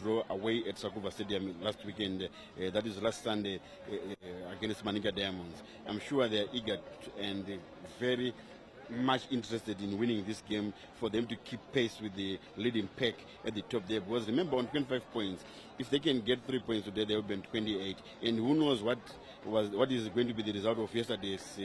draw away at Sakuva Stadium last weekend. That is last Sunday against Maninga Diamonds. I'm sure they are eager and very much interested in winning this game for them to keep pace with the leading pack at the top there. Because remember, on 25 points, if they can get 3 points today, they will be on 28. And who knows what is going to be the result of yesterday's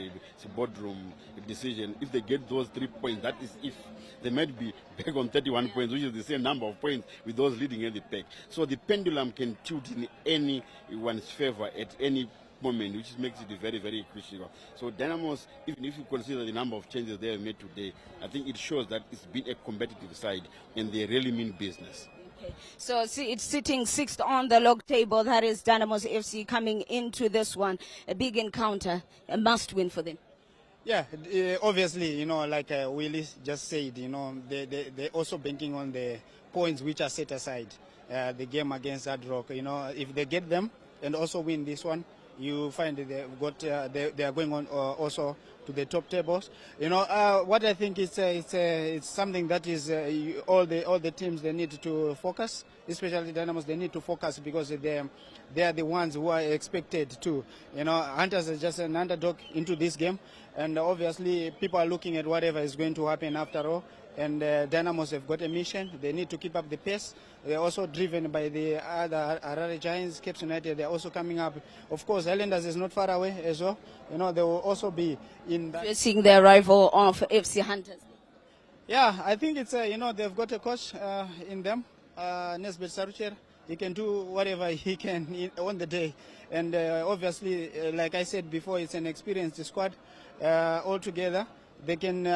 boardroom decision. If they get those 3 points, that is if they might be back on 31 points, which is the same number of points with those leading at the pack. So the pendulum can tilt in anyone's favor at any moment, which makes it very, very crucial. So Dynamos, even if you consider the number of changes they have made today, I think it shows that it's been a competitive side and they really mean business. Okay. So it's sitting sixth on the log table. That is Dynamos FC coming into this one. A big encounter, a must win for them. Yeah, obviously, like Willie just said, they're also banking on the points which are set aside. The game against Hard Rock, if they get them and also win this one, you find that they are going on also to the top tables. What I think it's something that is all the teams, they need to focus, especially Dynamos. They need to focus because they are the ones who are expected to. Hunters are just an underdog into this game, and obviously people are looking at whatever is going to happen after all. And Dynamos have got a mission. They need to keep up the pace. They're also driven by the other Harare Giants, Cape United. They're also coming up. Of course, Highlanders is not far away as well. They will also be in that. You're seeing the arrival of FC Hunters. Yeah, I think it's, they've got a coach in them, Nesbet Sarucher. He can do whatever he can on the day. And obviously, like I said before, it's an experienced squad altogether. They can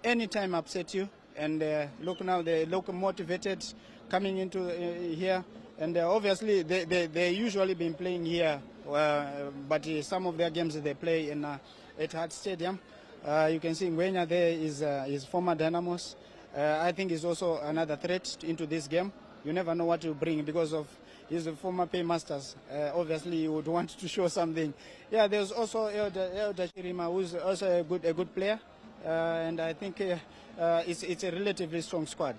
anytime upset you, and look now, they look motivated coming into here, and obviously they usually been playing here, but some of their games they play in at Hart Stadium. You can see Ngwenya there is former Dynamos. I think he's also another threat into this game. You never know what to bring because of his former paymasters. Obviously, you would want to show something. Yeah, there's also Elda Chirima, who's also a good player, and I think it's a relatively strong squad.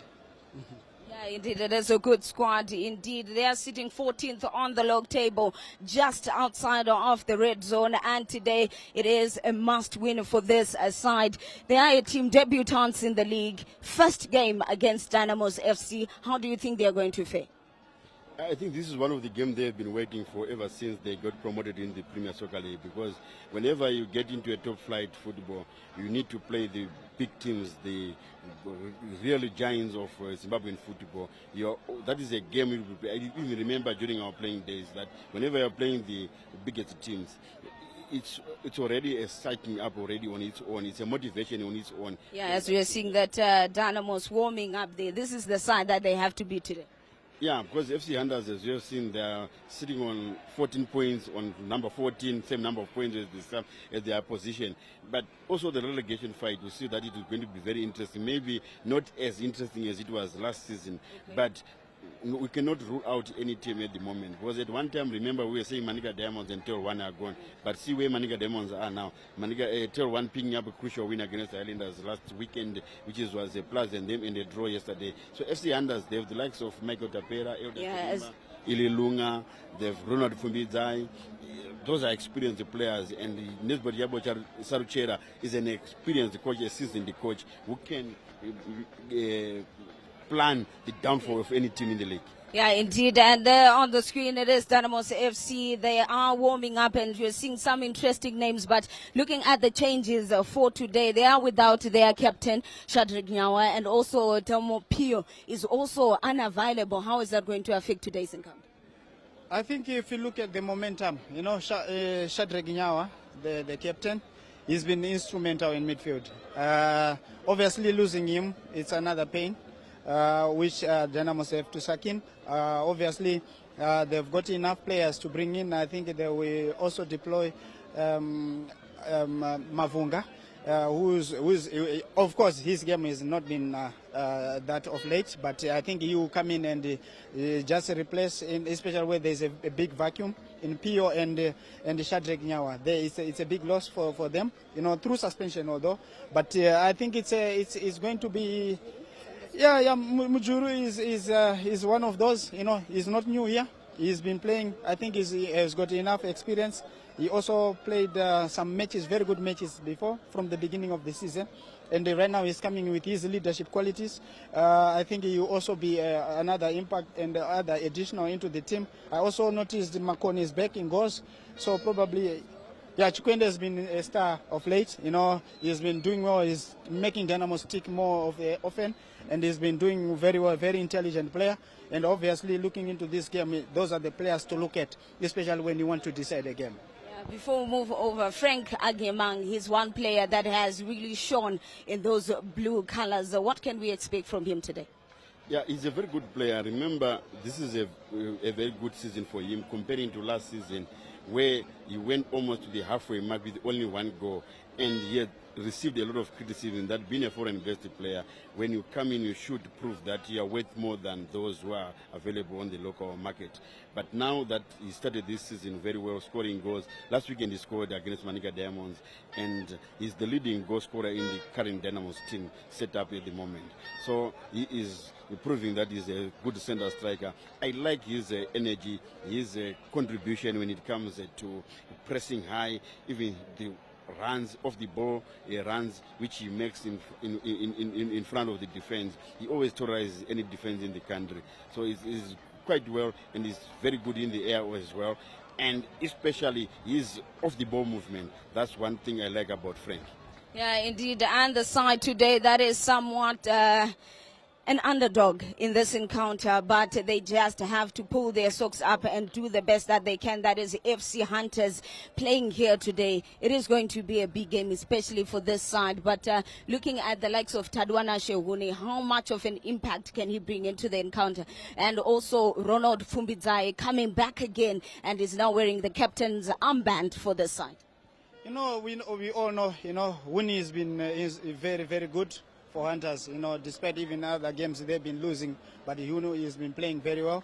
Yeah, indeed, it is a good squad. Indeed, they are sitting 14th on the log table, just outside of the red zone. And today, it is a must-win for this side. They are a team debutants in the league. First game against Dynamos FC. How do you think they are going to fare? I think this is one of the games they have been waiting for ever since they got promoted in the Premier Soccer League, because whenever you get into a top flight football, you need to play the big teams, the really giants of Zimbabwean football. That is a game, I even remember during our playing days that whenever you're playing the biggest teams, it's already a psyching up already on its own. It's a motivation on its own. Yeah, as we are seeing that Dynamos warming up there, this is the side that they have to beat today. Yeah, because FC Hunters, as you have seen, they are sitting on 14 points, on number 14, same number of points as their position. But also the relegation fight, you see that it is going to be very interesting. Maybe not as interesting as it was last season, but we cannot rule out any team at the moment. Because at one time, remember, we were saying Maninga Diamonds and Tel 1 are gone. But see where Maninga Diamonds are now. Tel 1 picking up a crucial win against the Islanders last weekend, which was a plus and them in the draw yesterday. So FC Hunters, they have the likes of Michael Tapera, Elda Ili Lunga, they have Ronald Fumbizai. Those are experienced players, and Nesbet Saruchera is an experienced coach, a seasoned coach who can plan the downfall of any team in the league. Yeah, indeed. And there on the screen, it is Dynamos FC. They are warming up, and you're seeing some interesting names. But looking at the changes for today, they are without their captain, Shadrack Nyawa, and also Tomo Pio is also unavailable. How is that going to affect today's encounter? I think if you look at the momentum, Shadrack Nyawa, the captain, he's been instrumental in midfield. Obviously, losing him, it's another pain, which Dynamos have to suck in. Obviously, they've got enough players to bring in. I think they will also deploy Mavunga, who's of course his game has not been that of late, but I think he will come in and just replace, especially where there's a big vacuum in Pio and Shadrack Nyawa. It's a big loss for them, through suspension although. But I think it's going to be. Yeah. Mujuru is one of those. He's not new here. He's been playing. I think he has got enough experience. He also played some matches, very good matches before, from the beginning of the season. And right now he's coming with his leadership qualities. I think he will also be another impact and other additional into the team. I also noticed Makoni is back in goals. So probably, yeah, Chikwende has been a star of late. He's been doing well. He's making Dynamos stick more often. And he's been doing very well, very intelligent player. And obviously, looking into this game, those are the players to look at, especially when you want to decide a game. Before we move over, Frank Agemang, he's one player that has really shone in those blue colors. What can we expect from him today? Yeah, he's a very good player. Remember, this is a very good season for him comparing to last season, where he went almost to the halfway mark with only one goal, and he had received a lot of criticism that being a foreign-based player, when you come in, you should prove that you are worth more than those who are available on the local market. But now that he started this season very well, scoring goals, last weekend he scored against Manika Diamonds, and he's the leading goal scorer in the current Dynamos team set up at the moment. So he is proving that he's a good center striker. I like his energy, his contribution when it comes to pressing high, even the runs off the ball, runs which he makes in front of the defense. He always terrorizes any defense in the country. So he's quite well, and he's very good in the air as well. And especially his off the ball movement. That's one thing I like about Frank. Yeah, indeed. And the side today that is somewhat an underdog in this encounter, but they just have to pull their socks up and do the best that they can. That is FC Hunters playing here today. It is going to be a big game, especially for this side. But looking at the likes of Tadwana Shehuni, how much of an impact can he bring into the encounter? And also Ronald Fumbidzai coming back again and is now wearing the captain's armband for this side. We all know, Wuni has been is very, very good for Hunters, despite even other games they've been losing, but he's been playing very well.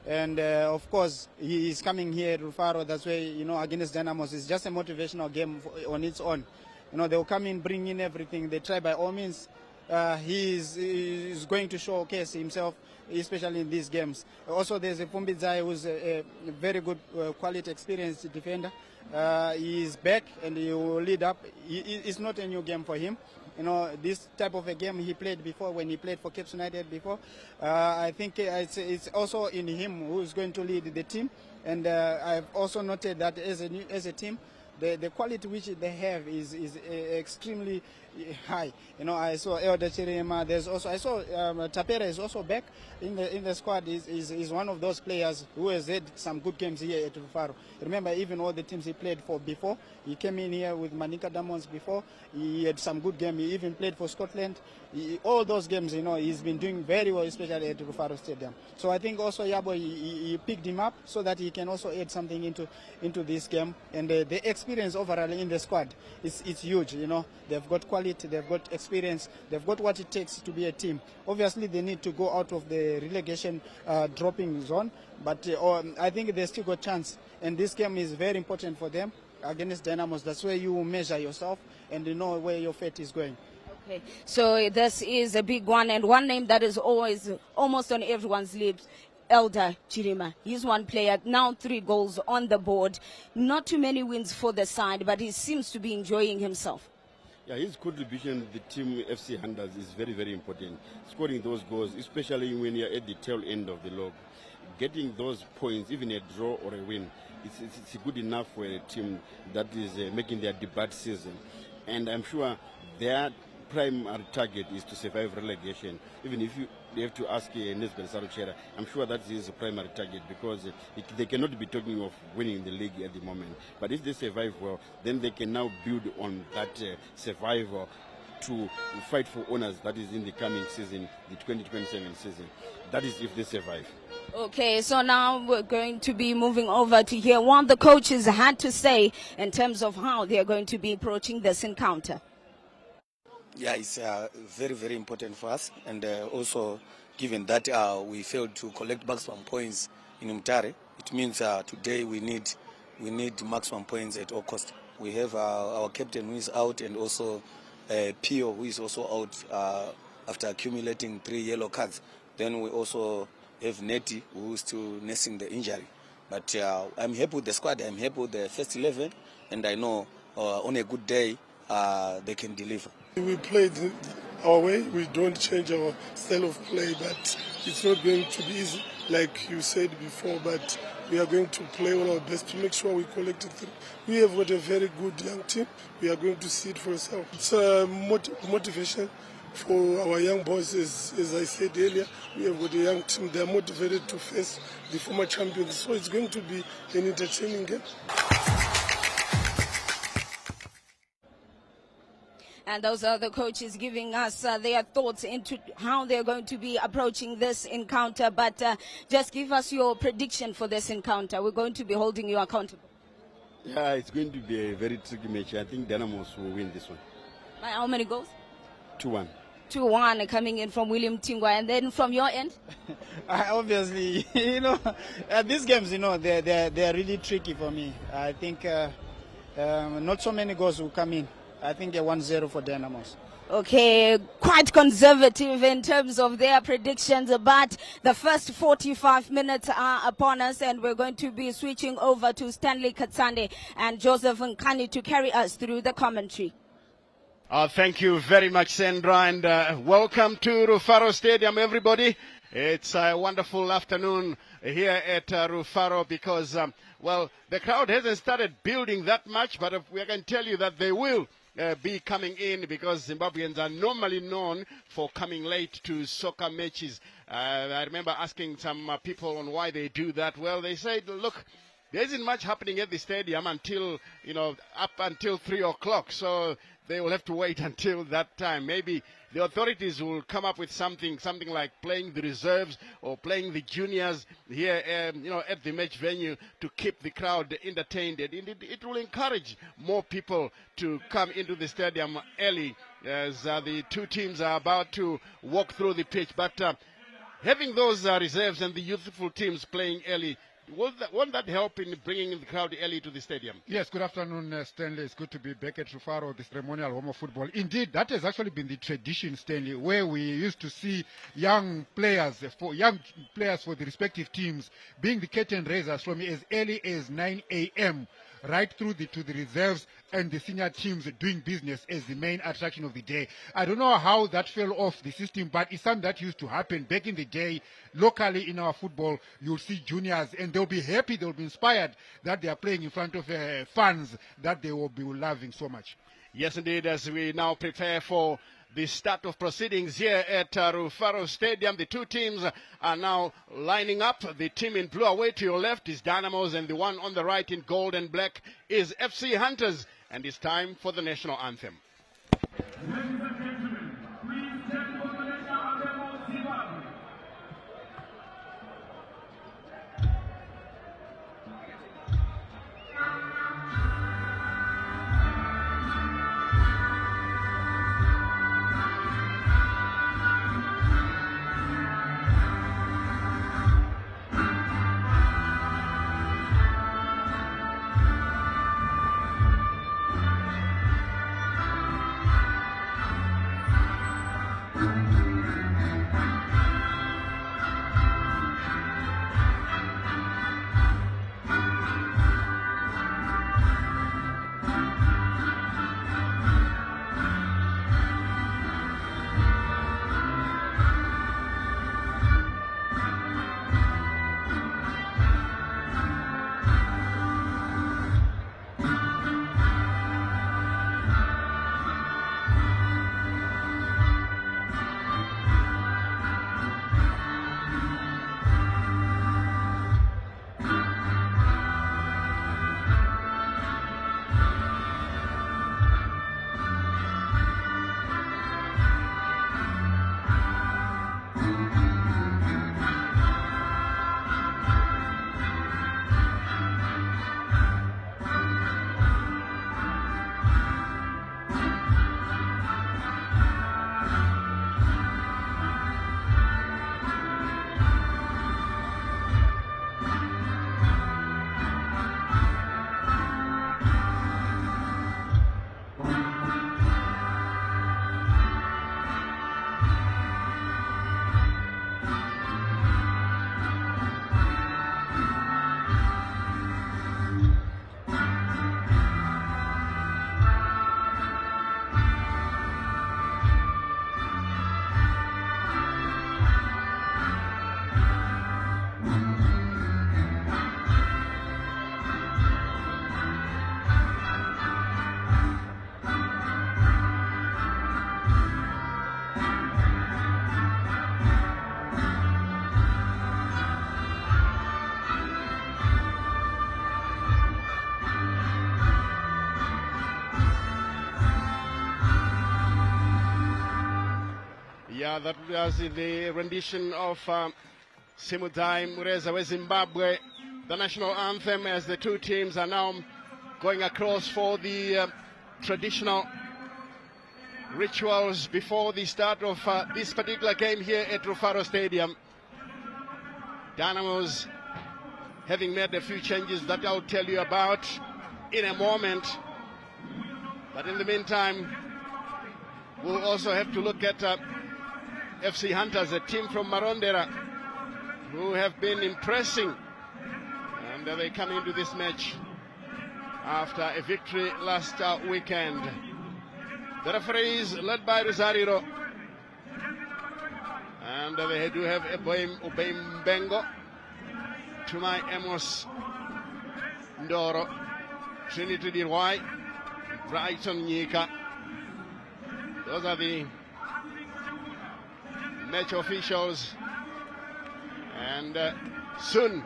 And of course, he is coming here at Rufaro. That's why, against Dynamos, it's just a motivational game on its own. They'll come in, bring in everything. They try by all means. He is going to showcase himself, especially in these games. Also, there's a Fumbidzai who's a very good, quality, experienced defender. He is back and he will lead up. It's not a new game for him. This type of a game he played before when he played for Cape United before. I think it's also in him who is going to lead the team. And I've also noted that as a team, the quality which they have is extremely high. I saw Elder Chirima. I saw Tapera is also back in the squad. Is one of those players who has had some good games here at Rufaro. Remember, even all the teams he played for before, he came in here with Manika Diamonds before. He had some good game. He even played for Scotland. All those games, he's been doing very well, especially at Rufaro Stadium. So I think also Yabo he picked him up so that he can also add something into this game. And the experience overall in the squad it's huge. They've got quality, they've got experience, they've got what it takes to be a team. Obviously, they need to go out of the relegation dropping zone, but I think they still got chance. And this game is very important for them against Dynamos. That's where you measure yourself and you know where your fate is going. Okay, so this is a big one, and one name that is always almost on everyone's lips, Elder Chirima. He's one player, now 3 goals on the board. Not too many wins for the side, but he seems to be enjoying himself. Yeah, his contribution to the team FC Hunters is very, very important. Scoring those goals, especially when you're at the tail end of the log. Getting those points, even a draw or a win, it's good enough for a team that is making their debut season. And I'm sure their primary target is to survive relegation. Even if you have to ask Nesbel Saruchera, I'm sure that is the primary target, because they cannot be talking of winning the league at the moment. But if they survive well, then they can now build on that survival to fight for honors that is in the coming season, the 2027 season. That is if they survive. Okay, so now we're going to be moving over to hear what the coaches had to say in terms of how they are going to be approaching this encounter. Yeah, it's very, very important for us, and also given that we failed to collect maximum points in Mtare, it means today we need maximum points at all cost. We have our captain who is out, and also Pio who is also out after accumulating 3 yellow cards. Then we also have Netty, who is still nursing the injury. But I'm happy with the squad. I'm happy with the first 11, and I know on a good day they can deliver. We played our way. We don't change our style of play, but it's not going to be easy, like you said before. But we are going to play on our best to make sure we collect it through. We have got a very good young team. We are going to see it for ourselves. It's motivation for our young boys, as I said earlier. We have got a young team. They are motivated to face the former champions. So it's going to be an entertaining game. And those are the coaches giving us their thoughts into how they're going to be approaching this encounter. But just give us your prediction for this encounter. We're going to be holding you accountable. Yeah, it's going to be a very tricky match. I think Dynamos will win this one. By how many goals? 2-1. 2-1 coming in from William Tingwa. And then from your end? Obviously, these games, they're really tricky for me. I think not so many goals will come in. I think a 1-0 for Dynamos. Okay, quite conservative in terms of their predictions, but the first 45 minutes are upon us, and we're going to be switching over to Stanley Katsande and Joseph Nkani to carry us through the commentary. Thank you very much, Sandra, and welcome to Rufaro Stadium, everybody. It's a wonderful afternoon here at Rufaro because, the crowd hasn't started building that much, but we can tell you that they will be coming in because Zimbabweans are normally known for coming late to soccer matches. I remember asking some people on why they do that. Well, they said, look, there isn't much happening at the stadium until, up until 3 o'clock. So they will have to wait until that time. Maybe the authorities will come up with something like playing the reserves or playing the juniors here, at the match venue to keep the crowd entertained. And it will encourage more people to come into the stadium early as the two teams are about to walk through the pitch. But having those reserves and the youthful teams playing early, won't that help in bringing the crowd early to the stadium? Yes, good afternoon, Stanley. It's good to be back at Rufaro, the ceremonial home of football. Indeed, that has actually been the tradition, Stanley, where we used to see young players for the respective teams being the curtain raisers from as early as 9 a.m. right through to the reserves and the senior teams doing business as the main attraction of the day. I don't know how that fell off the system, but it's something that used to happen back in the day. Locally in our football, you'll see juniors, and they'll be happy, they'll be inspired that they are playing in front of fans that they will be loving so much. Yes, indeed, as we now prepare for the start of proceedings here at Rufaro Stadium. The two teams are now lining up. The team in blue away to your left is Dynamos, and the one on the right in gold and black is FC Hunters. And it's time for the national anthem. Ladies and gentlemen, please stand for the national anthem of Zimbabwe. That was the rendition of Simudai Mureza with Zimbabwe, the national anthem, as the two teams are now going across for the traditional rituals before the start of this particular game here at Rufaro Stadium. Dynamos having made a few changes that I'll tell you about in a moment. But in the meantime, we'll also have to look at FC Hunters, a team from Marondera, who have been impressing. And they come into this match after a victory last weekend. The referees led by Rosario. And they do have Obeim Bengo, Tumai Amos Ndoro, Trinity Dirwai, Brighton Nyika. Those are the match officials. And soon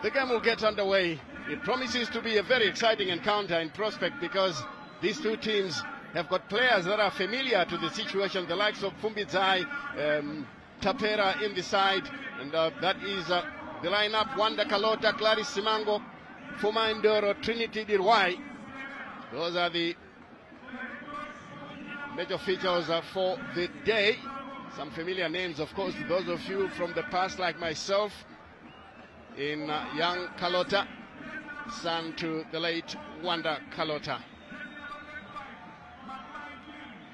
the game will get underway. It promises to be a very exciting encounter in prospect, because these two teams have got players that are familiar to the situation, the likes of Fumbidzai, Tapera in the side, and that is the lineup: Wanda Kalota, Clarice Simango, Fuma Ndoro, Trinity Dirwai. Those are the major features for the day. Some familiar names, of course, to those of you from the past, like myself, in young Kalota, son to the late Wanda Kalota.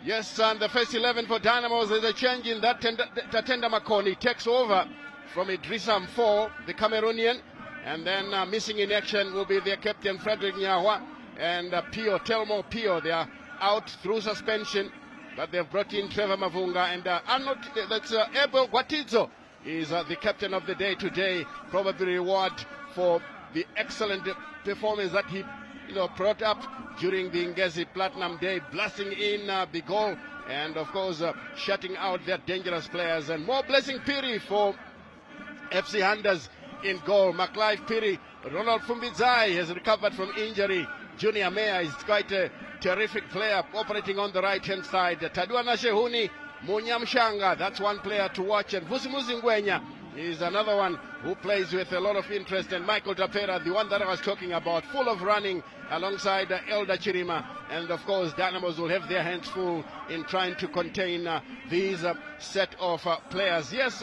Yes, and the first 11 for Dynamos, there's a change in that. Tatenda Makoni takes over from Idrissa Mfo, the Cameroonian, and then missing in action will be their captain Frederick Nyahwa and Telmo Pio. They are out through suspension, but they've brought in Trevor Mavunga, and Abel Gwatidzo is the captain of the day today. Probably reward for the excellent performance that he brought up during the Ngezi Platinum Day, blasting in the goal, and of course shutting out their dangerous players. And more Blessing Piri for FC Hunters in goal. Maclive Piri, Ronald Fumbidzai has recovered from injury. Junior Meyer is quite a terrific player operating on the right hand side. Tadua Nashehuni, Munyamshanga, that's one player to watch, and Vusimuzi Ngwenya is another one who plays with a lot of interest. And Michael Tapera, the one that I was talking about, full of running alongside Elder Chirima. And of course Dynamos will have their hands full in trying to contain these set of players. Yes,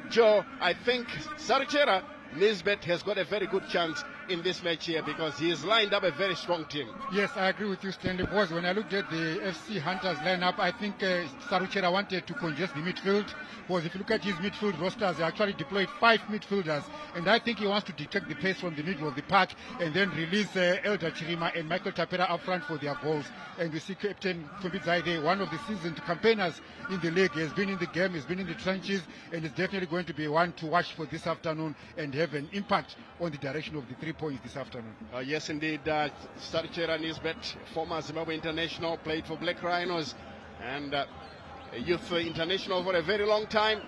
Joe, I think Saruchera Nisbet has got a very good chance in this match here, because he has lined up a very strong team. Yes, I agree with you, Stanley. Because when I looked at the FC Hunters lineup, I think Saruchera wanted to congest the midfield. Because if you look at his midfield rosters, he actually deployed 5 midfielders, and I think he wants to detect the pace from the middle of the park and then release Elder Chirima and Michael Tapera up front for their goals. And we see Captain Fumbidzai, one of the seasoned campaigners in the league. He has been in the game, he's been in the trenches, and is definitely going to be one to watch for this afternoon and have an impact on the direction of the 3 points this afternoon. Yes, indeed. Saruchera Nisbet, former Zimbabwe international, played for Black Rhinos and a youth international for a very long time.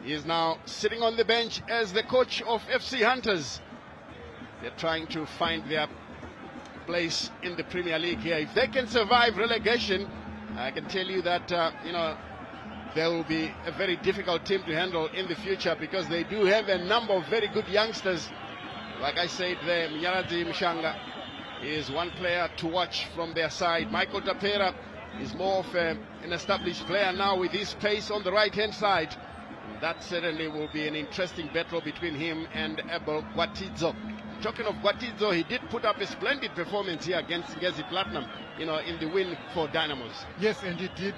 He is now sitting on the bench as the coach of FC Hunters. They're trying to find their place in the Premier League here. If they can survive relegation, I can tell you that they will be a very difficult team to handle in the future, because they do have a number of very good youngsters. Like I said there, Mnyarazi Mshanga is one player to watch from their side. Michael Tapera is more of an established player now with his pace on the right-hand side. That certainly will be an interesting battle between him and Abel Gwatidzo. Talking of Gwatidzo, he did put up a splendid performance here against Ngezi Platinum, in the win for Dynamos. Yes, and he did.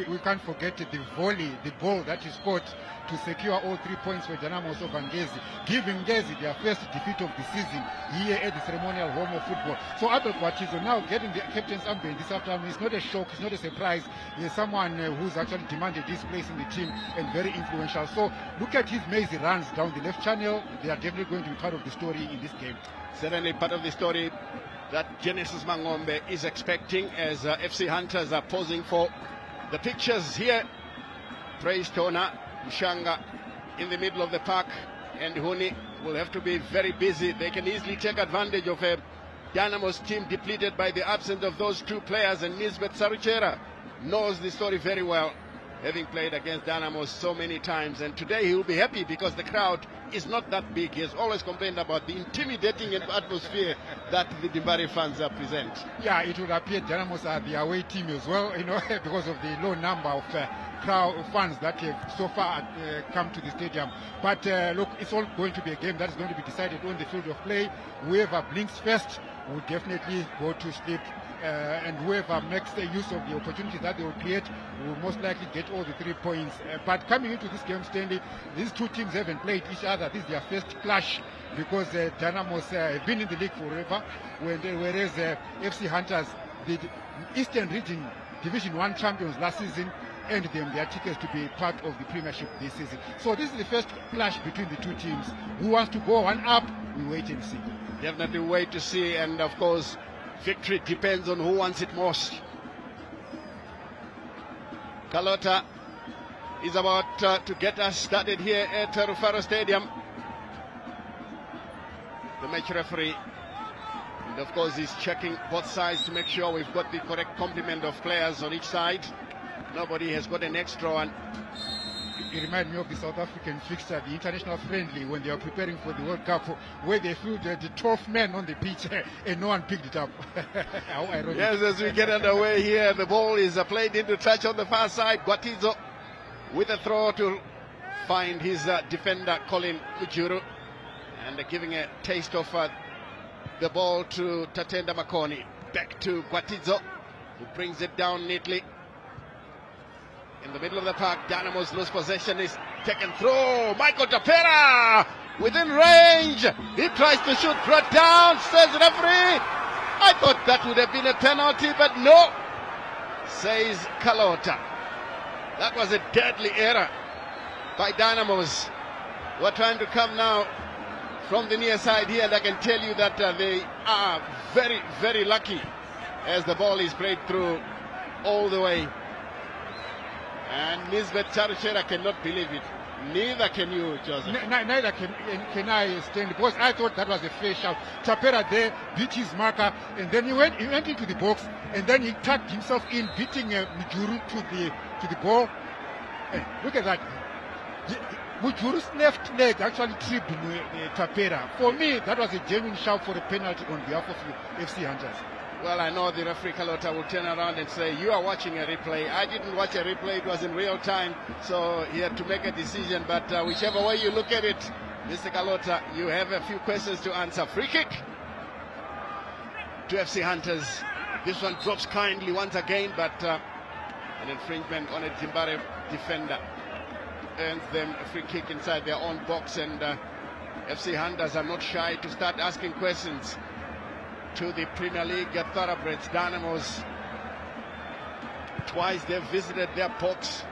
We can't forget the volley, the ball that he scored to secure all 3 points for Dynamos over Ngezi, giving Ngezi their first defeat of the season here at the ceremonial home of football. So Abel Gwatidzo now getting the captain's armband this afternoon is not a shock, it's not a surprise. He's someone who's actually demanded his place in the team and very influential. So look at his mazy runs down the left channel. They are definitely going to be part of the story in this game. Certainly part of the story that Genesis Mangombe is expecting, as FC Hunters are posing for the pictures here. Praise Tona, Mshanga in the middle of the park, and Huni will have to be very busy. They can easily take advantage of a Dynamos team depleted by the absence of those 2 players, and Nisbet Saruchera knows the story very well. having played against Dynamos so many times, and today he will be happy because the crowd is not that big. He has always complained about the intimidating atmosphere that the Dimbari fans present. Yeah, it would appear Dynamos are the away team as well, because of the low number of crowd fans that have so far come to the stadium. But look, it's all going to be a game that is going to be decided on the field of play. Whoever blinks first will definitely go to sleep. And whoever makes the use of the opportunities that they will create will most likely get all the 3 points. But coming into this game, Stanley, these two teams haven't played each other. This is their first clash because Dynamos have been in the league forever, whereas FC Hunters, the Eastern Region Division 1 champions last season, earned them their tickets to be part of the Premiership this season. So this is the first clash between the two teams. Who wants to go one up? We wait and see. Definitely wait to see, and of course, victory depends on who wants it most. Kalota is about to get us started here at Rufaro Stadium. The match referee, and of course, he's checking both sides to make sure we've got the correct complement of players on each side. Nobody has got an extra one. It reminds me of the South African fixture, the international friendly, when they were preparing for the World Cup, where they flew the 12 men on the pitch and no one picked it up. How ironic. Yes, as we get underway here, the ball is played into touch on the far side. Gwatizo with a throw to find his defender, Colin Ujuru, and giving a taste of the ball to Tatenda Makoni. Back to Gwatizo, who brings it down neatly. In the middle of the park, Dynamos lose possession, is taken through. Michael Tapera within range. He tries to shoot, brought down, says referee. I thought that would have been a penalty, but no, says Kalota. That was a deadly error by Dynamos. We're trying to come now from the near side here, and I can tell you that they are very, very lucky as the ball is played through all the way. And Nisbet Charuchera cannot believe it. Neither can you, Joseph. Neither can I, Stanley, because I thought that was a fair shout. Tapera there beat his marker, and then he went into the box, and then he tucked himself in, beating Mujuru to the ball. Hey, look at that. Mujuru's left leg actually tripped Tapera. For me, that was a genuine shout for a penalty on behalf of FC Hunters. Well, I know the referee Kalota will turn around and say, you are watching a replay. I didn't watch a replay, it was in real time, so he had to make a decision. But whichever way you look at it, Mr. Kalota, you have a few questions to answer. Free kick to FC Hunters. This one drops kindly once again, but an infringement on a Zimbabwe defender earns them a free kick inside their own box, and FC Hunters are not shy to start asking questions to the Premier League thoroughbreds. Dynamos, twice they've visited their box.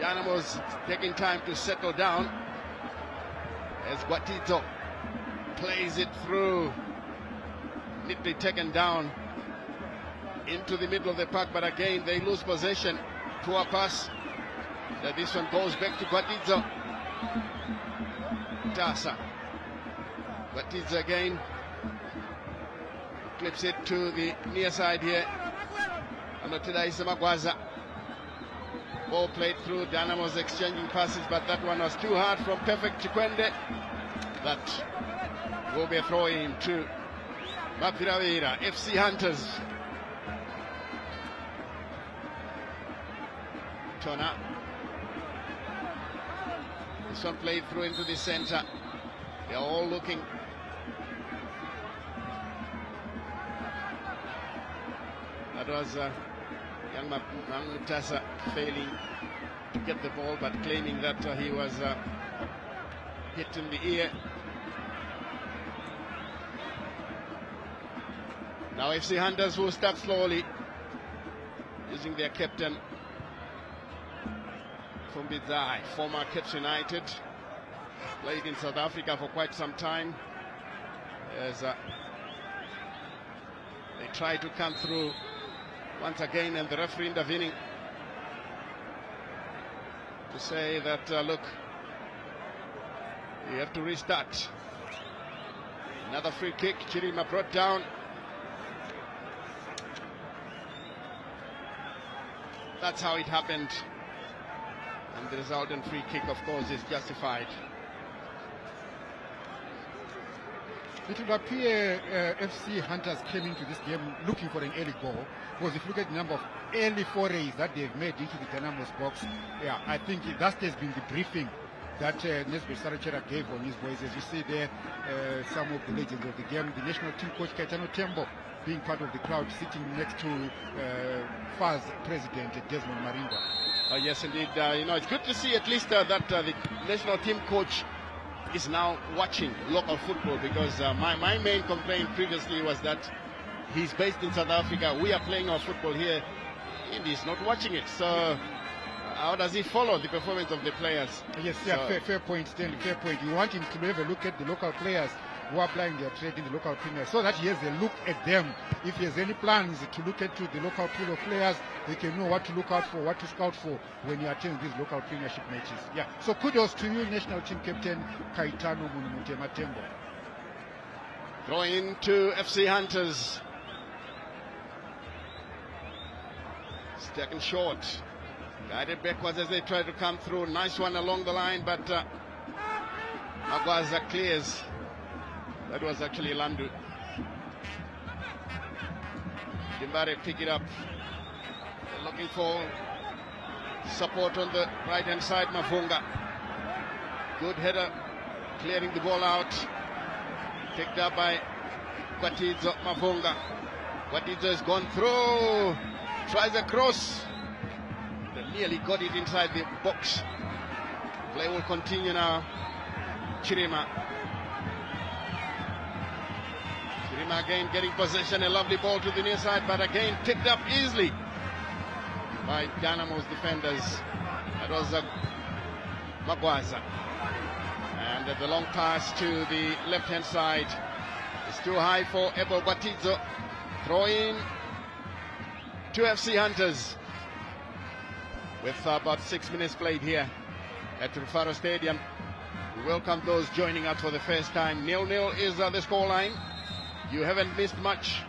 Dynamos taking time to settle down as Gwatizo plays it through, neatly taken down into the middle of the park, but again they lose possession. Poor pass. This one goes back to Gwatizo. Tasa. Gwatizo again. Clips it to the near side here. Anotida Isamagwaza. Ball played through. Dynamos exchanging passes, but that one was too hard from Perfect Chikwende. That will be a throw in to Mapiravira. FC Hunters. Tona. This one played through into the center. They're all looking. That was young Mutasa failing to get the ball, but claiming that he was hit in the ear. Now FC Hunters will start slowly, using their captain Fumbizai, former Caps United, played in South Africa for quite some time, as they try to come through once again, and the referee intervening to say that look, you have to restart. Another free kick. Chirima brought down. That's how it happened. And the resultant free kick, of course, is justified. It would appear FC Hunters came into this game looking for an early goal, because if you look at the number of early forays that they've made into the Dynamos box, yeah, I think that has been the briefing that Nesbitt Sarachera gave on his boys. As you see there, some of the legends of the game, the national team coach Kaitano Tembo being part of the crowd, sitting next to FAS president Desmond Marinda. Yes, indeed. It's good to see at least that the national team coach is now watching local football, because my main complaint previously was that he's based in South Africa. We are playing our football here, and he's not watching it. So how does he follow the performance of the players? Yes, yeah, fair point, Stanley, fair point. You want him to have a look at the local players who are playing their trade in the local premier, so that he has a look at them. If he has any plans to look into the local pool of players, he can know what to look out for, what to scout for when he attends these local premiership matches. Yeah, so kudos to you, national team captain Kaitano Munumutema Tembo. Throw in to FC Hunters. Second short. Guided backwards as they try to come through. Nice one along the line, but Magwaza clears. That was actually Landu. Dimbare pick it up. They're looking for support on the right-hand side. Mavunga. Good header. Clearing the ball out. Picked up by Kwatidzo Mavunga. Kwatidzo has gone through. Tries a cross. They nearly got it inside the box. Play will continue now. Chirima. Chirima again getting possession. A lovely ball to the near side, but again picked up easily by Dynamos defenders. That was Magwaza. And the long pass to the left-hand side is too high for Ebo Batizo. Throw in to FC Hunters with about 6 minutes played here at Rufaro Stadium. We welcome those joining us for the first time. 0-0 is the scoreline. You haven't missed much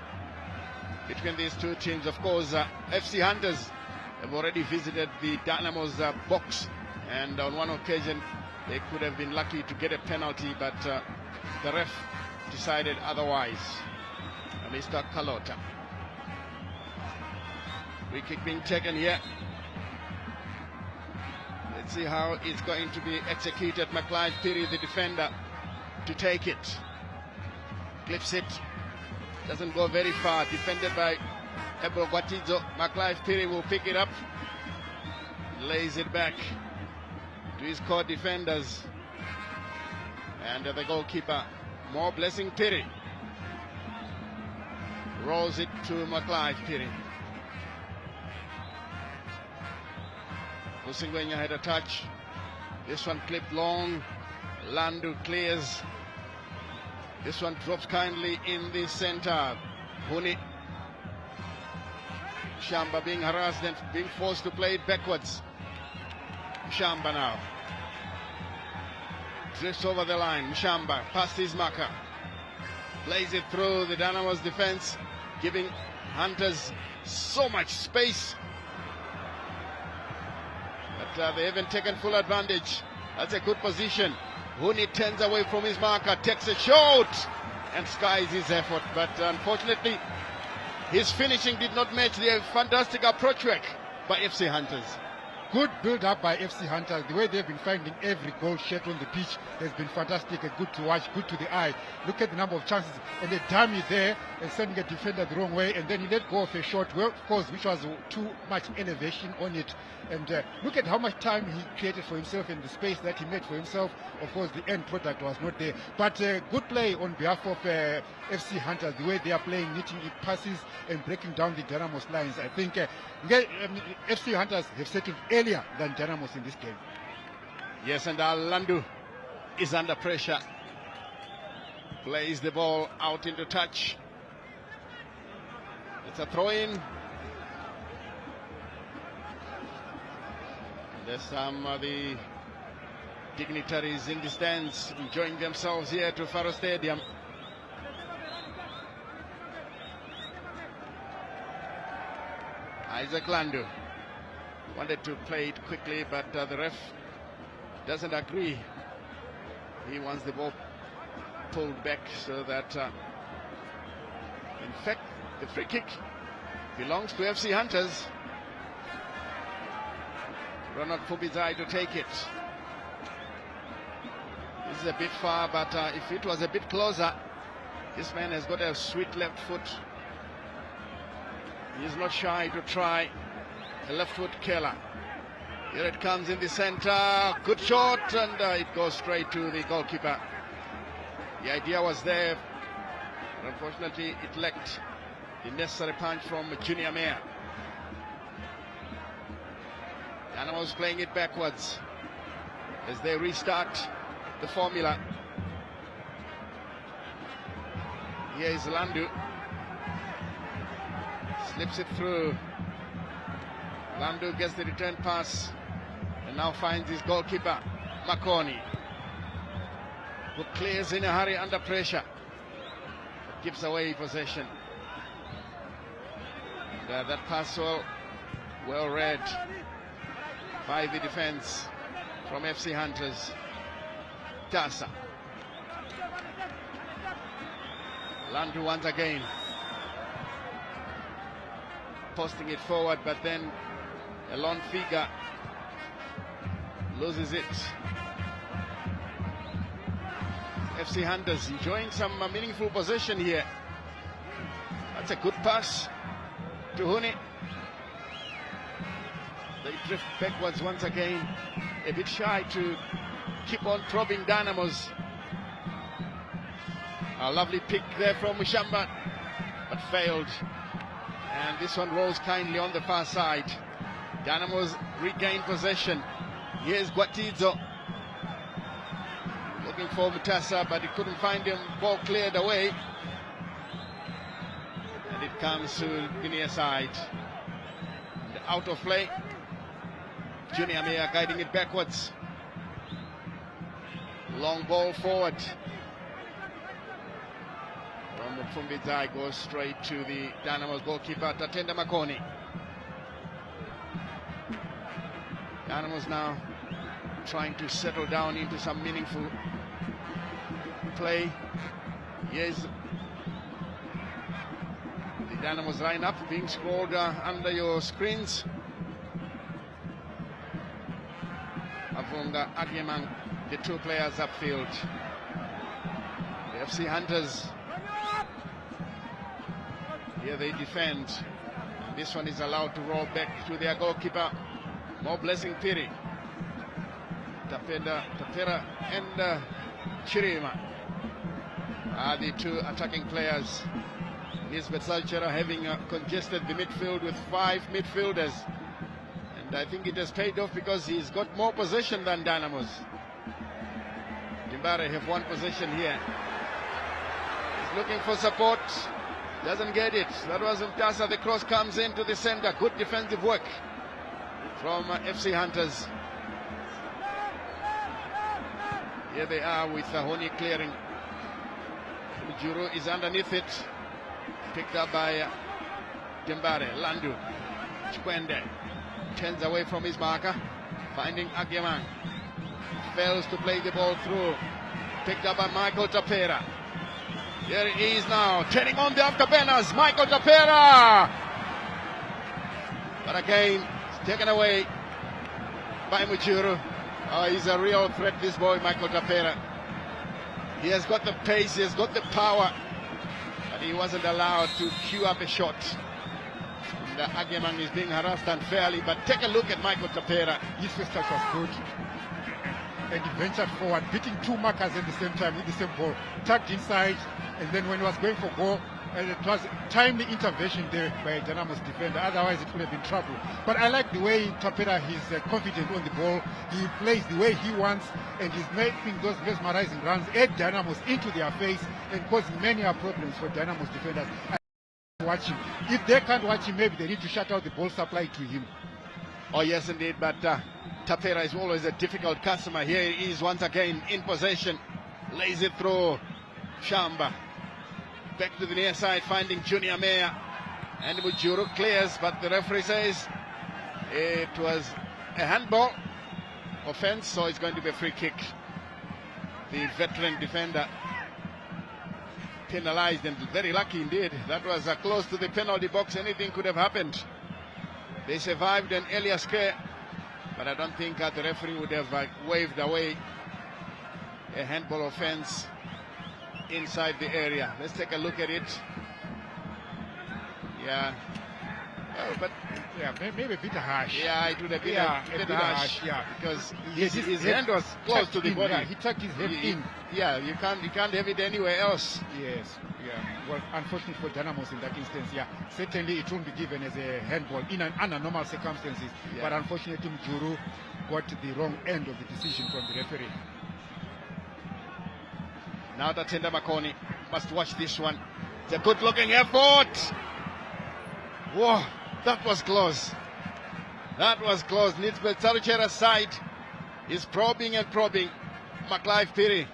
between these two teams. Of course, FC Hunters have already visited the Dynamos box, and on one occasion they could have been lucky to get a penalty, but the ref decided otherwise. Mr. Kalota. Free kick being taken here. Let's see how it's going to be executed. McLeod Piri, the defender, to take it. Clips it. Doesn't go very far. Defended by Ebro Guatizo. McLeod Piri will pick it up. Lays it back to his core defenders. And the goalkeeper, more Blessing Piri, rolls it to McLeod Piri. Musingwenya had a touch. This one clipped long. Landu clears. This one drops kindly in the center. Huni. Shamba being harassed and being forced to play it backwards. Shamba now. Drifts over the line. Shamba past his marker. Plays it through the Dynamos defense, giving Hunters so much space. But they haven't taken full advantage. That's a good position. Huni turns away from his marker, takes a shot, and skies his effort. But unfortunately, his finishing did not match the fantastic approach work by FC Hunters. Good build-up by FC Hunters. The way they've been finding every goal shot on the pitch has been fantastic and good to watch, good to the eye. Look at the number of chances, and a dummy there and sending a defender the wrong way, and then he let go of a shot, well, of course, which was too much elevation on it. And look at how much time he created for himself and the space that he made for himself. Of course, the end product was not there. But good play on behalf of FC Hunters, the way they are playing, knitting passes and breaking down the Dynamos lines. I think FC Hunters have settled earlier than Dynamos in this game. Yes, and Landu is under pressure. Plays the ball out into touch. It's a throw-in. There's some of the dignitaries in the stands enjoying themselves here at Rufaro Stadium. Isaac Landu. wanted to play it quickly, but the ref doesn't agree. He wants the ball pulled back so that, in fact, the free kick belongs to FC Hunters. Ronald Fubizai to take it. This is a bit far, but if it was a bit closer, this man has got a sweet left foot. He's not shy to try a left foot killer. Here it comes in the center. Good shot, and it goes straight to the goalkeeper. The idea was there, but unfortunately it lacked the necessary punch from Junior Mayer. Dynamos playing it backwards as they restart the formula. Here is Landu. Slips it through. Landu gets the return pass and now finds his goalkeeper, Makoni, who clears in a hurry under pressure. Gives away possession. And, that pass well read by the defense from FC Hunters. Tasa. Landu once again. Posting it forward, but then a lone figure loses it. FC Hunters enjoying some meaningful possession here. That's a good pass to Huni. They drift backwards once again, a bit shy to keep on probing Dynamos. A lovely pick there from Mushamba, but failed. And this one rolls kindly on the far side. Dynamos regain possession. Here's Guatizo looking for Mutasa, but he couldn't find him. Ball cleared away, and it comes to the near side. And out of play. Junior Mayer guiding it backwards. Long ball forward. From Fumbizai goes straight to the Dynamos goalkeeper, Tatenda Makoni. Dynamos now trying to settle down into some meaningful play. Here's the Dynamos lineup being scrolled under your screens. Avunga, Agyeman, the two players upfield. The FC Hunters, here they defend. And this one is allowed to roll back to their goalkeeper, Mo Blessing Piri. Tapera and Chirima are the two attacking players. Nisbet Salchera having congested the midfield with 5 midfielders. And I think it has paid off because he's got more possession than Dynamos. Dimbare have one possession here. He's looking for support. Doesn't get it. That was Mtasa. The cross comes into the center. Good defensive work from FC Hunters. Here they are with Honi clearing. Ujuru is underneath it. Picked up by Dimbare. Landu. Chikwende turns away from his marker. Finding Agyeman. Fails to play the ball through. Picked up by Michael Tapera. Here he is now, turning on the afterburners. Michael Tapera! But again, it's taken away by Muchuru. Oh, he's a real threat, this boy, Michael Tapera. He has got the pace, he has got the power, but he wasn't allowed to queue up a shot. And Agyeman is being harassed unfairly, but take a look at Michael Tapera. His first touch was good. And he ventured forward, beating 2 markers at the same time with the same ball. Tucked inside, and then when he was going for goal, it was timely intervention there by Dynamos defender. Otherwise, it would have been trouble. But I like the way Tapera is confident on the ball. He plays the way he wants, and he's making those mesmerizing runs at Dynamos into their face and causing many problems for Dynamos defenders. Watch him. If they can't watch him, maybe they need to shut out the ball supply to him. Oh, yes, indeed, but Tapera is always a difficult customer. Here he is once again in possession. Lays it through. Shamba. Back to the near side, finding Junior Mayer. And Mujuru clears, but the referee says It was a handball offense, so it's going to be a free kick. The veteran defender penalized, and very lucky indeed. That was close to the penalty box. Anything could have happened. They survived an earlier scare, but I don't think the referee would have waved away a handball offense inside the area. Let's take a look at it. Yeah. Oh, but yeah, maybe a bit harsh. Yeah, it would have been a bit harsh. Yeah, because his hand was close to the body. Yeah, he tucked his head in. Yeah, you can't have it anywhere else. Yes, yeah. Well, unfortunately for Dynamos in that instance, yeah, certainly it won't be given as a handball under normal circumstances. Yeah. But unfortunately, Mjuru got the wrong end of the decision from the referee. Now Tatenda Makoni must watch this one. It's a good-looking effort. Whoa, that was close. That was close. Nitsbet Saruchera's side is probing and probing. McLive Piri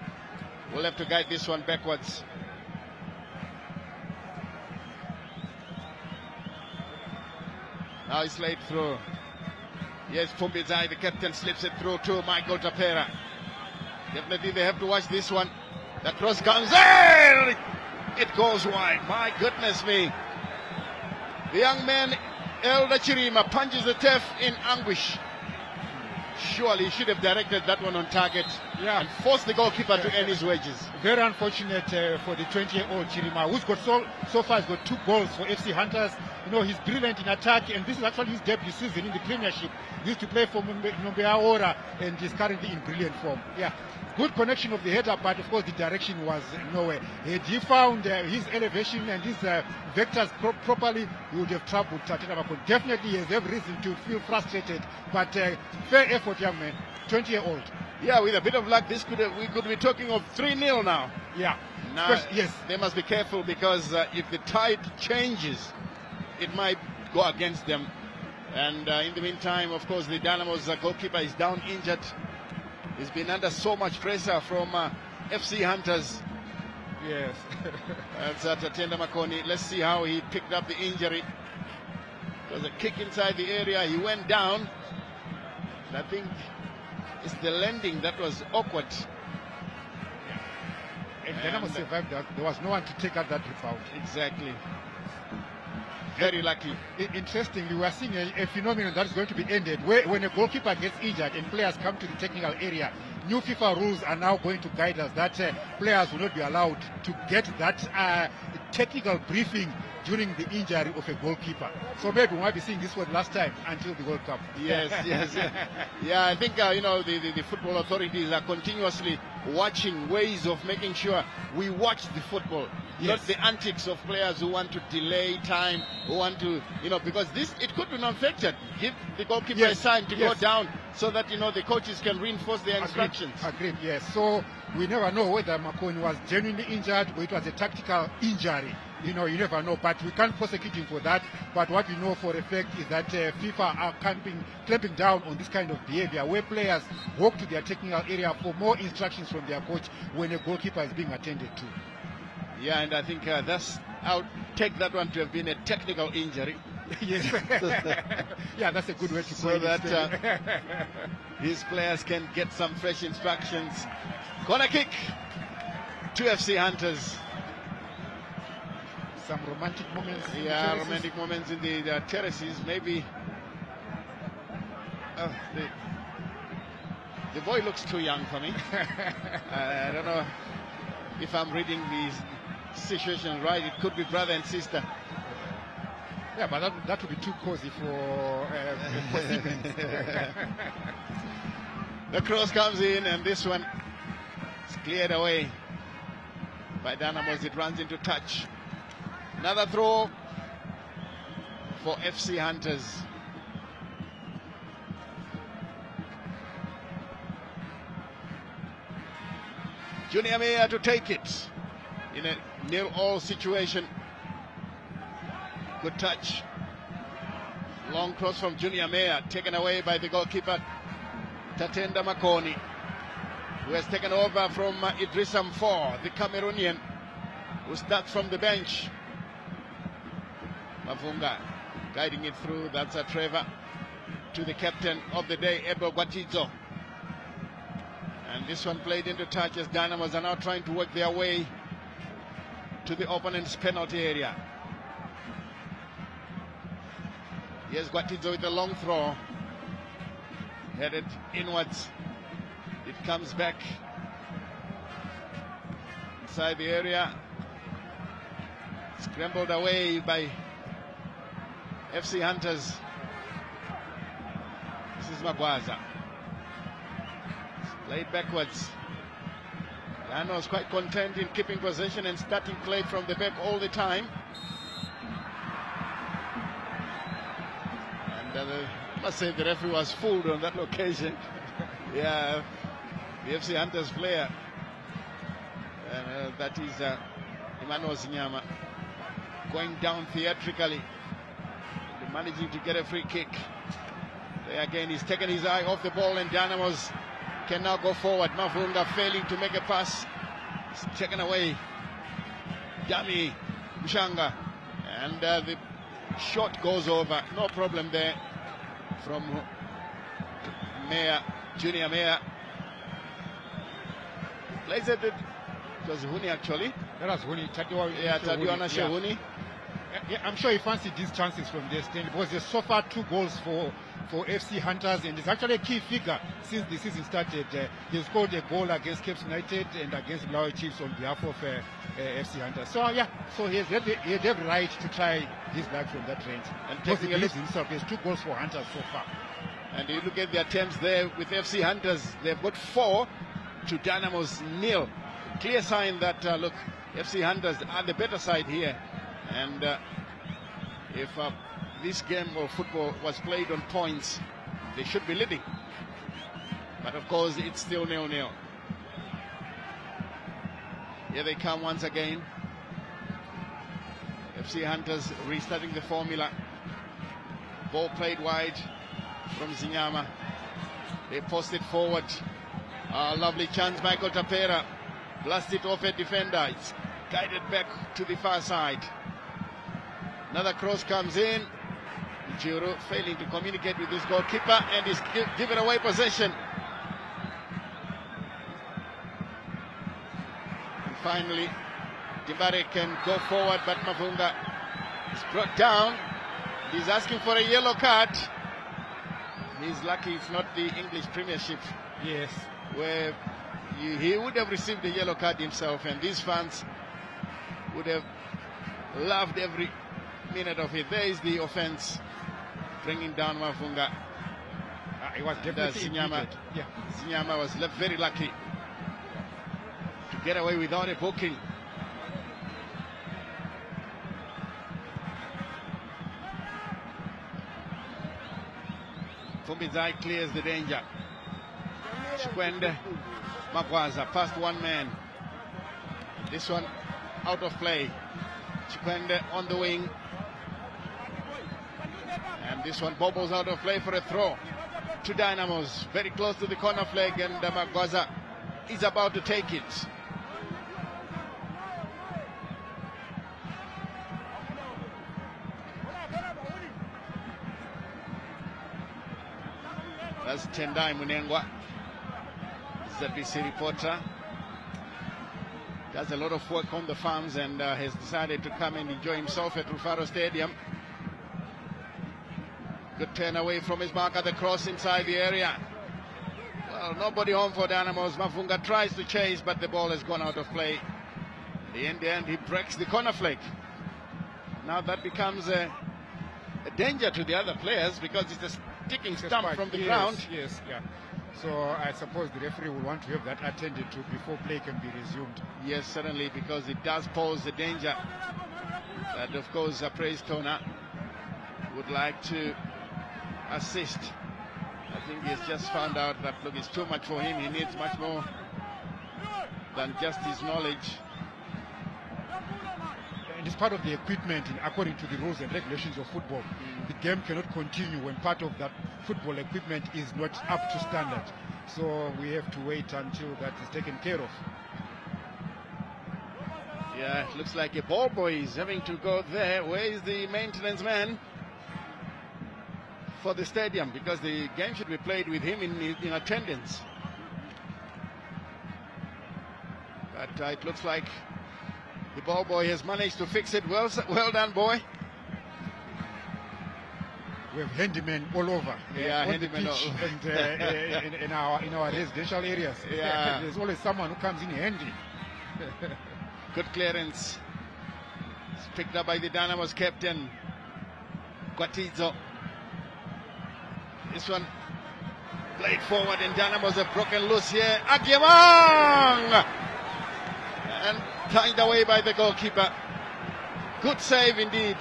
will have to guide this one backwards. Now it's laid through. Yes, Pumbizai, the captain, slips it through to Michael Tapera. Definitely they have to watch this one. The cross comes in! It goes wide. My goodness me. The young man, Elder Chirima, punches the turf in anguish. Surely he should have directed that one on target, yeah, and forced the goalkeeper to earn his wages. Very unfortunate for the 20-year-old Chirima, who's got so far has got 2 goals for FC Hunters. You know, he's brilliant in attack, and this is actually his debut season in the Premiership. He used to play for Nombeaora, and he's currently in brilliant form. Yeah, good connection of the header, but of course the direction was nowhere. Had he found his elevation and his vectors properly, he would have troubled Tatenda Makoni. Definitely he has every reason to feel frustrated, but fair effort, young man, 20-year-old. Yeah, with a bit of luck, we could be talking of 3-0 now. Yeah. Now, yes, they must be careful, because if the tide changes, it might go against them. And in the meantime, of course, the Dynamos goalkeeper is down injured. He's been under so much pressure from FC Hunters. Yes. That's Tatenda Makoni. Let's see how he picked up the injury. It was a kick inside the area. He went down. And I think it's the landing that was awkward. And Dynamo survived that. There was no one to take out that rebound. Exactly. Very lucky. Interestingly, we are seeing a phenomenon that is going to be ended, where when a goalkeeper gets injured and players come to the technical area, new FIFA rules are now going to guide us that players will not be allowed to get that technical briefing during the injury of a goalkeeper. So maybe we might be seeing this for the last time until the World Cup. Yes, yes. Yeah, I think, the football authorities are continuously watching ways of making sure we watch the football. Yes. Not the antics of players who want to delay time, who want to, because it could be manufactured. Give the goalkeeper time to go down so that, the coaches can reinforce their instructions. Agreed, yes. So we never know whether Makoni was genuinely injured or it was a tactical injury. You never know, but we can't prosecute him for that. But what we know for a fact is that FIFA are clamping down on this kind of behavior, where players walk to their technical area for more instructions from their coach when a goalkeeper is being attended to. Yeah, and I think I'll take that one to have been a technical injury. Yes. Yeah, that's a good way to put it. So that his players can get some fresh instructions. Corner kick to FC Hunters. Some romantic moments. Yeah, romantic moments in the terraces. Maybe the boy looks too young for me. I don't know if I'm reading these situation right. It could be brother and sister. Yeah, but that would be too cozy for Siemens. The cross comes in, and this one is cleared away by Dynamos. It runs into touch. Another throw for FC Hunters. Junior Meyer to take it in a 0-all situation. Good touch. Long cross from Junior Meyer, taken away by the goalkeeper Tatenda Makoni, who has taken over from Idrissa Mfor, the Cameroonian, who starts from the bench. Mavunga guiding it through. That's a Trevor. to the captain of the day, Ebo Gwatidzo. And this one played into touch as Dynamos are now trying to work their way to the opponent's penalty area. Here's Gwatidzo with a long throw. Headed inwards. It comes back inside the area. Scrambled away by FC Hunters. This is Magwaza. Played backwards. Lano was quite content in keeping possession and starting play from the back all the time. And I must say the referee was fooled on that occasion. Yeah, the FC Hunters player. And that is Emmanuel Zinyama going down theatrically, managing to get a free kick. There again, he's taken his eye off the ball, and Dynamos can now go forward. Mavunga failing to make a pass. It's taken away. Dami Mshanga. And the shot goes over. No problem there from Mayor, Junior Mayor. Plays it. It was Huni actually. That was Huni. Tadiwana Shehuni. Yeah, I'm sure he fancied these chances from the stand because there's so far 2 goals for FC Hunters, and it's actually a key figure since the season started. He scored a goal against Cape United and against Blaue Chiefs on behalf of FC Hunters. So yeah, so he had every right to try his luck from that range. And taking a look himself, there's 2 goals for Hunters so far. And you look at the attempts there with FC Hunters, they've got 4 to Dynamos 0. Clear sign that look, FC Hunters are the better side here. And if this game of football was played on points, they should be leading. But of course, it's still 0-0. Here they come once again. FC Hunters restarting the formula. Ball played wide from Zinyama. They post it forward. Lovely chance, Michael Tapera. Blast it off a defender. It's guided back to the far side. Another cross comes in. Jiro failing to communicate with his goalkeeper, and he's given away possession. And finally, Dibare can go forward, but Mavunga is brought down. He's asking for a yellow card. He's lucky it's not the English Premiership. Yes. Where he would have received a yellow card himself, and these fans would have loved every minute of it. There is the offense, bringing down Mavunga. It was definitely Zinyama. Yeah. Zinyama was very lucky to get away without a booking. Fumbizai clears the danger. Chikwende Magwaza past one man. This one out of play. Chikwende on the wing. And this one bobbles out of play for a throw to Dynamos. Very close to the corner flag, and Magwaza is about to take it. That's Tendai Munengwa, ZBC reporter. Does a lot of work on the farms and has decided to come and enjoy himself at Rufaro Stadium. Good turn away from his marker, the cross inside the area. Well, nobody home for Dynamos. Mavunga tries to chase, but the ball has gone out of play. In the end, he breaks the corner flag. Now that becomes a danger to the other players because it's a sticking stump from the ground. Yes, yeah. So I suppose the referee will want to have that attended to before play can be resumed. Yes, certainly, because it does pose a danger. But of course, Praise Tona would like to assist. I think he's just found out that, look, it's too much for him. He needs much more than just his knowledge. And it's part of the equipment according to the rules and regulations of football. The game cannot continue when part of that football equipment is not up to standard. So we have to wait until that is taken care of. Yeah, it looks like a ball boy is having to go there. Where is the maintenance man? for the stadium, because the game should be played with him in attendance. But it looks like the ball boy has managed to fix it. Well done, boy. We have handymen all over. Yeah, on the handymen pitch all- and in our residential areas. Yeah. There's always someone who comes in handy. Good clearance. It's picked up by the Dynamos captain, Kwatizo. This one played forward and Dynamos have broken loose here. Agyemang! And tied away by the goalkeeper. Good save indeed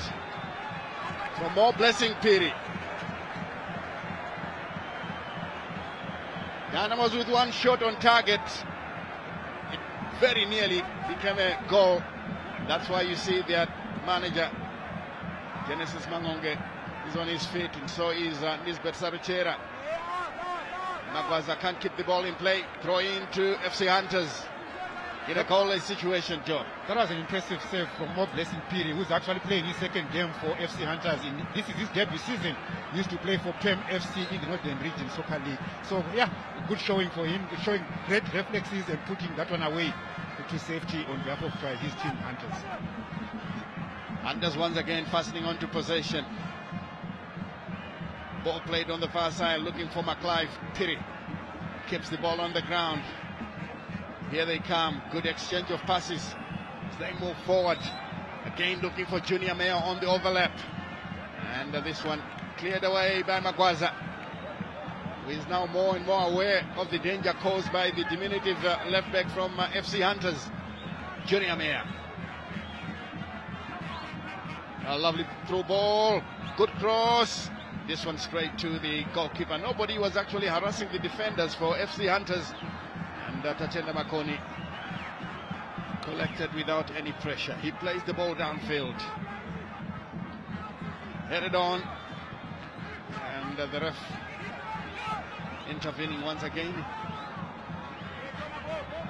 from More Blessing Piri. Dynamos with one shot on target. It very nearly became a goal. That's why you see their manager, Genesis Mangonge, is on his feet, and so is Nisbet Saruchera. Magwaza can't keep the ball in play. Throw into FC Hunters in a goalless situation, Joe. That was an impressive save from More Blessing Piri, who's actually playing his second game for FC Hunters. This is his debut season. He used to play for PEM FC in the Northern Region Soccer League. So, yeah, good showing for him, showing great reflexes and putting that one away to safety on behalf of his team, Hunters. Hunters once again fastening on to possession. Ball played on the far side, looking for McClive. Piri keeps the ball on the ground. Here they come. Good exchange of passes as they move forward. Again looking for Junior Mayer on the overlap. And this one cleared away by Magwaza, who is now more and more aware of the danger caused by the diminutive left back from FC Hunters, Junior Mayer. A lovely through ball. Good cross. This one straight to the goalkeeper. Nobody was actually harassing the defenders for FC Hunters. And Tachenda Makoni collected without any pressure. He plays the ball downfield. Headed on. And the ref intervening once again.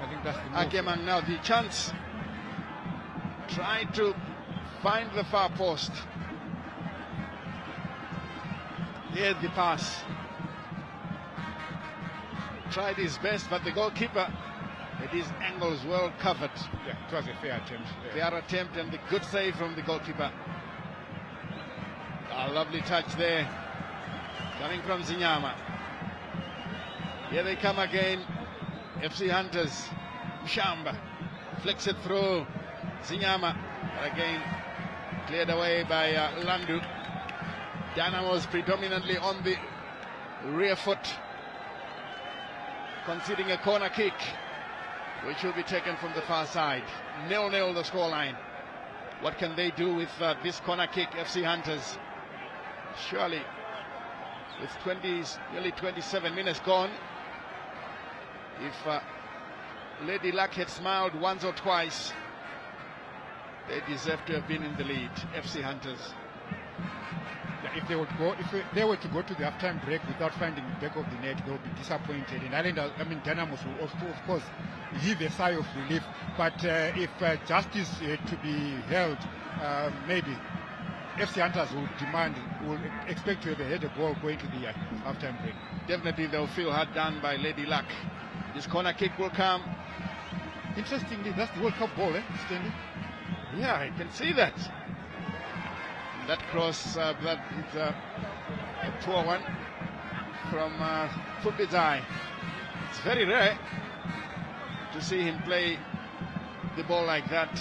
I think that's the move. Agyemang now the chance. Tried to find the far post. Here's the pass. Tried his best, but the goalkeeper had his angles well covered. Yeah, it was a fair attempt. Fair attempt and the good save from the goalkeeper. A lovely touch there, coming from Zinyama. Here they come again, FC Hunters. Mshamba flicks it through. Zinyama, again cleared away by Landu. Dynamos predominantly on the rear foot, conceding a corner kick, which will be taken from the far side. 0-0 the scoreline. What can they do with this corner kick, FC Hunters? Surely, with nearly 27 minutes gone, if Lady Luck had smiled once or twice, they deserve to have been in the lead, FC Hunters. Yeah, if they were to go to the halftime break without finding the back of the net, they would be disappointed. And Dynamos will, of course, heave a sigh of relief. But if justice to be held, maybe FC Hunters will expect to have a header ball going to the halftime break. Definitely they'll feel hard done by Lady Luck. This corner kick will come. Interestingly, that's the World Cup ball, Stanley? Yeah, I can see that. That cross, that is a poor one from Fubizai. It's very rare to see him play the ball like that.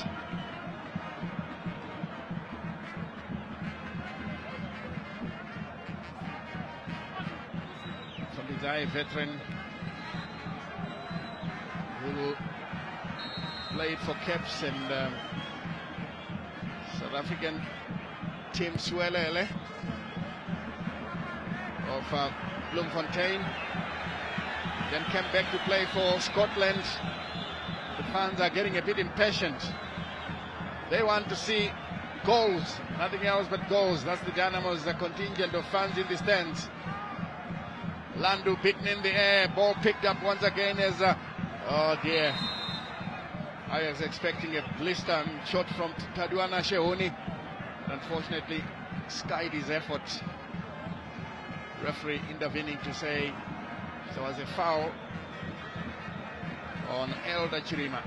Fubizai, veteran, who played for Caps and South African team Swelele of Bloemfontein, then came back to play for Scotland. The fans are getting a bit impatient. They want to see goals, nothing else but goals. That's the Dynamos, the contingent of fans in the stands. Landu beaten in the air, ball picked up once again as oh dear, I was expecting a blister shot from Taduana Shehuni. Unfortunately, skied his effort. Referee intervening to say there was a foul on Elder Chirima.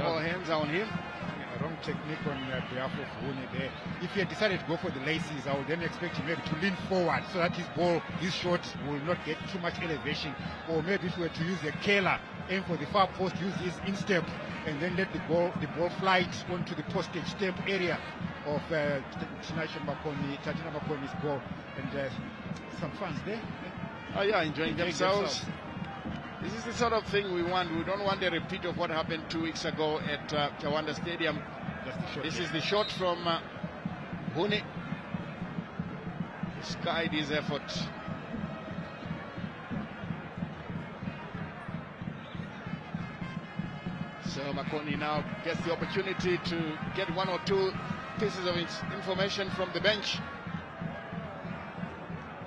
All hands are on him. Wrong technique on behalf of Huni there. If he had decided to go for the laces, I would then expect him maybe to lean forward so that his shot will not get too much elevation. Or maybe if we were to use a Kela, aim for the far post, use his instep, and then let the ball fly onto the postage stamp area of Tatina Makoni's ball. And some fans there. Oh yeah, enjoying themselves. This is the sort of thing we want. We don't want a repeat of what happened 2 weeks ago at Chawanda Stadium. This is the shot from Huni. He skied his effort. So Makoni now gets the opportunity to get 1 or 2 pieces of information from the bench.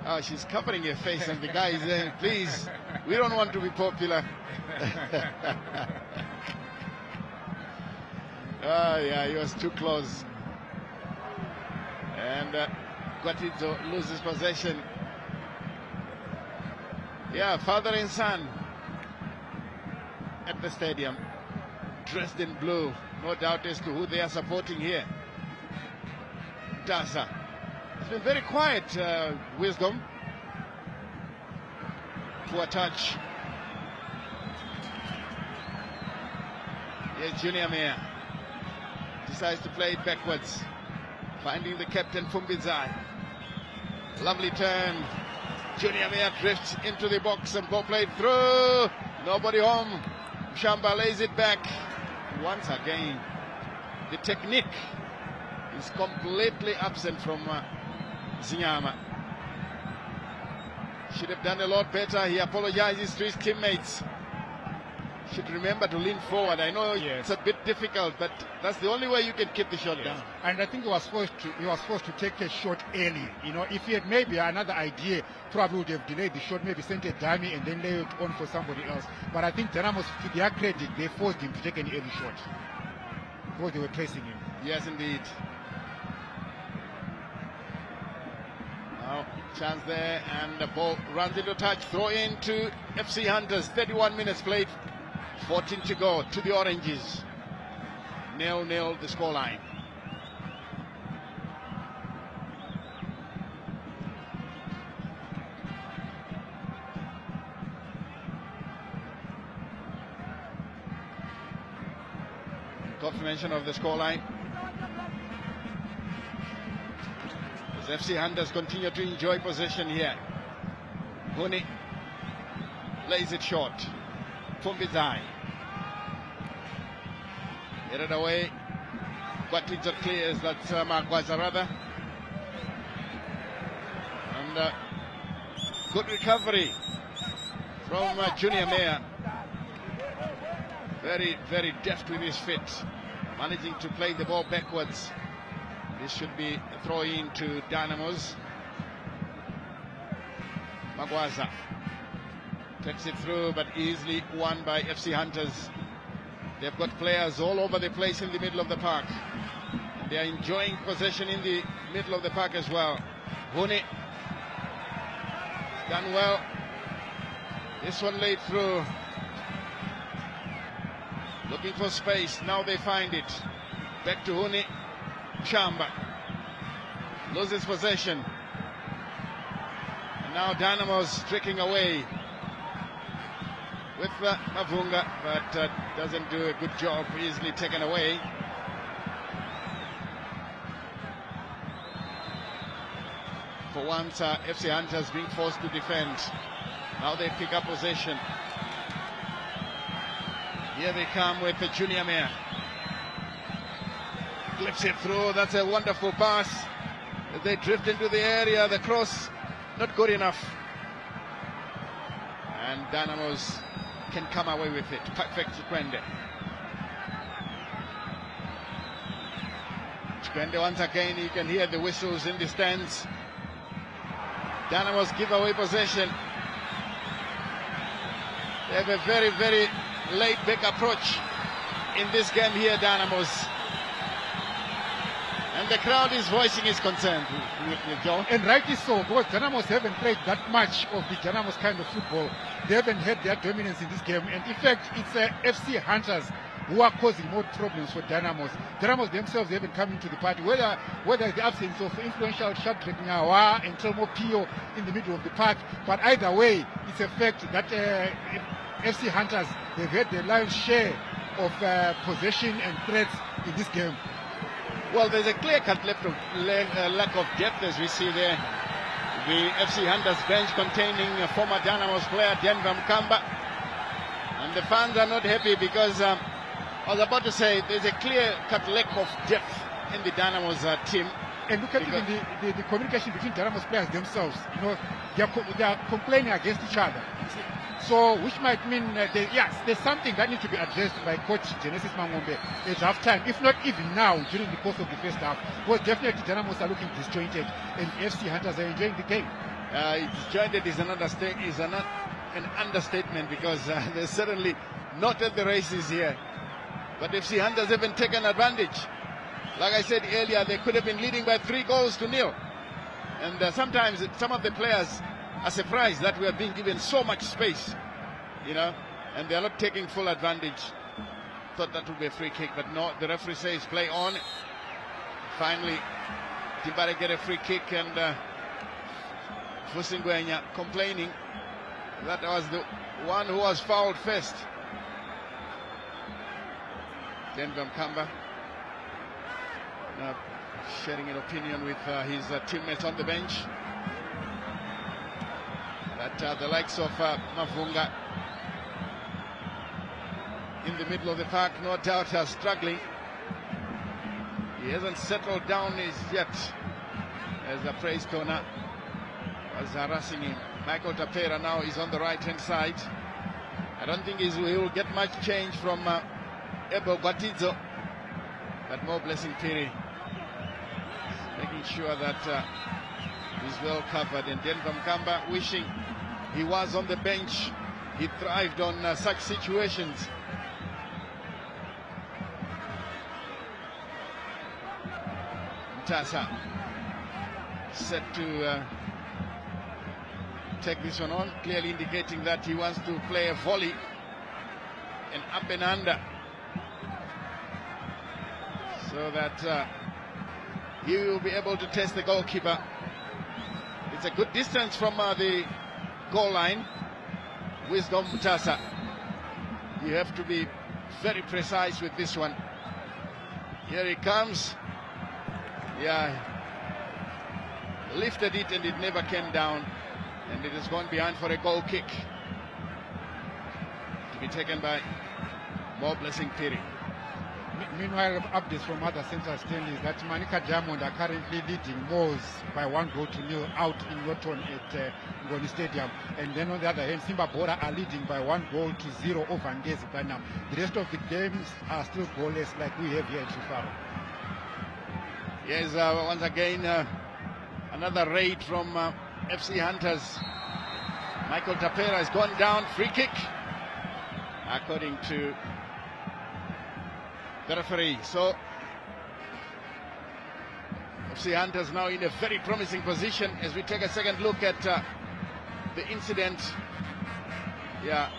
Oh, she's covering her face and the guy is saying, please, we don't want to be popular. Oh, yeah, he was too close. And Gwatidzo loses possession. Yeah, father and son at the stadium, dressed in blue. No doubt as to who they are supporting here. Dasa. It's been very quiet, Wisdom. Poor touch. Here's Junior Mayer. Decides to play it backwards. Finding the captain, Fumbizai. Lovely turn. Junior Mayer drifts into the box and ball played through. Nobody home. Shamba lays it back. Once again, the technique is completely absent from Zinyama. Should have done a lot better. He apologizes to his teammates. Should remember to lean forward. I know it's a bit difficult, but that's the only way you can keep the shot down. And I think he was forced to take a shot early. You know, if he had maybe another idea, probably would have delayed the shot, maybe sent a dummy and then lay it on for somebody else. But I think Dynamos, to their credit, they forced him to take an early shot because they were pressing him. Yes, indeed. Now, chance there, and the ball runs into touch. Throw in to FC Hunters. 31 minutes played. 14 to go to the Oranges. 0-0 the scoreline. Confirmation of the scoreline. As FC Hunters continue to enjoy possession here. Huni lays it short. Fumbizai. Get it away. Gwatidzo clears. That's Magwaza rather. And good recovery from Junior Mayer. Very, very deft with his feet. Managing to play the ball backwards. This should be a throw in to Dynamos. Magwaza takes it through, but easily won by FC Hunters. They've got players all over the place in the middle of the park. They are enjoying possession in the middle of the park as well. Huni done well. This one laid through. Looking for space. Now they find it. Back to Huni. Shamba loses possession. And now Dynamos tricking away with Mavunga, but doesn't do a good job. Easily taken away. For once, FC Hunters being forced to defend. Now they pick up possession. Here they come with the Junior Mayer. Clips it through. That's a wonderful pass. They drift into the area. The cross, not good enough. And Dynamos can come away with it. Perfect Chikwende. Chikwende once again, you can hear the whistles in the stands. Dynamos give away possession. They have a very, very laid-back approach in this game here, Dynamos. And the crowd is voicing its concern with Joe. And rightly so, because Dynamos haven't played that much of the Dynamos kind of football. They haven't had their dominance in this game. And in fact, it's FC Hunters who are causing more problems for Dynamos. Dynamos themselves haven't come into the party, whether the absence of influential Shadrach Nyawa and Telmo Pio in the middle of the park. But either way, it's a fact that FC Hunters, they've had the lion's share of possession and threats in this game. Well, there's a clear-cut lack of depth, as we see there. The FC Hunters bench containing former Dynamos player Denver Mkamba. And the fans are not happy because, I was about to say, there's a clear-cut lack of depth in the Dynamos team. And look at even the communication between Dynamos players themselves. You know, they are complaining against each other. So, which might mean yes, there's something that needs to be addressed by Coach Genesis Mangombe at half-time, if not even now during the course of the first half. Because definitely Dynamos are looking disjointed, and FC Hunters are enjoying the game. Disjointed is an understatement because they're certainly not at the races here. But FC Hunters haven't taken advantage. Like I said earlier, they could have been leading by 3-0. And sometimes some of the players are surprised that we are being given so much space, and they are not taking full advantage. Thought that would be a free kick, but no, the referee says play on. Finally, Timbare get a free kick, and Fusingwenya complaining that was the one who was fouled first. Denver Mkamba now sharing an opinion with his teammates on the bench. That the likes of Mavunga in the middle of the park, no doubt, are struggling. He hasn't settled down as yet, as the praise corner was harassing him. Michael Tapera now is on the right-hand side. I don't think he will get much change from Ebo Gwatidzo, but more Blessing Piri making sure that he's well covered. And Denver Mkamba wishing he was on the bench. He thrived on such situations. Mtasa set to take this one on, clearly indicating that he wants to play a volley and up and under, so that he will be able to test the goalkeeper. It's a good distance from the goal line. Wisdom Mutasa. You have to be very precise with this one. Here he comes. Yeah, lifted it and it never came down, and it has gone behind for a goal kick to be taken by Mo Blessing Piri. Meanwhile, updates from other centers is that Manika Diamond are currently leading Moors by 1-0 out in Norton at Ngoni Stadium. And then on the other hand, Simba Bora are leading by 1-0 over Ngezi Platinum. The rest of the games are still goalless, like we have here in Shifaro. Yes, once again, another raid from FC Hunters. Michael Tapera has gone down, free kick, according to the referee. So FC Hunters now in a very promising position as we take a second look at the incident. Yeah,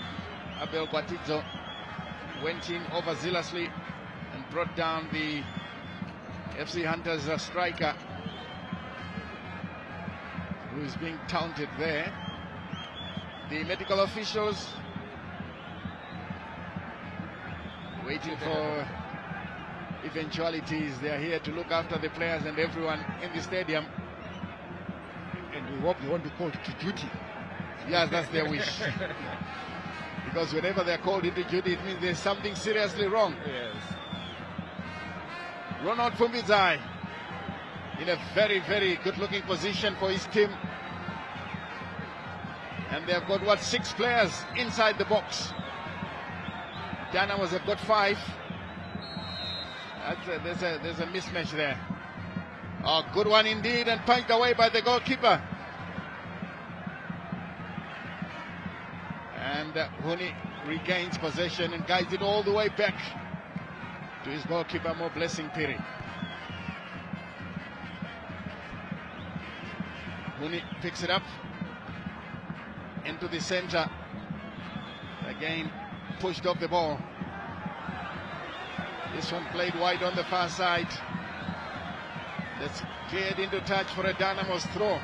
Abel Gwatidzo went in overzealously and brought down the FC Hunters striker, who is being taunted there. The medical officials waiting for eventualities. They are here to look after the players and everyone in the stadium. And we hope they won't be called to duty. Yes, that's their wish. Because whenever they're called into duty, it means there's something seriously wrong. Yes. Ronald Fumbizai in a very, very good-looking position for his team. And they've got, 6 players inside the box. Dynamos have got 5. There's a mismatch there. Oh, good one indeed, and punched away by the goalkeeper. And Huni regains possession and guides it all the way back to his goalkeeper, Mo Blessing Piri. Huni picks it up into the center. Again, pushed off the ball. This one played wide on the far side. That's cleared into touch for a Dynamos throw.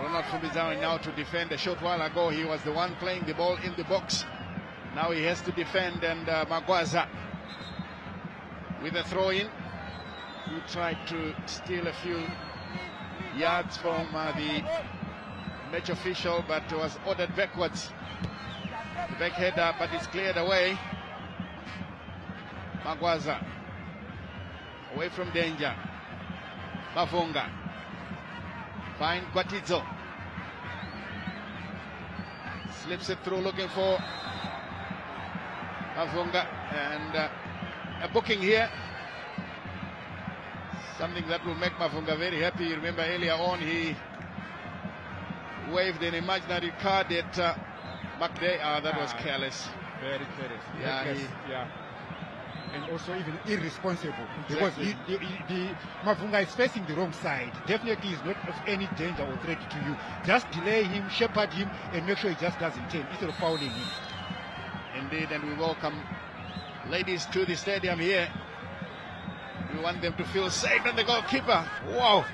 Ronald Fumbizao now to defend. A short while ago he was the one playing the ball in the box. Now he has to defend, and Magwaza with a throw in, who tried to steal a few yards from the match official, but was ordered backwards. The back header, but it's cleared away. Magwaza away from danger. Mavunga find Gwatidzo, slips it through looking for Mavunga, and a booking here, something that will make Mavunga very happy. You remember earlier on he waved an imaginary card at Matchday. That was careless. Very careless. Yeah, and also even irresponsible, Exactly. because Mavunga is facing the wrong side. Definitely is not of any danger or threat to you. Just delay him, shepherd him, and make sure he just doesn't turn instead of fouling him. Indeed, and we welcome ladies to the stadium here. We want them to feel safe, and the goalkeeper, wow,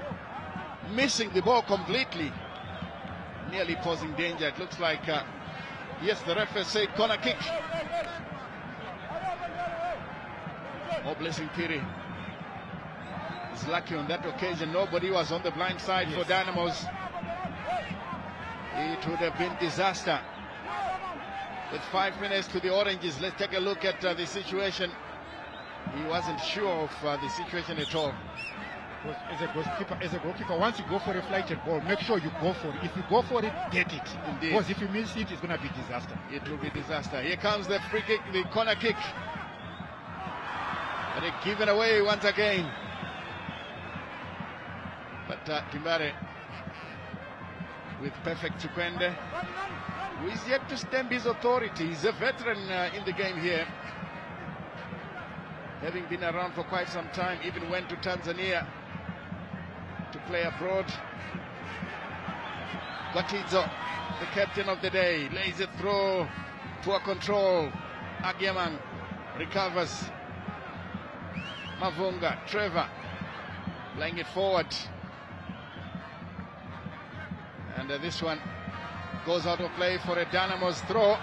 missing the ball completely, nearly posing danger. It looks like, yes, the referee said corner kick. Oh, Blessing Piri is lucky on that occasion. Nobody was on the blind side for Dynamos. It would have been disaster. With 5 minutes to the Oranges, let's take a look at the situation. He wasn't sure of the situation at all. As a goalkeeper, once you go for a flighted ball, make sure you go for it. If you go for it, get it. Indeed. Because if you miss it, it's going to be disaster. It will be disaster. Here comes the free kick, the corner kick. But they give it away once again. But Timbare with perfect Chikwende, who is yet to stamp his authority. He's a veteran in the game here, having been around for quite some time, even went to Tanzania to play abroad. Gwatidzo, the captain of the day, lays it through, poor control. Agiaman recovers. Mavunga, Trevor, playing it forward. And this one goes out of play for a Dynamos throw.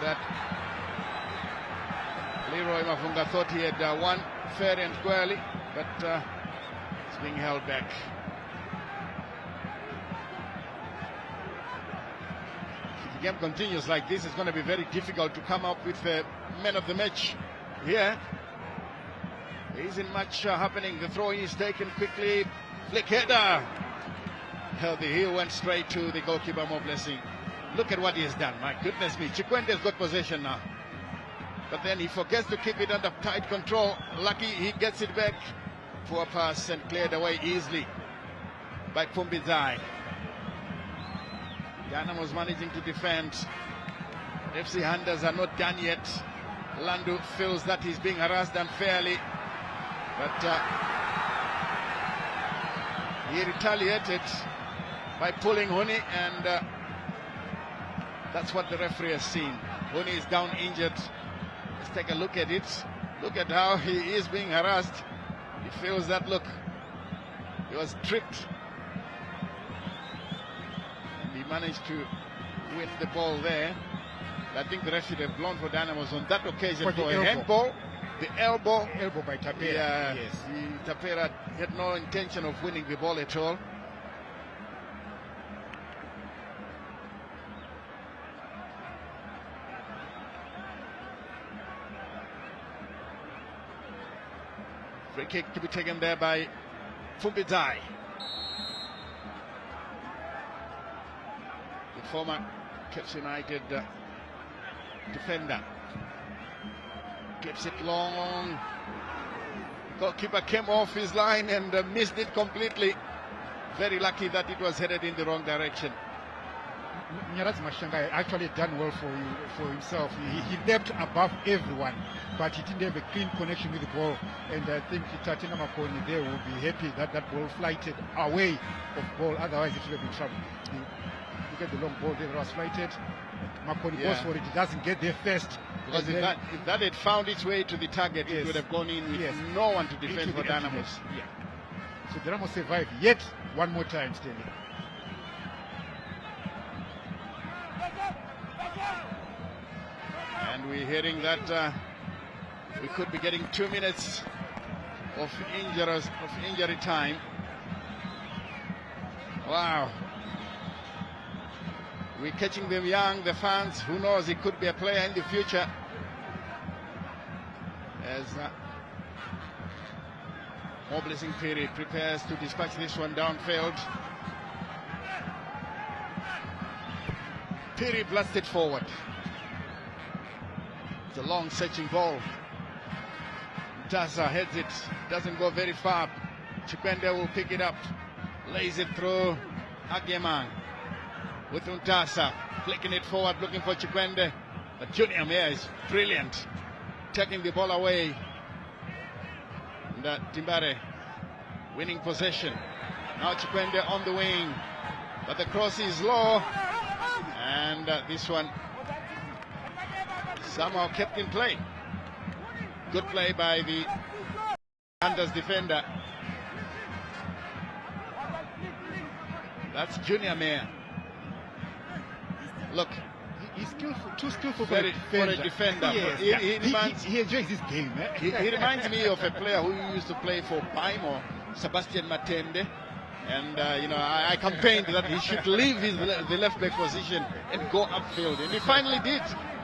That Leroy Mavunga thought he had won fair and squarely, but it's being held back. If the game continues like this, it's going to be very difficult to come up with the man of the match here. There isn't much happening. The throw is taken quickly. Flick header. The heel went straight to the goalkeeper, Mo Blessing. Look at what he has done. My goodness me. Chikwende's got possession now, but then he forgets to keep it under tight control. Lucky he gets it back. Poor pass and cleared away easily by Fumbizai. Dynamos managing to defend. FC Hunters are not done yet. Landu feels that he's being harassed unfairly, but he retaliated by pulling Huni, and that's what the referee has seen. Huni is down injured. Let's take a look at it. Look at how he is being harassed. He feels that, look, he was tripped, and he managed to win the ball there. I think the ref should have blown for Dynamos on that occasion for a handball. The elbow by Tapera. Yeah, Yes. Tapera had no intention of winning the ball at all. Free kick to be taken there by Fumbizai. The former Caps United defender. Gives it long. Goalkeeper came off his line and missed it completely. Very lucky that it was headed in the wrong direction. Nyaradzi Mashanga actually done well for himself. He leapt above everyone, but he didn't have a clean connection with the ball. And I think Tatina Makoni there will be happy that that ball flighted away of ball. Otherwise, it would have been trouble. Look at the long ball there that was flighted. Makoni goes for it. He doesn't get there first. Because if that had found its way to the target, it would have gone in with no one to defend for Dynamos. Yeah. So Dynamos survived yet one more time, Stanley. And we're hearing that we could be getting 2 minutes of injury time. Wow. We're catching them young, the fans. Who knows, he could be a player in the future. As Moblessing Piri prepares to dispatch this one downfield. Piri blasted forward. It's a long searching ball. Tasa heads it, doesn't go very far. Chikwende will pick it up, lays it through Ageman with Untasa, flicking it forward, looking for Chikwende. But Junior Meyer is brilliant, taking the ball away. And Timbare winning possession. Now Chikwende on the wing, but the cross is low, and this one somehow kept in play. Good play by the Hunters defender. That's Junior Meyer. Look, he's skillful, too skillful for a defender. Yes, he enjoys this game. He reminds me of a player who used to play for Paimo, Sebastian Matende. And, I campaigned that he should leave the left back position and go upfield. And he finally did.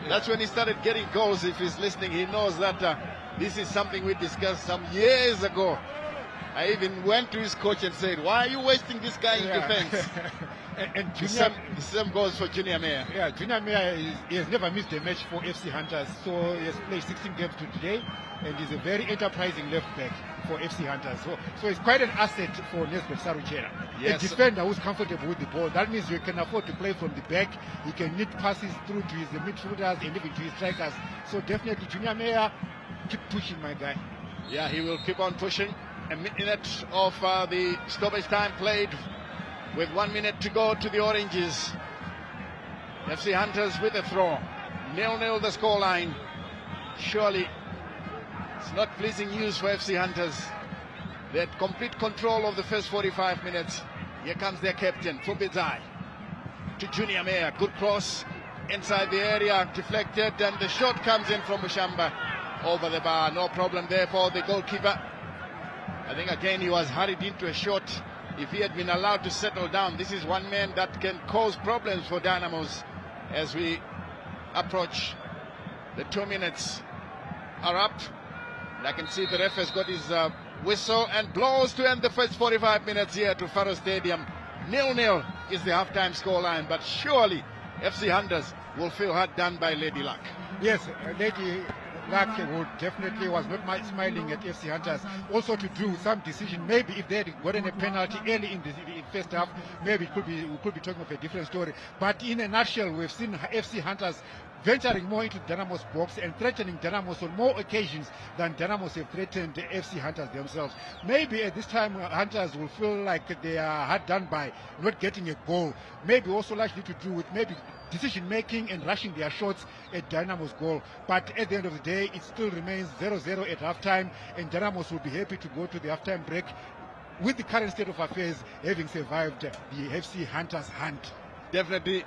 That's when he started getting goals. If he's listening, he knows that this is something we discussed some years ago. I even went to his coach and said, why are you wasting this guy in defense? and the same goes for Junior Meyer. Yeah, Junior Meyer he has never missed a match for FC Hunters. So he has played 16 games today, and he's a very enterprising left back for FC Hunters. So it's quite an asset for Nesbeth Saruchera. Yes. A defender who's comfortable with the ball. That means you can afford to play from the back. He can knit passes through to his midfielders and even to his strikers. So definitely Junior Meyer, keep pushing, my guy. Yeah, he will keep on pushing. A minute of the stoppage time played with 1 minute to go to the Oranges. FC Hunters with a throw. 0-0 the scoreline. Surely it's not pleasing news for FC Hunters. They had complete control of the first 45 minutes. Here comes their captain, Fumbizai, to Junior Meyer. Good cross inside the area, deflected, and the shot comes in from Mushamba over the bar. No problem there for the goalkeeper. I think again he was hurried into a shot. If he had been allowed to settle down, this is one man that can cause problems for Dynamos as we approach the 2 minutes are up. And I can see the ref has got his whistle and blows to end the first 45 minutes here to Faro Stadium. 0-0 is the halftime scoreline, but surely FC Hunters will feel hard done by Lady Luck. Yes, Lady Luck was not smiling at FC Hunters. Also to do some decision, maybe if they had gotten a penalty early in the first half, maybe we could be talking of a different story. But in a nutshell, we've seen FC Hunters venturing more into Dynamos box and threatening Dynamos on more occasions than Dynamos have threatened the FC Hunters themselves. Maybe at this time Hunters will feel like they are hard done by not getting a goal. Maybe also likely to do with maybe decision making and rushing their shots at Dynamos goal. But at the end of the day, it still remains 0-0 at halftime, and Dynamos will be happy to go to the halftime break with the current state of affairs, having survived the FC Hunters hunt. Definitely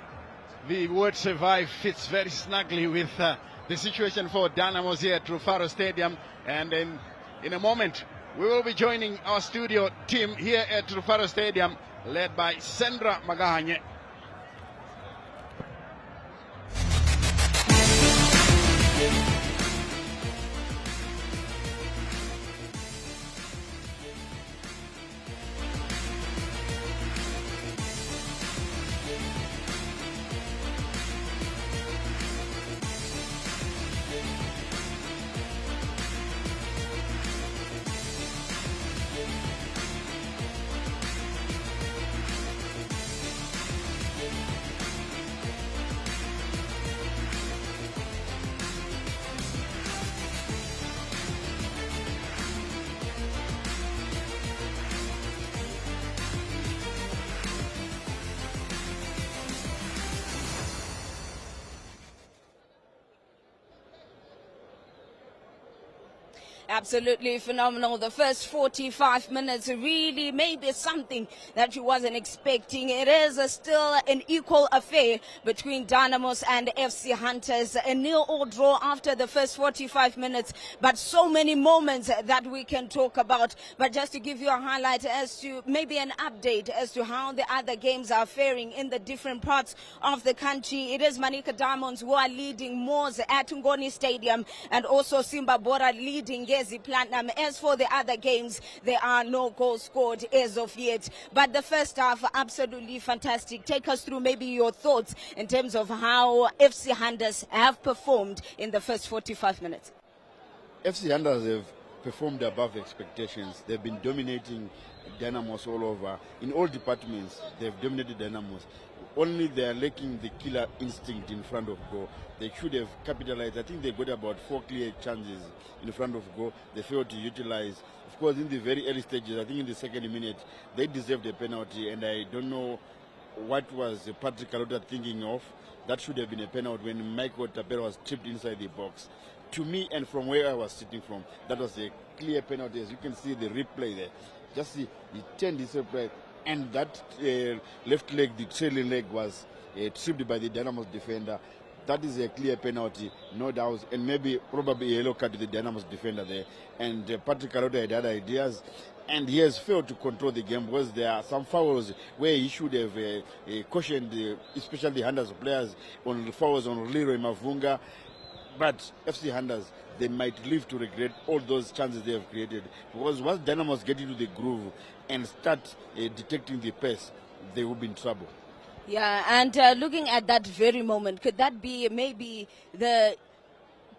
the word survive fits very snugly with the situation for Dynamos here at Rufaro Stadium. And in a moment we will be joining our studio team here at Rufaro Stadium, led by Sandra Magahanye. Absolutely phenomenal. The first 45 minutes really maybe something that you wasn't expecting. It is still an equal affair between Dynamos and FC Hunters. A 0-0 draw after the first 45 minutes, but so many moments that we can talk about. But just to give you a highlight as to maybe an update as to how the other games are faring in the different parts of the country. It is Manika Diamonds who are leading Moors at Ngoni Stadium, and also Simba Bora leading Gezi Platinum. As for the other games, there are no goals scored as of yet. But the first half, absolutely fantastic. Take us through maybe your thoughts in terms of how FC Hunters have performed in the first 45 minutes. FC Hunters have performed above expectations. They've been dominating Dynamos all over. In all departments, they've dominated Dynamos. Only they are lacking the killer instinct in front of goal. They should have capitalized. I think they got about 4 clear chances in front of goal. They failed to utilize. Of course, in the very early stages, I think in the second minute, they deserved a penalty, and I don't know what was Patrick Kalota thinking of. That should have been a penalty when Michael Tapera was tripped inside the box. To me, and from where I was sitting from, that was a clear penalty. As you can see the replay there. Just see, he turned his replay, and that left leg, the trailing leg, was tripped by the Dynamos defender. That is a clear penalty, no doubt, and maybe probably a yellow card to the Dynamos defender there. And Patrick Kalota had other ideas, and he has failed to control the game because there are some fouls where he should have cautioned, especially the Hunters players, on the fouls on Leroy Mavunga. But FC Hunters, they might live to regret all those chances they have created, because once Dynamos get into the groove and start detecting the pace, they will be in trouble. Yeah, and looking at that very moment, could that be maybe the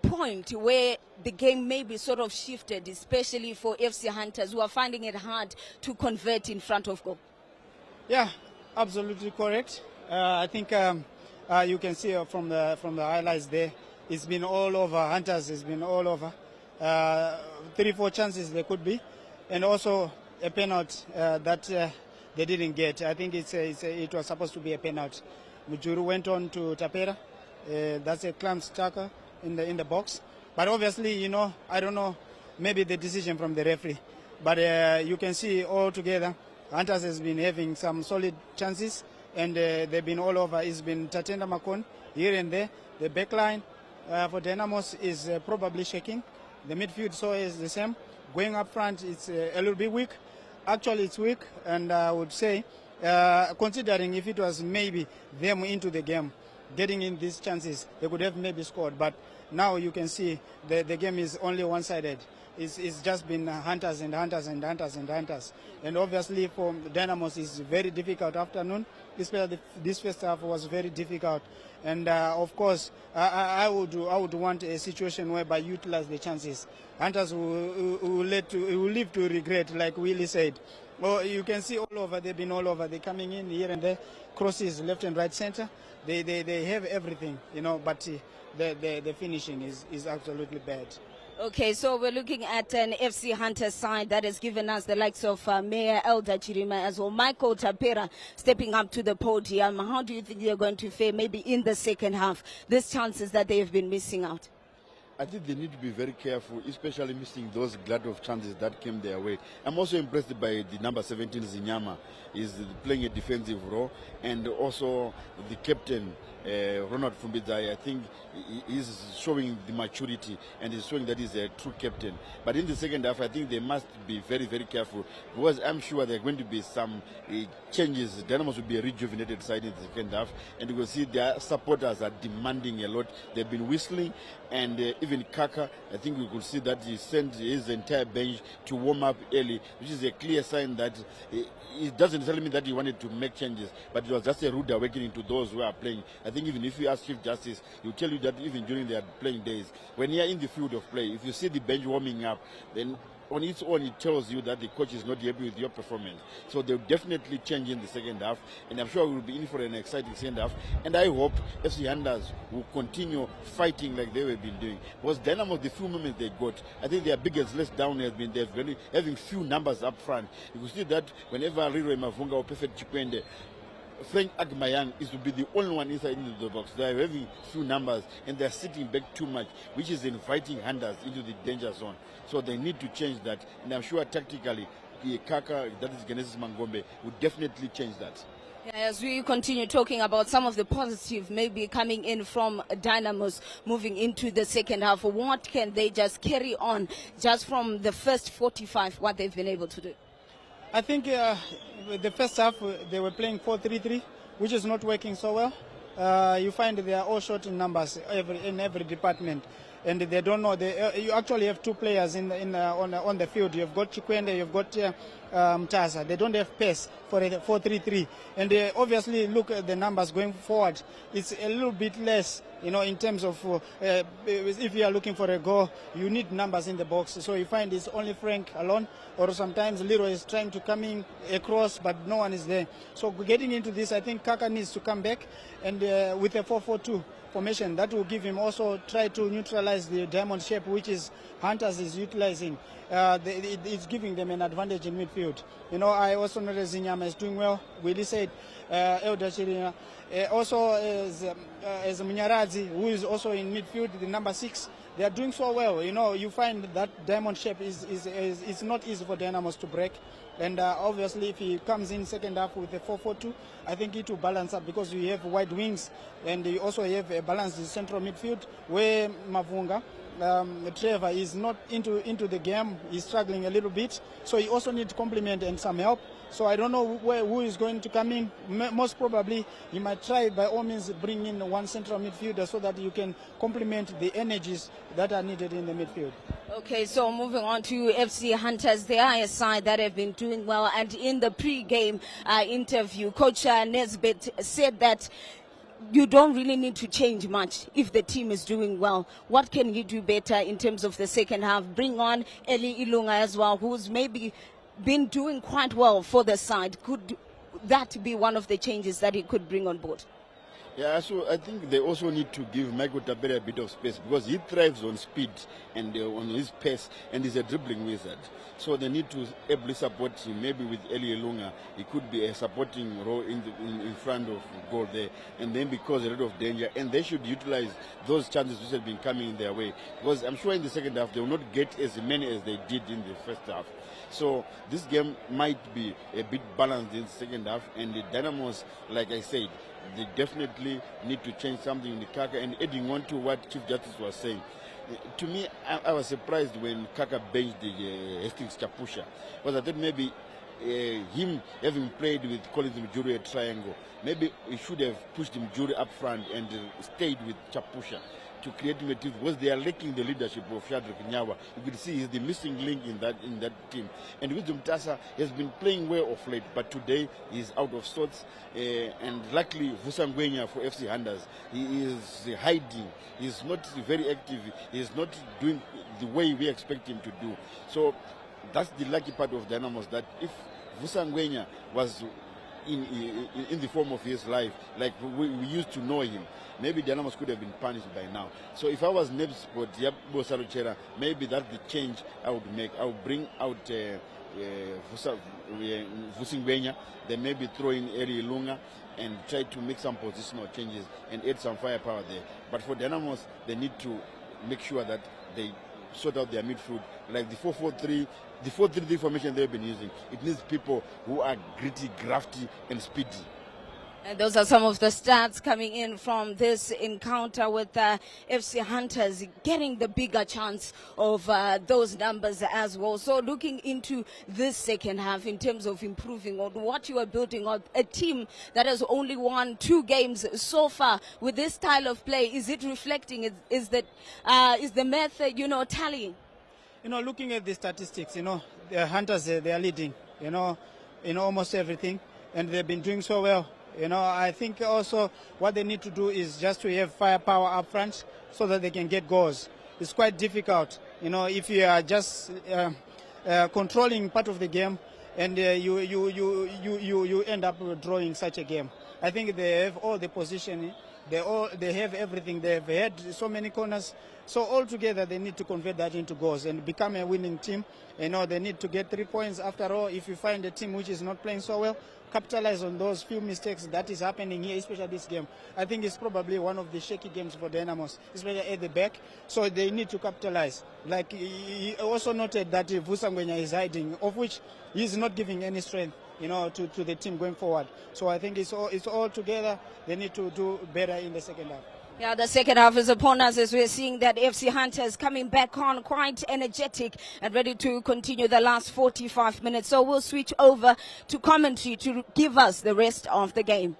point where the game maybe sort of shifted, especially for FC Hunters, who are finding it hard to convert in front of goal? Yeah, absolutely correct. I think you can see from the highlights there, it's been all over. Hunters has been all over. 3-4 chances there could be, and also a penalty that they didn't get. I think it was supposed to be a penalty. Mujuru went on to Tapera. That's a clamp tackle in the box. But obviously, I don't know, maybe the decision from the referee. But you can see all together, Hunters has been having some solid chances, and they've been all over. It's been Tatenda Makon here and there. The back line for Dynamos is probably shaking. The midfield so is the same. Going up front, it's a little bit weak. Actually, it's weak, and I would say, considering if it was maybe them into the game, getting in these chances, they could have maybe scored. But now you can see the game is only one-sided. It's just been Hunters and Hunters and Hunters and Hunters. And obviously for Dynamos, it's a very difficult afternoon. Especially this first half was very difficult. And of course, I would want a situation whereby utilize the chances. Hunters will live to regret, like Willie said. Well, you can see all over, they've been all over. They're coming in here and there, crosses left and right center. They have everything, but the finishing is absolutely bad. Okay, so we're looking at an FC Hunters side that has given us the likes of Mayor Elda Chirima as well, Michael Tapera stepping up to the podium. How do you think they're going to fare maybe in the second half, these chances that they have been missing out? I think they need to be very careful, especially missing those glut of chances that came their way. I'm also impressed by the number 17, Zinyama. He's playing a defensive role, and also the captain, Ronald Fumbizai. I think he's showing the maturity, and he's showing that he's a true captain. But in the second half, I think they must be very, very careful, because I'm sure there are going to be some changes. Dynamos will be a rejuvenated side in the second half, and you will see their supporters are demanding a lot. They've been whistling, and even Kaka, I think we could see that he sent his entire bench to warm up early, which is a clear sign that it doesn't tell me that he wanted to make changes, but it was just a rude awakening to those who are playing. I think even if you ask Chief Justice, he'll tell you that even during their playing days, when you're in the field of play, if you see the bench warming up, then on its own it tells you that the coach is not happy with your performance. So they'll definitely change in the second half, and I'm sure we'll be in for an exciting second half. And I hope FC Hunters will continue fighting like they have been doing. Because Dynamo, the few moments they got, I think their biggest letdown has been they're really having few numbers up front. You can see that whenever Leroy Mavunga or Perfect Chikwende Frank Agmayang is to be the only one inside into the box. They are having few numbers and they are sitting back too much, which is inviting hunters into the danger zone. So they need to change that. And I'm sure tactically, the Kaka, that is Genesis Mangombe, would definitely change that. Yeah, as we continue talking about some of the positive maybe coming in from Dynamos moving into the second half, what can they just carry on just from the first 45, what they've been able to do? I think the first half they were playing 4-3-3, which is not working so well. You find they are all short in numbers in every department, and they don't know. You actually have two players on the field. You've got Chikwende, you've got Mtasa. They don't have pace for a 4-3-3, and they obviously look at the numbers going forward. It's a little bit less, in terms of if you are looking for a goal, you need numbers in the box. So you find it's only Frank alone, or sometimes Leroy is trying to come in across, but no one is there. So getting into this, I think Kaka needs to come back, and with a 4-4-2 formation, that will give him also try to neutralize the diamond shape, which is Hunters is utilizing. It's giving them an advantage in midfield. I also noticed Zinyama is doing well. Willie said Elder Chirina. Also as Munyaradzi, who is also in midfield, the number 6, they are doing so well. You find that diamond shape is not easy for Dynamos to break. And obviously, if he comes in second half with a 4-4-2, I think it will balance up because you have wide wings and you also have a balanced central midfield where Mavunga, Trevor, is not into the game. He's struggling a little bit. So he also needs complement and some help. So I don't know who is going to come in. Most probably, you might try by all means bring in one central midfielder so that you can complement the energies that are needed in the midfield. Okay, so moving on to FC Hunters, they are a side that have been doing well. And in the pre-game interview, Coach Nesbitt said that you don't really need to change much if the team is doing well. What can you do better in terms of the second half? Bring on Eli Ilunga as well, who's maybe been doing quite well for the side. Could that be one of the changes that he could bring on board? Yeah, so I think they also need to give Michael Tabera a bit of space because he thrives on speed and on his pace, and he's a dribbling wizard. So they need to ably support him. Maybe with Eli Lunga, he could be a supporting role in front of goal there, and then because a lot of danger, and they should utilize those chances which have been coming their way. Because I'm sure in the second half they will not get as many as they did in the first half. So this game might be a bit balanced in the second half, and the Dynamos, like I said, they definitely need to change something in the Kaka. And adding on to what Chief Justice was saying, to me, I was surprised when Kaka benched the Hastings Chapusha, because I thought maybe him having played with Collins Mjuri at triangle, maybe he should have pushed Mjuri up front and stayed with Chapusha to create a team, because they are lacking the leadership of Shadrack Nyawa. You could see he's the missing link in that team. And Wisdom Tasa has been playing well of late, but today he's out of sorts. And luckily, Vusangwenya for FC Hunters, he is hiding. He's not very active. He's not doing the way we expect him to do. So that's the lucky part of Dynamos, that if Vusangwenya was in the form of his life, like we used to know him, maybe Dynamos could have been punished by now. So if I was Nebsport, Yabo Saruchera, maybe that's the change I would make. I would bring out Vusingwenya, then maybe throw in Eri Lunga and try to make some positional changes and add some firepower there. But for Dynamos, they need to make sure that they sort out their midfield, like the 4-4-3, the 4-3-3 formation they've been using. It needs people who are gritty, crafty, and speedy. And those are some of the stats coming in from this encounter with FC Hunters, getting the bigger chance of those numbers as well. So looking into this second half in terms of improving on what you are building on, a team that has only won 2 games so far with this style of play, is it reflecting? Is the method, tallying? Looking at the statistics, the Hunters, they are leading, in almost everything, and they've been doing so well. I think also what they need to do is just to have firepower up front so that they can get goals. It's quite difficult, if you are just controlling part of the game and you end up drawing such a game. I think they have all the position, They have everything. They've had so many corners. So altogether, they need to convert that into goals and become a winning team. You know, they need to get 3 points. After all, if you find a team which is not playing so well, capitalize on those few mistakes that is happening here, especially this game. I think it's probably one of the shaky games for Dynamos, especially at the back. So they need to capitalize. Like he also noted that Vusangwenya is hiding, of which he's not giving any strength, you know, to the team going forward. So I think it's all together. They need to do better in the second half. Yeah, the second half is upon us as we're seeing that FC Hunters coming back on quite energetic and ready to continue the last 45 minutes. So we'll switch over to commentary to give us the rest of the game.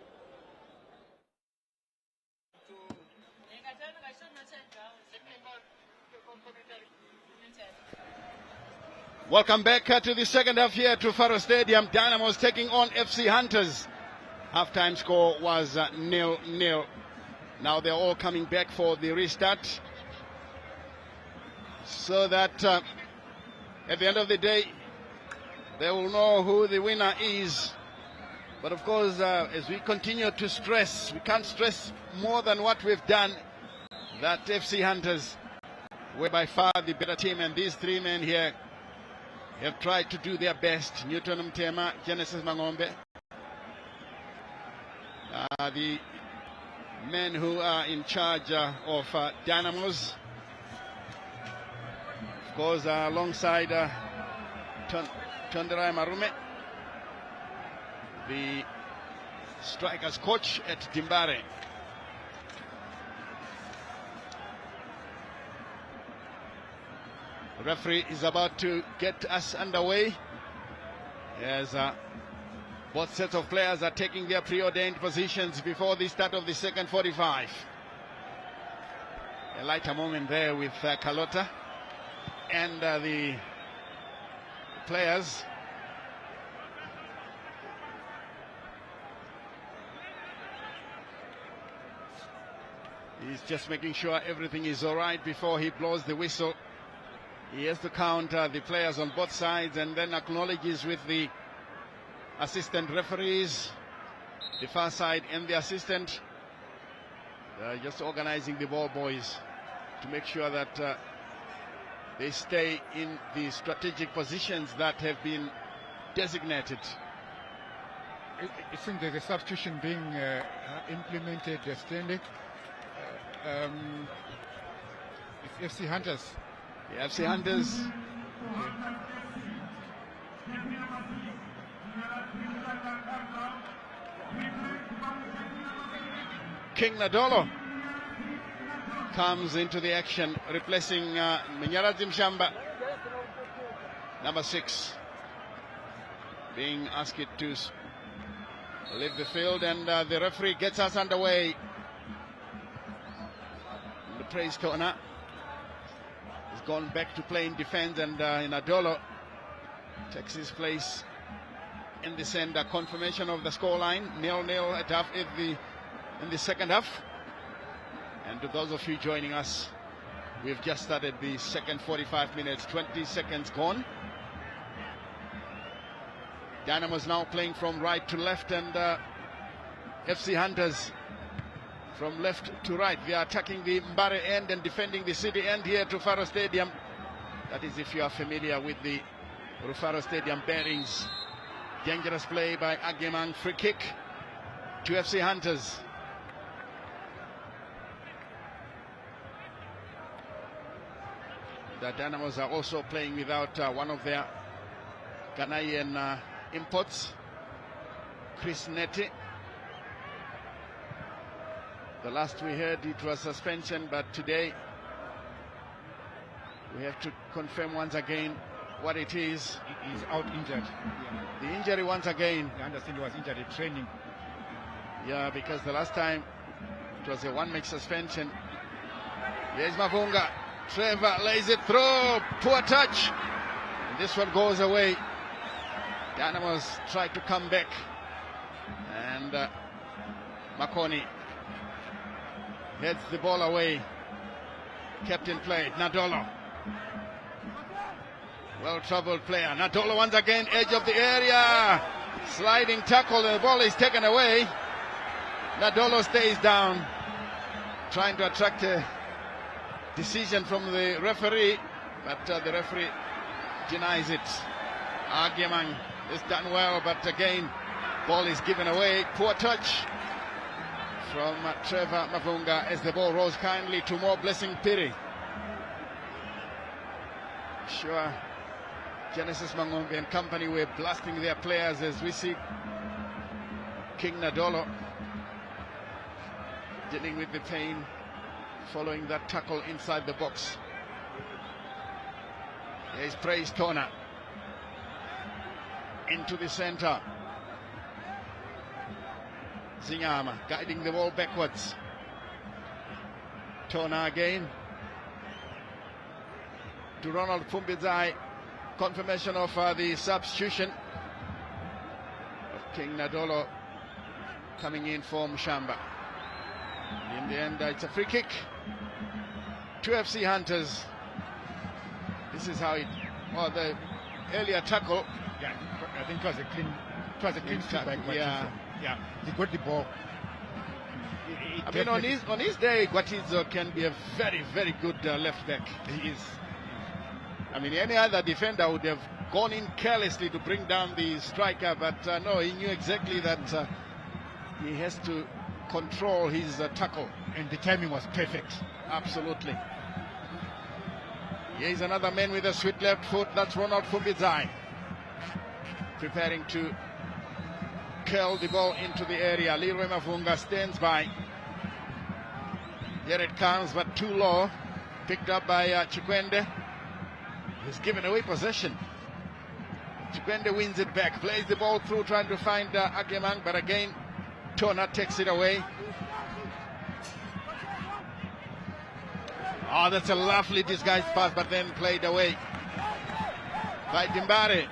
Welcome back to the second half here to Faro Stadium. Dynamos taking on FC Hunters. Halftime score was 0-0. Now they're all coming back for the restart, so that at the end of the day, they will know who the winner is. But of course, as we continue to stress, we can't stress more than what we've done, that FC Hunters were by far the better team, and these three men here have tried to do their best. Newton Mtema, Genesis Mangombe, the men who are in charge of Dynamos. Of course, alongside Tonderai Marume, the strikers coach at Dimbare. The referee is about to get us underway as both sets of players are taking their preordained positions before the start of the second 45. A lighter moment there with Kalota and the players. He's just making sure everything is all right before he blows the whistle. He has to count the players on both sides and then acknowledges with the assistant referees, the far side and the assistant. They're just organizing the ball boys to make sure that they stay in the strategic positions that have been designated. It seems there's a substitution being implemented, Stanley. It's FC Hunters. The FC Hunters. King Nadolo comes into the action, replacing Minyarazi Mshamba, number 6, being asked to leave the field, and the referee gets us underway. In the praise corner, he's gone back to playing defense, and Nadolo takes his place in the center. Confirmation of the scoreline, 0-0 at half in the second half. And to those of you joining us, we've just started the second 45 minutes, 20 seconds gone. Dynamos now playing from right to left, and FC Hunters from left to right. They are attacking the Mbare end and defending the city end here to Faro Stadium. That is if you are familiar with the Rufaro Stadium bearings. Dangerous play by Agemang, free kick to FC Hunters. The Dynamos are also playing without one of their Ghanaian imports, Chris Neti. The last we heard, it was suspension, but today we have to confirm once again what it is. He's out injured. The injury once again. I understand he was injured in training. Yeah, because the last time it was a one-match suspension. Here's Mavunga. Trevor lays it through. Poor touch. And this one goes away. Dynamos tried to come back. And Makoni heads the ball away. Captain played. Nadolo. Well-traveled player. Nadolo once again, edge of the area. Sliding tackle, and the ball is taken away. Nadolo stays down. trying to attract a decision from the referee, but the referee denies it. Agyemang is done well, but again, ball is given away. Poor touch from Trevor Mavunga as the ball rolls kindly to more Blessing Piri. Sure, Genesis Mangombe and company were blasting their players as we see King Nadolo dealing with the pain following that tackle inside the box. Here's Praise Tona into the center. Zinyama guiding the ball backwards. Tona again to Ronald Fumbizai. Confirmation of the substitution of King Nadolo coming in for Mshamba. In the end, it's a free kick to FC Hunters. This is how it, the earlier tackle. Yeah, I think it was a clean tackle. Yeah, he got the ball. I mean, on his day, Guatizo can be a very, very good left back. He is. I mean, any other defender would have gone in carelessly to bring down the striker, but no, he knew exactly that he has to control his tackle. And the timing was perfect. Absolutely. Here's another man with a sweet left foot. That's Ronald Fumbizai. Preparing to curl the ball into the area. Leroy Mavunga stands by. Here it comes, but too low. Picked up by Chikwende. He's given away possession. Chikwende wins it back. Plays the ball through, trying to find Agyemang, but again, Tona takes it away. Oh, that's a lovely disguised pass, but then played away by Dimbare.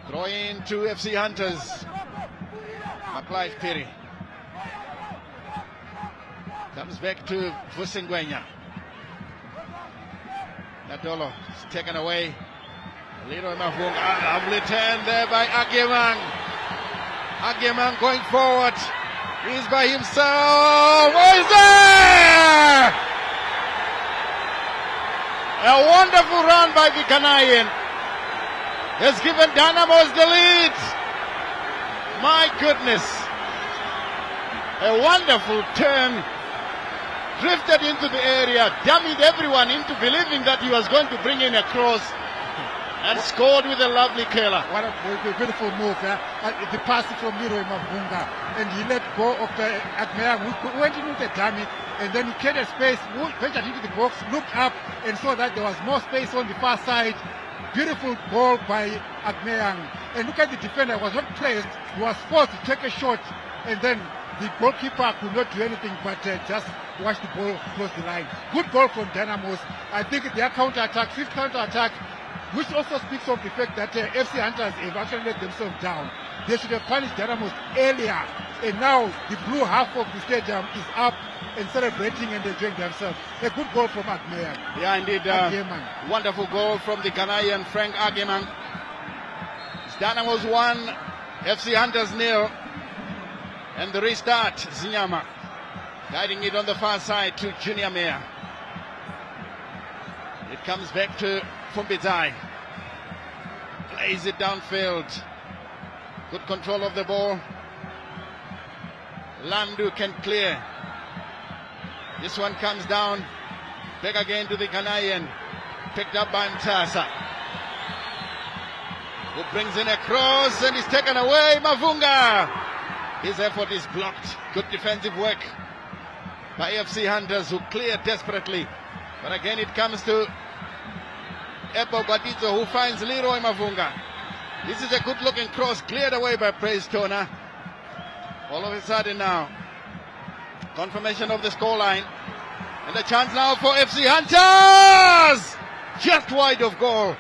Throw in to FC Hunters. McLeod Piri. Comes back to Vusingwenya. Nadolo is taken away. Leroy Mavunga. Lovely turn there by Agyemang. Agyemang going forward. He's by himself. Oh, he's there! A wonderful run by the Ghanaian. Has given Dynamos the lead. My goodness. A wonderful turn. Drifted into the area, dummied everyone into believing that he was going to bring in a cross, and scored with a lovely curler. What a beautiful move. The pass from Leroy Mavunga, and he let go of Agyemang, who went into the dummy, and then he created space, ventured into the box, looked up, and saw that there was more space on the far side. Beautiful goal by Agyemang. And look at the defender, was not placed, he was forced to take a shot, and then the goalkeeper could not do anything but just watch the ball cross the line. Good goal from Dynamos. I think their counter-attack, fifth counter-attack, which also speaks of the fact that FC Hunters have actually let themselves down. They should have punished Dynamos earlier. And now the blue half of the stadium is up and celebrating and enjoying themselves. A good goal from Agyemang. Yeah, indeed. Wonderful goal from the Ghanaian Frank Agyemang. Dynamos 1, FC Hunters 0. And the restart, Zinyama guiding it on the far side to Junior Meyer. It comes back to Fumbizai. Plays it downfield. Good control of the ball. Landu can clear. This one comes down. Back again to the Ghanaian. Picked up by Mtasa, who brings in a cross and is taken away. Mavunga. His effort is blocked. Good defensive work by FC Hunters, who clear desperately. But again it comes to Ebo Guatizo, who finds Leroy Mavunga. This is a good looking cross, cleared away by Praise Tona. All of a sudden now, confirmation of the scoreline. And a chance now for FC Hunters! Just wide of goal.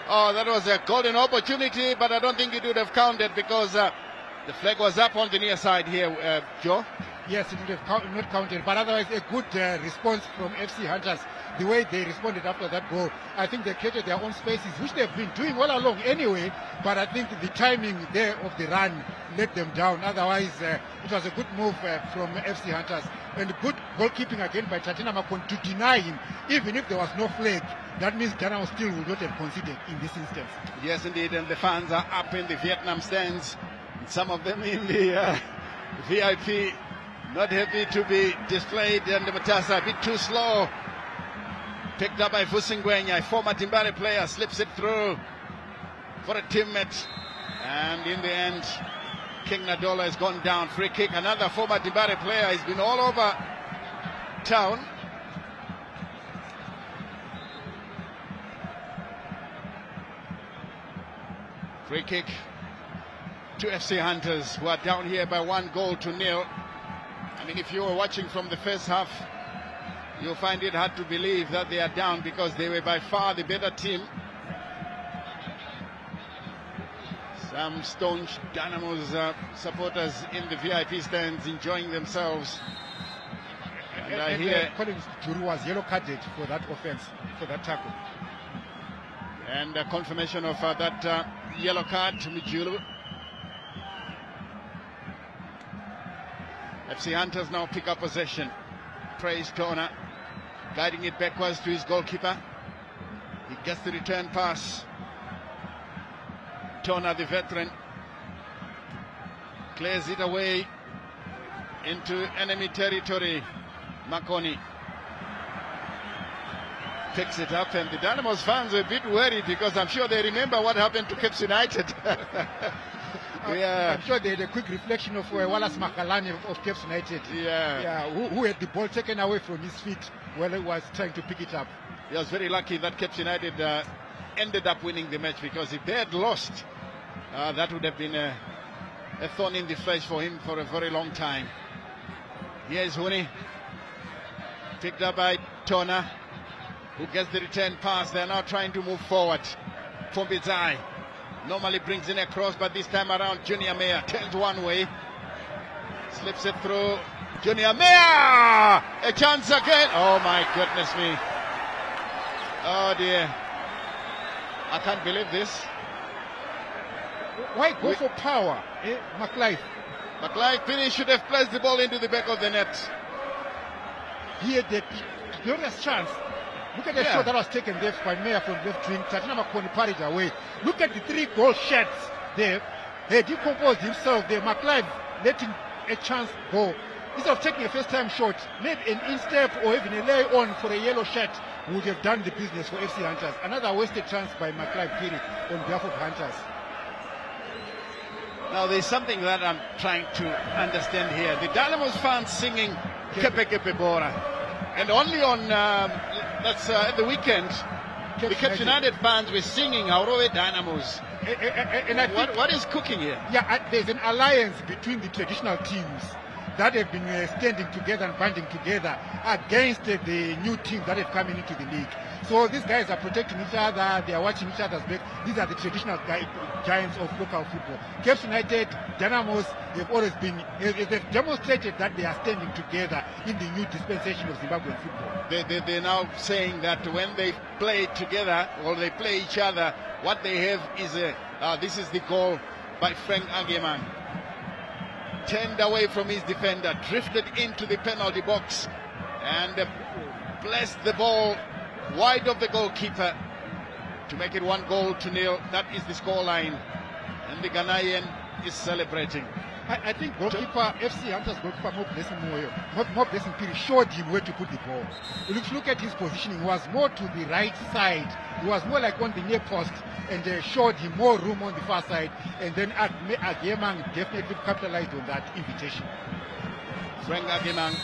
Oh, that was a golden opportunity, but I don't think it would have counted because the flag was up on the near side here, Joe. Yes, it would have not counted, but otherwise a good response from FC Hunters. the way they responded after that goal. I think they created their own spaces, which they've been doing all along anyway, but I think the timing there of the run let them down. Otherwise, it was a good move from FC Hunters, and good goalkeeping again by Tatina Makon to deny him, even if there was no flag. That means Dynamos still would not have conceded in this instance. Yes, indeed, and the fans are up in the Vietnam stands. Some of them in the VIP, not happy to be displayed, and the Matasa a bit too slow. Picked up by Fusingwenya, a former Timbare player, slips it through for a teammate, and in the end, King Nadola has gone down. Free kick, another former Timbare player. He's been all over town. Free kick to FC Hunters, who are down here by 1-0. I mean, if you were watching from the first half, you'll find it hard to believe that they are down, because they were by far the better team. Some staunch Dynamos supporters in the VIP stands enjoying themselves. And I hear Collins Juru was yellow carded for that offense, for that tackle. And a confirmation of that yellow card to Mijulu. FC Hunters now pick up possession. Praise Tona, guiding it backwards to his goalkeeper. He gets the return pass. Tona, the veteran, clears it away into enemy territory. Makoni picks it up, and the Dynamos fans are a bit worried, because I'm sure they remember what happened to Cape United. I'm sure they had a quick reflection of Wallace Makalani of Cape United. Who had the ball taken away from his feet while he was trying to pick it up. He was very lucky that Cape United ended up winning the match, because if they had lost, that would have been a thorn in the flesh for him for a very long time. Here's Huni, picked up by Tona, who gets the return pass. They're now trying to move forward. Fombizai normally brings in a cross, but this time around Junior Meyer turns one way, slips it through. Junior Meyer, a chance again. Oh my goodness me. Oh dear, I can't believe this. Why go for power, McLeod? McLeod should have placed the ball into the back of the net. He had that glorious chance. Look at the shot that was taken there by Meyer from left wing. Tatina Makoni parried away. Look at the 3 goal shots there. He decomposed himself there. McLeod letting a chance go. Instead of taking a first-time shot, maybe an instep or even a lay-on for a yellow shot would have done the business for FC Hunters. Another wasted chance by McLeod Piri on behalf of Hunters. Now there's something that I'm trying to understand here. The Dynamos fans singing Kepe Kepe Bora, and only on at the weekend the Cape United fans were singing Auroe Dynamos. And I think, what is cooking here? There's an alliance between the traditional teams that have been standing together and banding together against the new teams that have come into the league. So these guys are protecting each other, they are watching each other's back. These are the traditional giants of local football. Cape United, Dynamos, they've always been, they've demonstrated that they are standing together in the new dispensation of Zimbabwean football. They're now saying that when they play together, or they play each other, what they have is this is the goal by Frank Angeman. Turned away from his defender, drifted into the penalty box, and blessed the ball wide of the goalkeeper to make it 1-0. That is the scoreline, and the Ghanaian is celebrating. I think goalkeeper, FC Hunters goalkeeper, more blessing Piri showed him where to put the ball. Look at his positioning. He was more to the right side. He was more like on the near post, and showed him more room on the far side. And then Agemang definitely capitalized on that invitation. Frank Agemang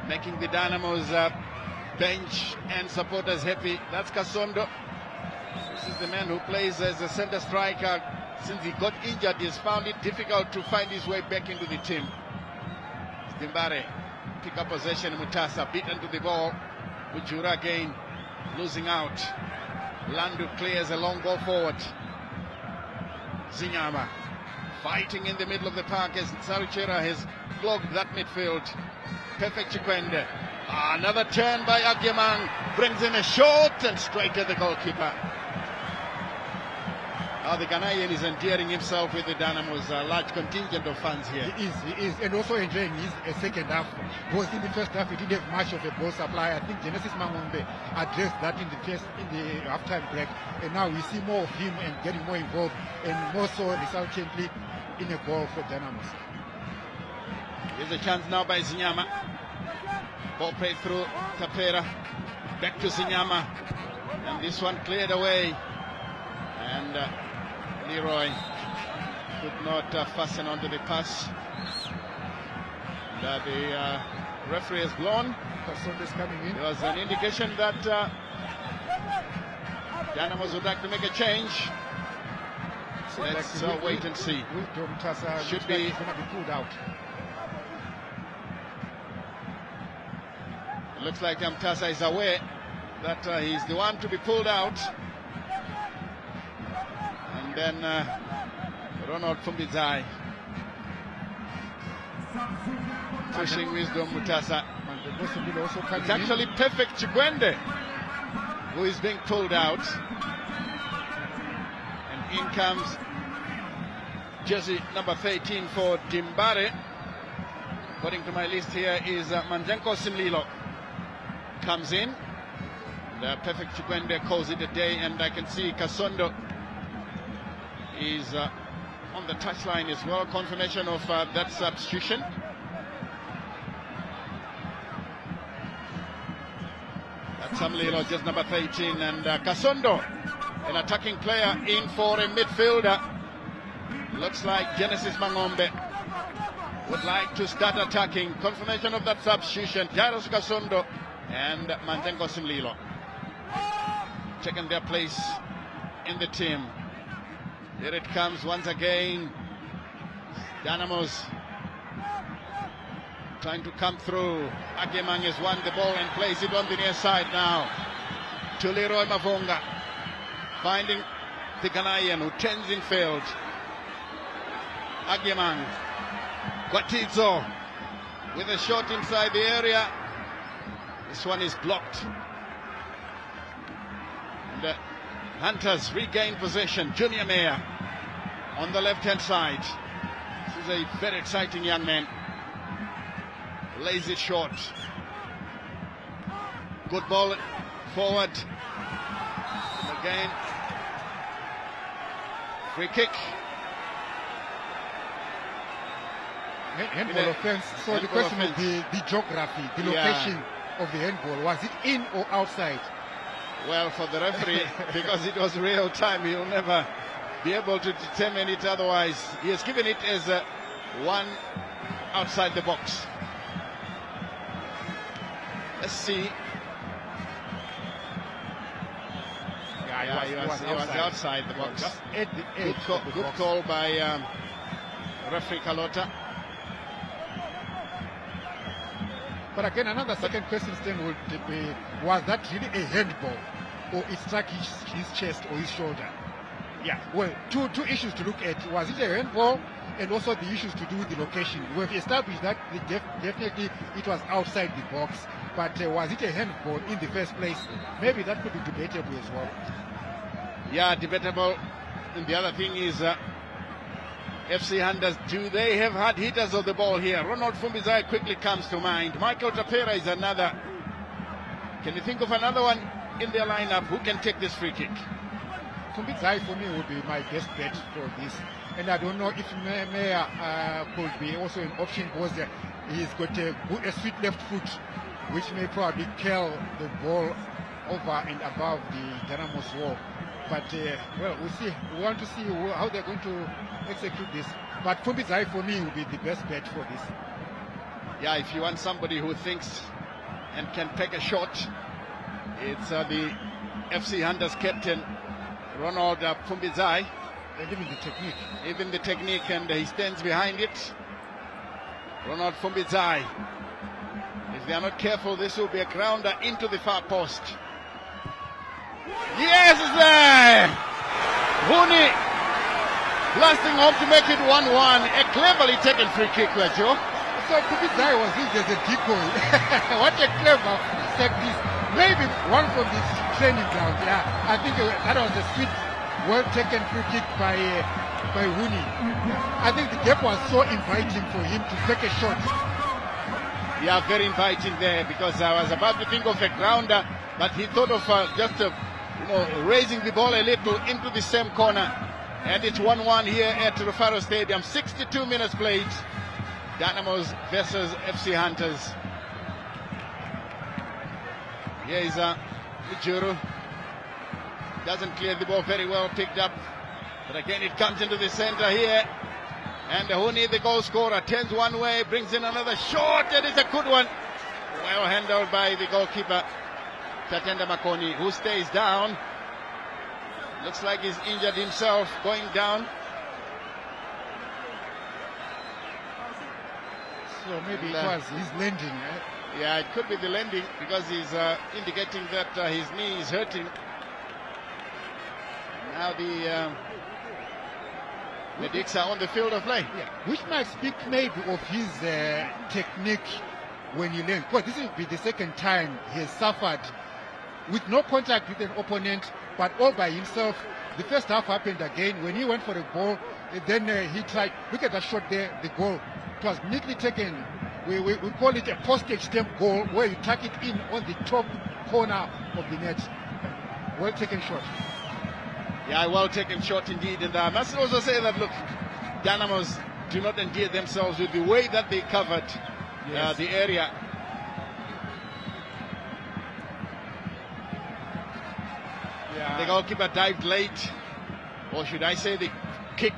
making the Dynamos bench and supporters happy. That's Kasondo. This is the man who plays as a center striker. Since he got injured, he's found it difficult to find his way back into the team. Stimbare pick up possession. Mutasa beaten to the ball. Ujura again losing out. Landu clears a long ball forward. Zinyama fighting in the middle of the park as Saruchera has clogged that midfield. Perfect Chikwende Another turn by Agyemang brings in a shot and straight at the goalkeeper. The Ghanaian is endearing himself with the Dynamos, a large contingent of fans here. He is, and also enjoying his second half. Because in the first half, he didn't have much of a ball supply. I think Genesis Mangombe addressed that in the halftime break, and now we see more of him and getting more involved, and more so resultantly in a goal for Dynamos. Here's a chance now by Zinyama. Ball played through Tapera, back to Zinyama, and this one cleared away, and Leroy could not fasten onto the pass. The referee has blown. There was an indication that Dynamos would like to make a change. So let's wait and see. Should be going to be pulled out. It looks like Mtasa is aware that he's the one to be pulled out. And then Ronald Fumbizai pushing Wisdom Mutasa. It's actually perfect Chigwende who is being pulled out. And in comes jersey number 13 for Dimbare. According to my list here is Manjenko Simlilo comes in. The perfect Chigwende calls it a day, and I can see Kasondo is on the touchline as well. Confirmation of that substitution. That's Samlilo, just number 13, and Kasondo, an attacking player, in for a midfielder. Looks like Genesis Mangombe would like to start attacking. Confirmation of that substitution. Jairus Kasondo and Mantengo Simlilo taking their place in the team. Here it comes once again. Dynamos trying to come through. Agyemang has won the ball and plays it on the near side now to Leroy Mavunga, finding the Ghanaian who turns in field. Agyemang, Gwatidzo with a shot inside the area. This one is blocked. And Hunters regain possession. Junior Mayer on the left-hand side. This is a very exciting young man. Lays it short. Good ball forward. Again. Free kick. Handball offense. So the question of the geography, the location of the handball. Was it in or outside? Well, for the referee, because it was real time, he'll never be able to determine it otherwise. He has given it as one outside the box. Let's see. He was outside the box. Just at the edge good call by referee Kalota. But again, another second question then would be, was that really a handball, or it struck his chest or his shoulder? Yeah, well, two issues to look at. Was it a handball, and also the issues to do with the location? We've established that definitely it was outside the box, but was it a handball in the first place? Maybe that could be debatable as well. Yeah, debatable. And the other thing is, FC Hunters, do they have hard hitters of the ball here? Ronald Fumbizai quickly comes to mind. Michael Tapera is another. Can you think of another one in their lineup who can take this free kick? Fumbizai for me would be my best bet for this. And I don't know if Meyer could be also an option, because he's got a sweet left foot, which may probably curl the ball over and above the Dynamos wall. But, well, we'll see. We want to see how they're going to execute this. But Fumbizai for me will be the best bet for this. Yeah, if you want somebody who thinks and can take a shot, it's the FC Hunters captain, Ronald Fumbizai. And even the technique. And he stands behind it. Ronald Fumbizai. If they are not careful, this will be a grounder into the far post. Yes, it's there! Huni blasting home to make it 1-1. A cleverly taken free kick, Joe. So Kubizai was used as a decoy. What a clever set piece. Maybe one from this training ground. Yeah, I think that was a sweet, well taken free kick by Wuni. I think the gap was so inviting for him to take a shot. Yeah, very inviting there, because I was about to think of a grounder, but he thought of raising the ball a little into the same corner. And it's 1-1 here at Rufaro Stadium. 62 minutes played. Dynamos versus FC Hunters. Here is Ujuru. Doesn't clear the ball very well, picked up. But again, it comes into the center here. And Huni, the goal scorer, turns one way, brings in another shot, and it's a good one. Well handled by the goalkeeper, Tatenda Makoni, who stays down. Looks like he's injured himself, going down. So maybe it was his landing. Eh? Yeah, it could be the landing, because he's indicating that his knee is hurting. Now the medics are on the field of play. Yeah, which might speak maybe of his technique when he lands. Because this will be the second time he has suffered with no contact with an opponent, but all by himself. The first half happened again when he went for a ball, then he tried. Look at that shot there, the goal. It was neatly taken. We call it a postage stamp goal, where you tuck it in on the top corner of the net. Well taken shot. Yeah, well taken shot indeed. And I must also say that, look, Dynamos do not endear themselves with the way that they covered the area. Yeah. The goalkeeper dived late, or should I say the kick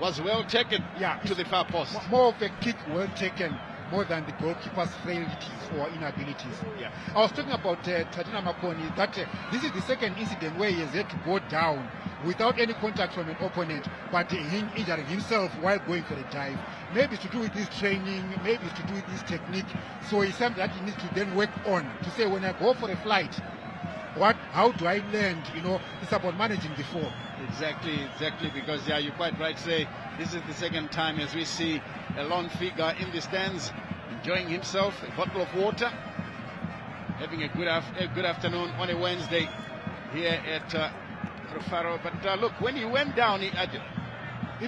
was well taken to the far post. More of a kick well taken, more than the goalkeeper's frailties or inabilities. Yeah. I was talking about Tatina Makoni, that this is the second incident where he has had to go down without any contact from an opponent, but him injuring himself while going for a dive. Maybe it's to do with his training, maybe it's to do with his technique. So it's something that he needs to then work on, to say, when I go for a flight, how do I land? It's about managing the fall. Exactly, because you're quite right to say this is the second time as we see a lone figure in the stands enjoying himself, a bottle of water, having a good afternoon on a Wednesday here at Rufaro. But look, when he went down, it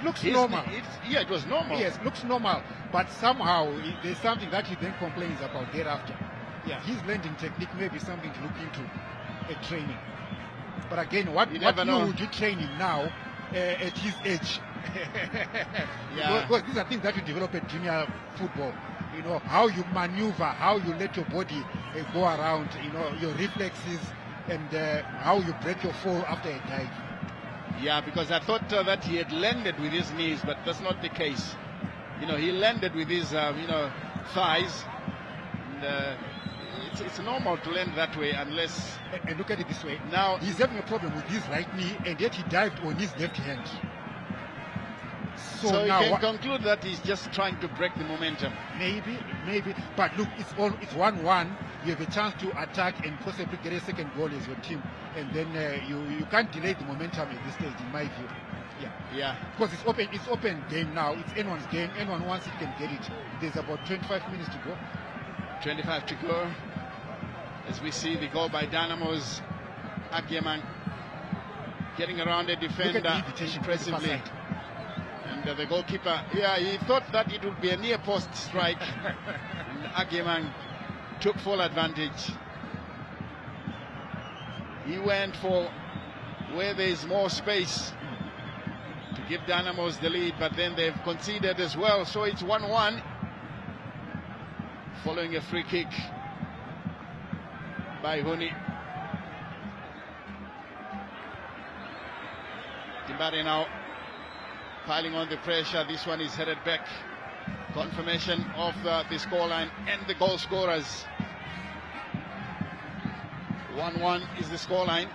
looks normal. It was normal. Yes, looks normal, but somehow there's something that he then complains about thereafter. Yeah, his landing technique may be something to look into at training. But again, what you would you train him now at his age? Because these are things that you develop at junior football. How you maneuver, how you let your body go around, your reflexes, and how you break your fall after a dive. Yeah, because I thought that he had landed with his knees, but that's not the case. He landed with his, thighs. And, it's normal to land that way, unless... And look at it this way. Now he's having a problem with his right knee, and yet he dived on his left hand. So now you can conclude that he's just trying to break the momentum. Maybe. But look, it's 1-1. You have a chance to attack and possibly get a second goal as your team, and then you can't delay the momentum at this stage, in my view. Yeah. Because it's open game now. It's anyone's game. Anyone wants it can get it. There's about 25 minutes to go. 25 to go. As we see the goal by Dynamos, Agyeman getting around a defender impressively. And the goalkeeper, he thought that it would be a near post strike. And Agyeman took full advantage. He went for where there is more space to give Dynamos the lead, but then they've conceded as well. So it's 1-1 following a free kick by Huni. Timbari now piling on the pressure. This one is headed back. Confirmation of the scoreline and the goal scorers. 1-1 is the scoreline.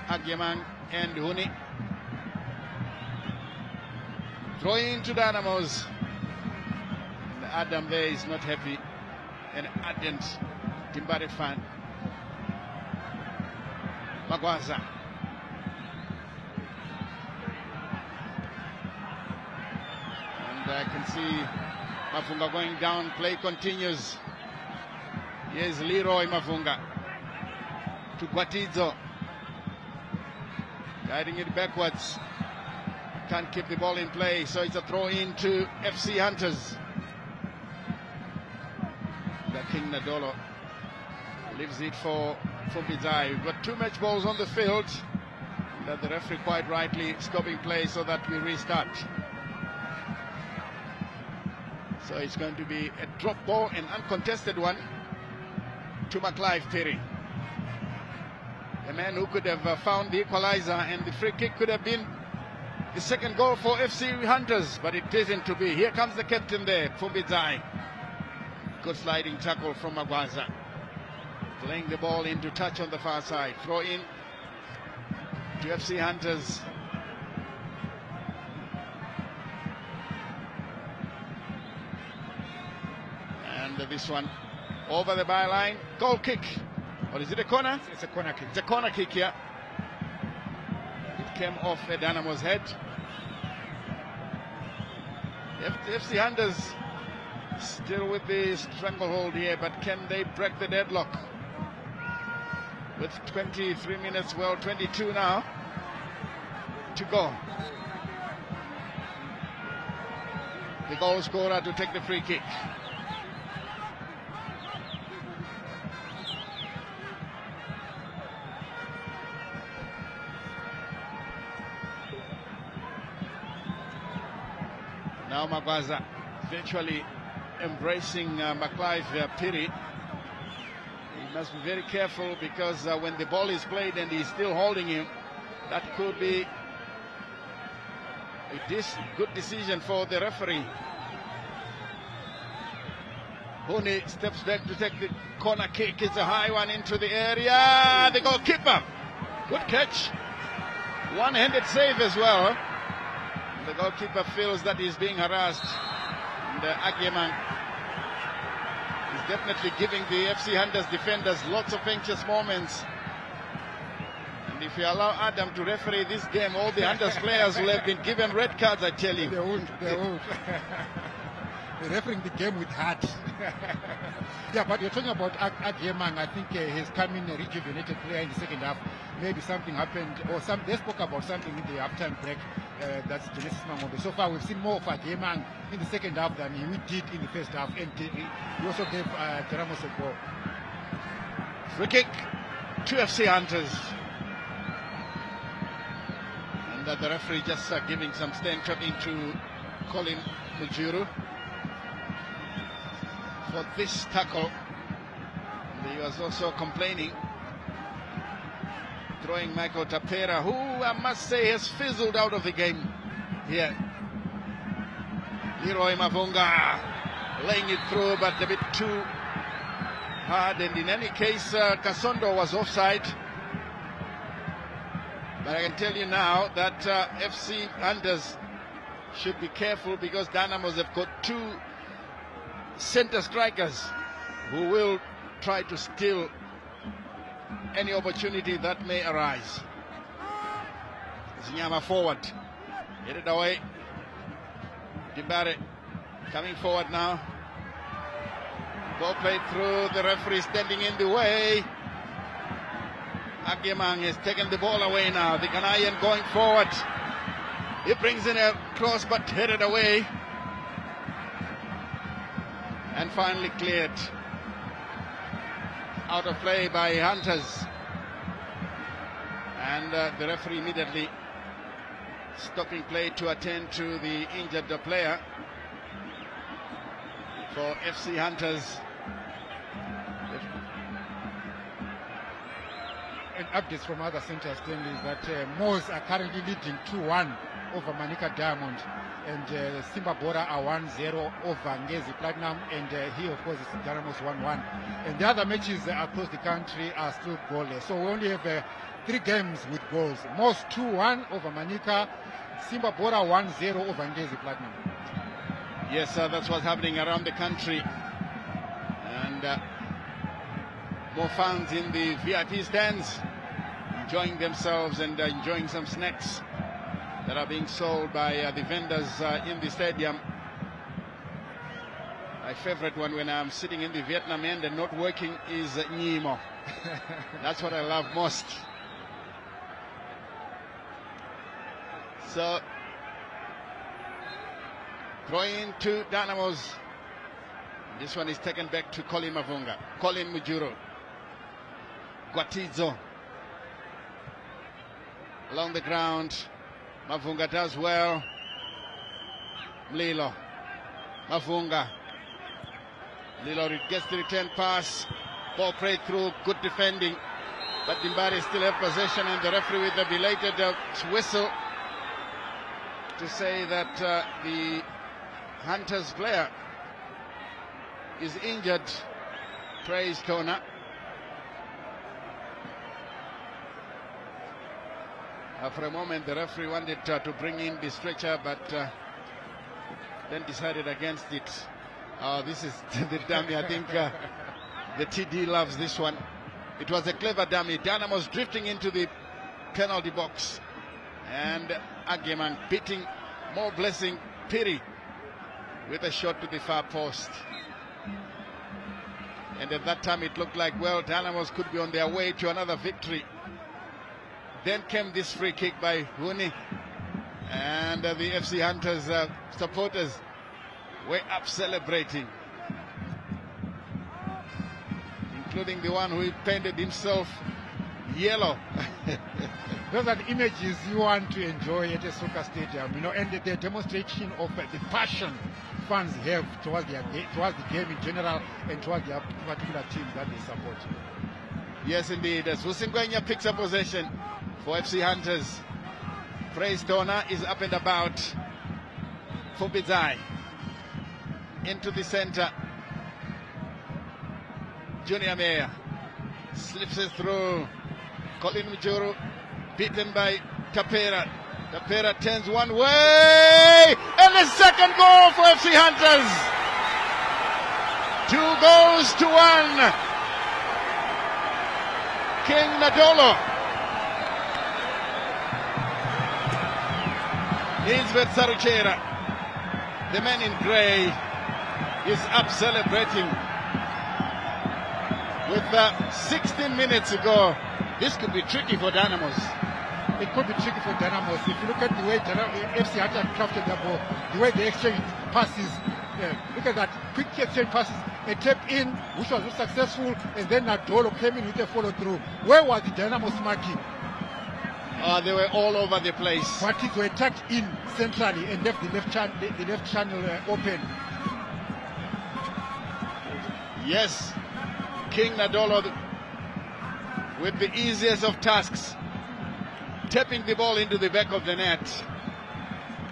Agyeman and Huni. Throwing into Dynamos. And Adam there is not happy. An ardent Timbari fan. Magwaza. And I can see Mavunga going down, play continues. Here's Leroy Mavunga to Guatizo, guiding it backwards. Can't keep the ball in play, so it's a throw in to FC Hunters. The King Nadolo leaves it for Fumbizai. We've got 2 match balls on the field. That the referee quite rightly stopping play so that we restart. So it's going to be a drop ball, an uncontested one to McLive Perry. The man who could have found the equalizer, and the free kick could have been the second goal for FC Hunters, but it isn't to be. Here comes the captain there, Fumbizai. Good sliding tackle from Magwaza. Playing the ball into touch on the far side. Throw in to FC Hunters. And this one over the byline. Goal kick. Or is it a corner? It's a corner kick. It's a corner kick, yeah. It came off a Dynamo's head. FC Hunters still with the stranglehold here, but can they break the deadlock? With 23 minutes, well, 22 now to go. The goal scorer to take the free kick. Now Magwaza eventually embracing McLive Piri. He must be very careful because when the ball is played and he's still holding him, that could be a good decision for the referee. Huni steps back to take the corner kick. It's a high one into the area. The goalkeeper, good catch. One-handed save as well. The goalkeeper feels that he's being harassed. And Agyeman is definitely giving the FC Hunters defenders lots of anxious moments. And if you allow Adam to referee this game, all the Hunters players will have been given red cards, I tell you. They won't. They're refereeing the game with heart. Yeah, but you're talking about Agyeman. I think he's come in a rejuvenated player in the second half. Maybe something happened, or they spoke about something in the halftime break. That's Genesis Mangombe. So far, we've seen more of Agyeman in the second half than we did in the first half. And he also gave Dynamos a goal. Free kick to FC Hunters. And the referee just giving some stand trap into Colin Mujuru for this tackle. And he was also complaining, throwing Michael Tapera, who I must say has fizzled out of the game here. Leroy Mavunga laying it through, but a bit too hard. And in any case, Kasondo was offside. But I can tell you now that FC Hunters should be careful because Dynamos have got 2 center strikers who will try to steal any opportunity that may arise. Zinyama forward, headed away. Dibare coming forward now. Ball played through, the referee standing in the way. Agyeman has taken the ball away now. The Ghanaian going forward. He brings in a cross but headed away. And finally cleared. Out of play by Hunters. And the referee immediately stopping play to attend to the injured player for FC Hunters. And updates from other centers is that Moors are currently leading 2-1 over Manika Diamond, and Simba Bora are 1-0 over Ngezi Platinum, and here of course is Dynamos 1-1. And the other matches across the country are still goalless. So we only have 3 games with goals. Moors 2-1 over Manika, Simba Bora 1-0 over Ngezi Platinum. Yes, that's what's happening around the country. And more fans in the VIP stands, enjoying themselves and enjoying some snacks that are being sold by the vendors in the stadium. My favorite one when I'm sitting in the Vietnam end and not working is Nemo. That's what I love most. So, throwing to Dynamos. This one is taken back to Colin Mavunga. Colin Mujuru. Guatizo. Along the ground. Mavunga does well. Mlilo. Mavunga. Mlilo gets the return pass. Ball played through. Good defending. But Dimbari still have possession, and the referee with a belated whistle to say that the Hunters player is injured. Praise Kona. For a moment the referee wanted to bring in the stretcher, but then decided against it. This is the dummy. I think the TD loves this one. It was a clever dummy. Dynamos drifting into the penalty box, and Ageman beating More Blessing Piri with a shot to the far post. And at that time it looked like, well, Dynamos could be on their way to another victory. Then came this free kick by Huni, and the FC Hunters supporters were up celebrating, including the one who painted himself yellow. Those are the images you want to enjoy at a soccer stadium, you know, and the demonstration of the passion fans have towards the game in general and towards their particular team that they support. Yes, indeed. As Wusingwenya picks up possession for FC Hunters. Praise Dona is up and about for Bizai. Into the center. Junior Mayer slips it through. Colin Mujuru beaten by Tapera. Tapera turns one way, and the second goal for FC Hunters. 2 goals to 1. King Nadolo. Nisbet Saruchera, the man in grey, is up celebrating. With 16 minutes to go, this could be tricky for Dynamos. It could be tricky for Dynamos. If you look at the way FC Hunter crafted the ball, the way they exchange passes, look at that quick exchange passes, a tap in, which was not successful, and then Nadolo came in with a follow through. Where was the Dynamos marking? They were all over the place. Parties were tucked in centrally and left the left channel open. Yes, King Nadolo with the easiest of tasks, tapping the ball into the back of the net,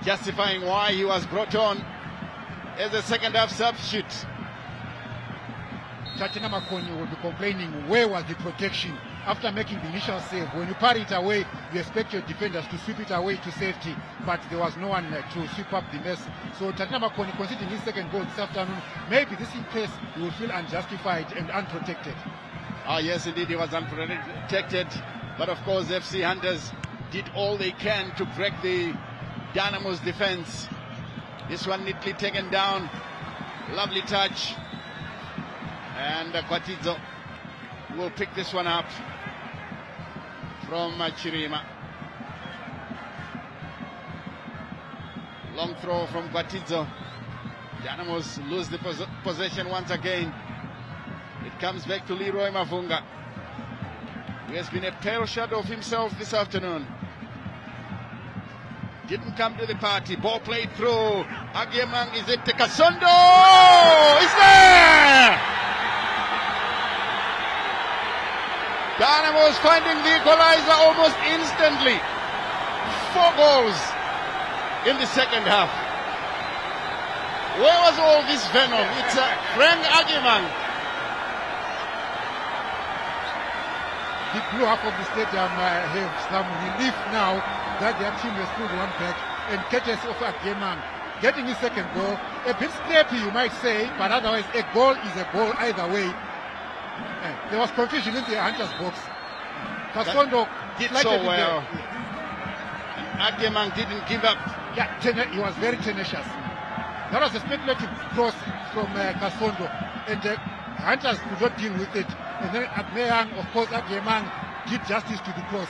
justifying why he was brought on as a second half substitute. Tatiana Makoni will be complaining, where was the protection after making the initial save? When you parry it away, you expect your defenders to sweep it away to safety, but there was no one to sweep up the mess. So Tatiana Makoni conceding his second goal this afternoon, maybe this in case he will feel unjustified and unprotected. Yes, indeed, he was unprotected, but of course FC Hunters did all they can to break the Dynamo's defense. This one neatly taken down, lovely touch, and Kwatizo will pick this one up from Chirima. Long throw from Kwatizo. Dynamos lose the possession once again. It comes back to Leroy Mavunga, who has been a pale shadow of himself this afternoon. Didn't come to the party. Ball played through. Agiemang, is it Kasondo? It's there! Dynamos finding the equalizer almost instantly. 4 goals in the second half. Where was all this venom? It's Frank Agiemang. The blue half of the stadium have some relief now that their team has pulled one back, and courtesy of Agiemang getting his second goal. A bit scrappy, you might say, but otherwise a goal is a goal either way. There was confusion in the Hunters box. Kasondo did so well. Agiemang didn't give up. Yeah, he was very tenacious. That was a speculative cross from Kasondo, and Hunters could not deal with it. And then Agmeyang, of course, Agyemang did justice to the cross.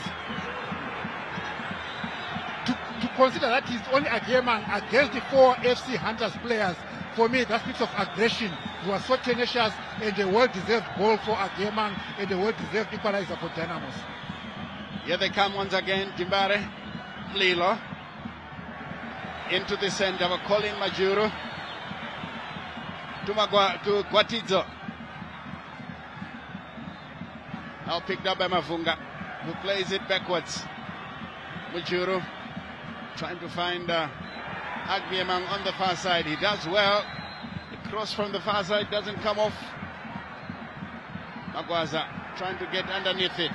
To consider that he's only Agyemang against the 4 FC Hunters players, for me, that speaks of aggression. He was so tenacious, and a well-deserved goal for Agyemang, and a well-deserved equalizer for Dynamos. Here they come once again, Jimbare, Lilo. Into the center, Colin Majuro. To Gwatidzo. Now picked up by Mavunga, who plays it backwards. Majuro trying to find Agyemang on the far side. He does well. The cross from the far side doesn't come off. Magwaza trying to get underneath it.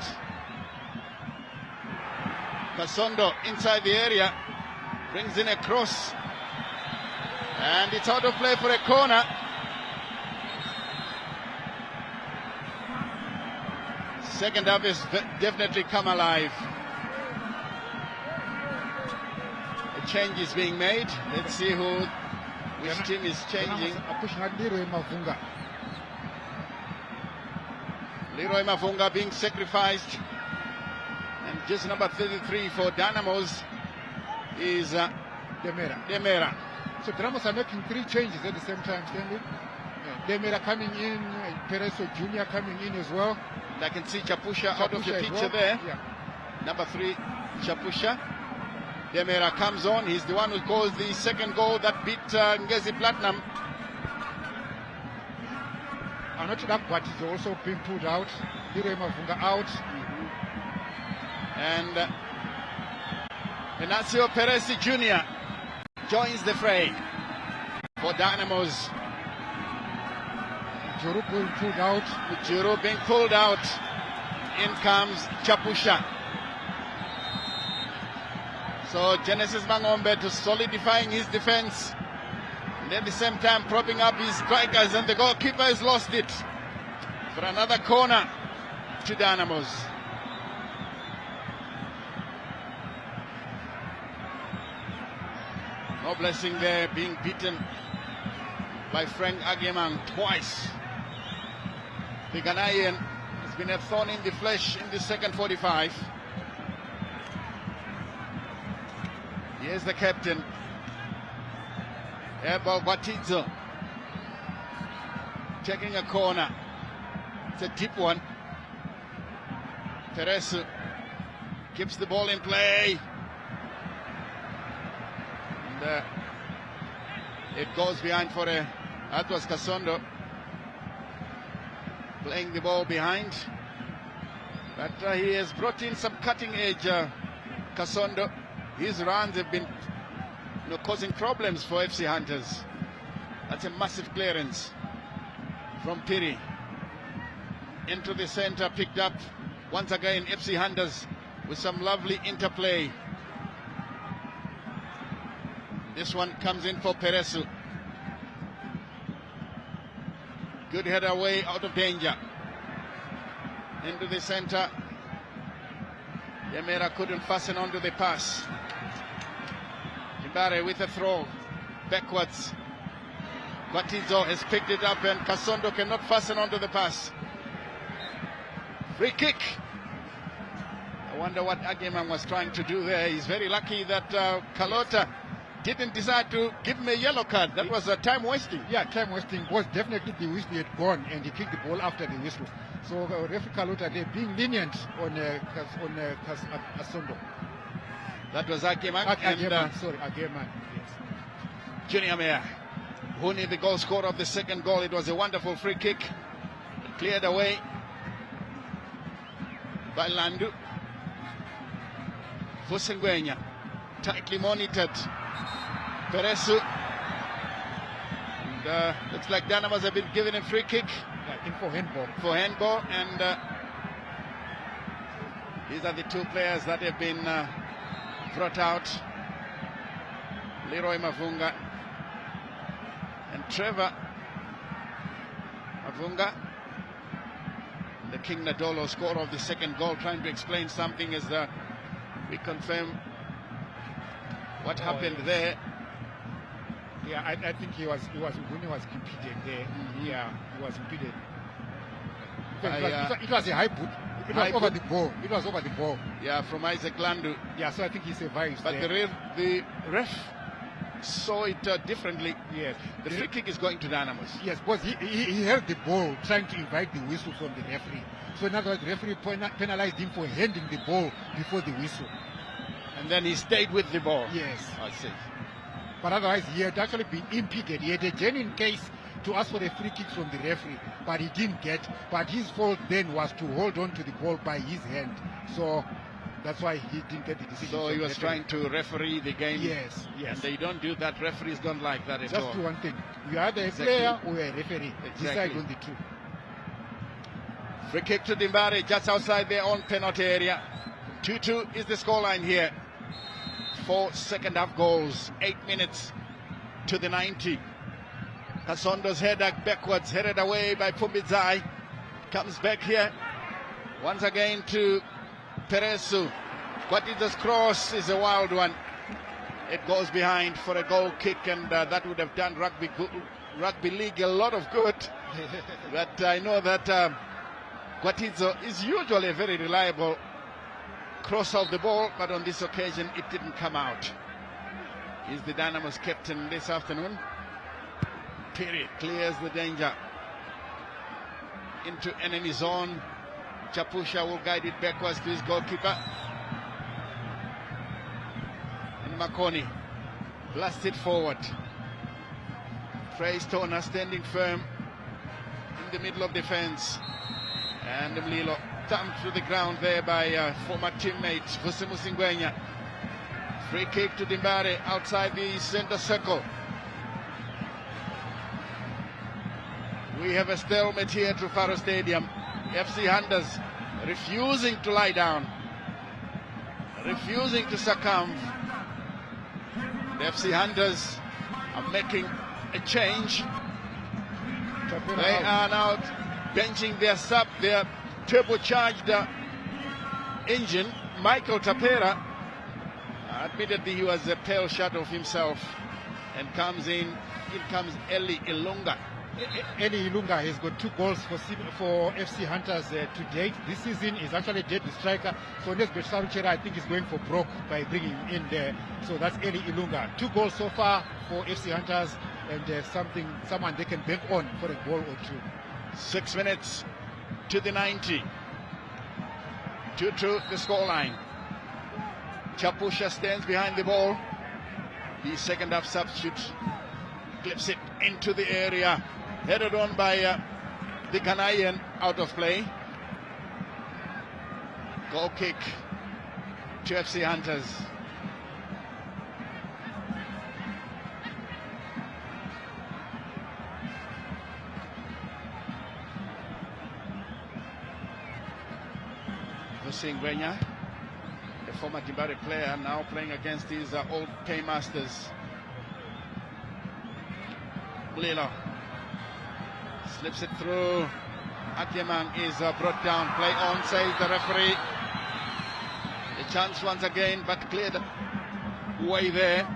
Kasondo inside the area, brings in a cross, and it's out of play for a corner. Second half is definitely come alive. A change is being made. Let's see which team is changing. Leroy Mavunga being sacrificed. And just number 33 for Dynamos is Demera. So Dynamos are making 3 changes at the same time, Stanley. Demera coming in, Pereso Jr. coming in as well. And I can see Chapusha out of the picture there. Yeah. Number 3, Chapusha. Demera comes on. He's the one who caused the second goal that beat Ngezi Platinum. But he's also been pulled out. Leroy Mavunga out. And Inacio Perez Jr. joins the fray for Dynamos. Juru being pulled out. Juru being pulled out. In comes Chapusha. So Genesis Mangombe to solidifying his defense. And at the same time propping up his strikers, and the goalkeeper has lost it. For another corner to Dynamos. No blessing there, being beaten by Frank Agyemang twice. The Ghanaian has been a thorn in the flesh in the second 45. Here's the captain, Ebo Gwatidzo, taking a corner. It's a deep one. Teresu keeps the ball in play. And it goes behind for that was Kasondo playing the ball behind, but he has brought in some cutting edge. Kasondo, his runs have been causing problems for FC Hunters. That's a massive clearance from Piri into the center, picked up once again FC Hunters with some lovely interplay. This one comes in for Peresu. Good header away out of danger. Into the center. Demera couldn't fasten onto the pass. Imbare with a throw. Backwards. Gwatidzo has picked it up, and Kasondo cannot fasten onto the pass. Free kick. I wonder what Agyemang was trying to do there. He's very lucky that Kalota didn't decide to give him a yellow card. That was a time wasting. Yeah, time wasting was definitely the whistle had gone, and he kicked the ball after the whistle. So referee Kalota, they're being lenient on Kasondo. That was Agyemang. Agyemang. Yes. Junior Mayer, who needed the goal scorer of the second goal. It was a wonderful free kick. Cleared away by Landu. Fusengwenya, tightly monitored. Peresu. And, looks like Dynamos have been given a free kick. I think for handball. For handball, and these are the 2 players that have been brought out. Leroy Mavunga and Trevor Mavunga. The King Nadolo, scorer of the second goal, trying to explain something as we confirm what happened there. Yeah, I think he was when he was impeded there. Yeah, he was impeded. It was a high boot. It was over the ball. It was over the ball. Yeah, from Isaac Landu. Yeah, so I think he survived. But there. the ref saw it differently. Yes, the free kick is going to Dynamos. Yes, because he held the ball, trying to invite the whistle from the referee. So in other words, the referee penalized him for handing the ball before the whistle. And then he stayed with the ball. Yes. I see. But otherwise, he had actually been impeded. He had a genuine case to ask for a free kick from the referee, but he didn't get. But his fault then was to hold on to the ball by his hand. So that's why he didn't get the decision. So he was trying to referee the game. Yes, yes. And they don't do that. Referees don't like that at all. Just do one thing. You are either a player or a referee. Exactly. Decide on the two. Free kick to Dimbare, just outside their own penalty area. 2-2 is the scoreline here. 4 second half goals, 8 minutes to the 90. Kasondo's header backwards, headed away by Pumbizai. Comes back here. Once again to Peresu. Quatida's cross is a wild one. It goes behind for a goal kick, and that would have done rugby league a lot of good. But I know that Quatizo is usually a very reliable cross of the ball, but on this occasion it didn't come out. He's the Dynamos captain this afternoon. Piri clears the danger into enemy zone. Chapusha will guide it backwards to his goalkeeper. And Makoni blasts it forward. Trey Stoner standing firm in the middle of defense. And Mlilo dumped to the ground there by former teammate Vusimu Singwenya. Free kick to Dimbare outside the center circle. We have a stalemate here at Rufaro Stadium. FC Hunters refusing to lie down, refusing to succumb. The FC Hunters are making a change. They are now benching their sub, their turbocharged engine, Michael Tapera. Admittedly, he was a pale shadow of himself, and comes in. In comes Eli Ilunga. Eli Ilunga has got 2 goals for FC Hunters to date. This season is actually dead striker. So Nesbet Saruchera, I think, is going for broke by bringing him in there. So that's Eli Ilunga. 2 goals so far for FC Hunters, and someone they can bank on for a goal or 2. 6 minutes to the 90. 2-2 the scoreline. Chapusha stands behind the ball. The second half substitute clips it into the area. Headed on by the Ghanaian, out of play. Goal kick to FC Hunters. Vusingwenya, the former Dimbare player, now playing against his old paymasters. Lilo slips it through. Akemang is brought down. Play on, says the referee. A chance once again, but cleared way there.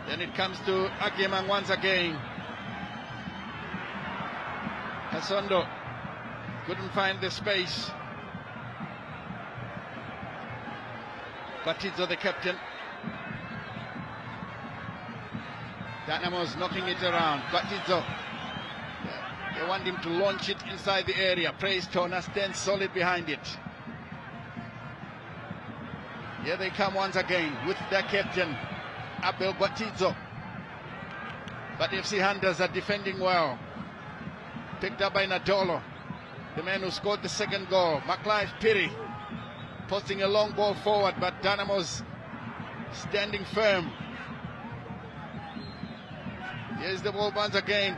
Then it comes to Akemang once again. Kasondo couldn't find the space. Batizo, the captain. Dynamos knocking it around. Batizo. They want him to launch it inside the area. Praise Tona stands solid behind it. Here they come once again with their captain, Abel Batizo. But FC Hunters are defending well. Picked up by Nadolo, the man who scored the second goal. McLeish Piri posting a long ball forward, but Dynamos standing firm. Here's the ball once again.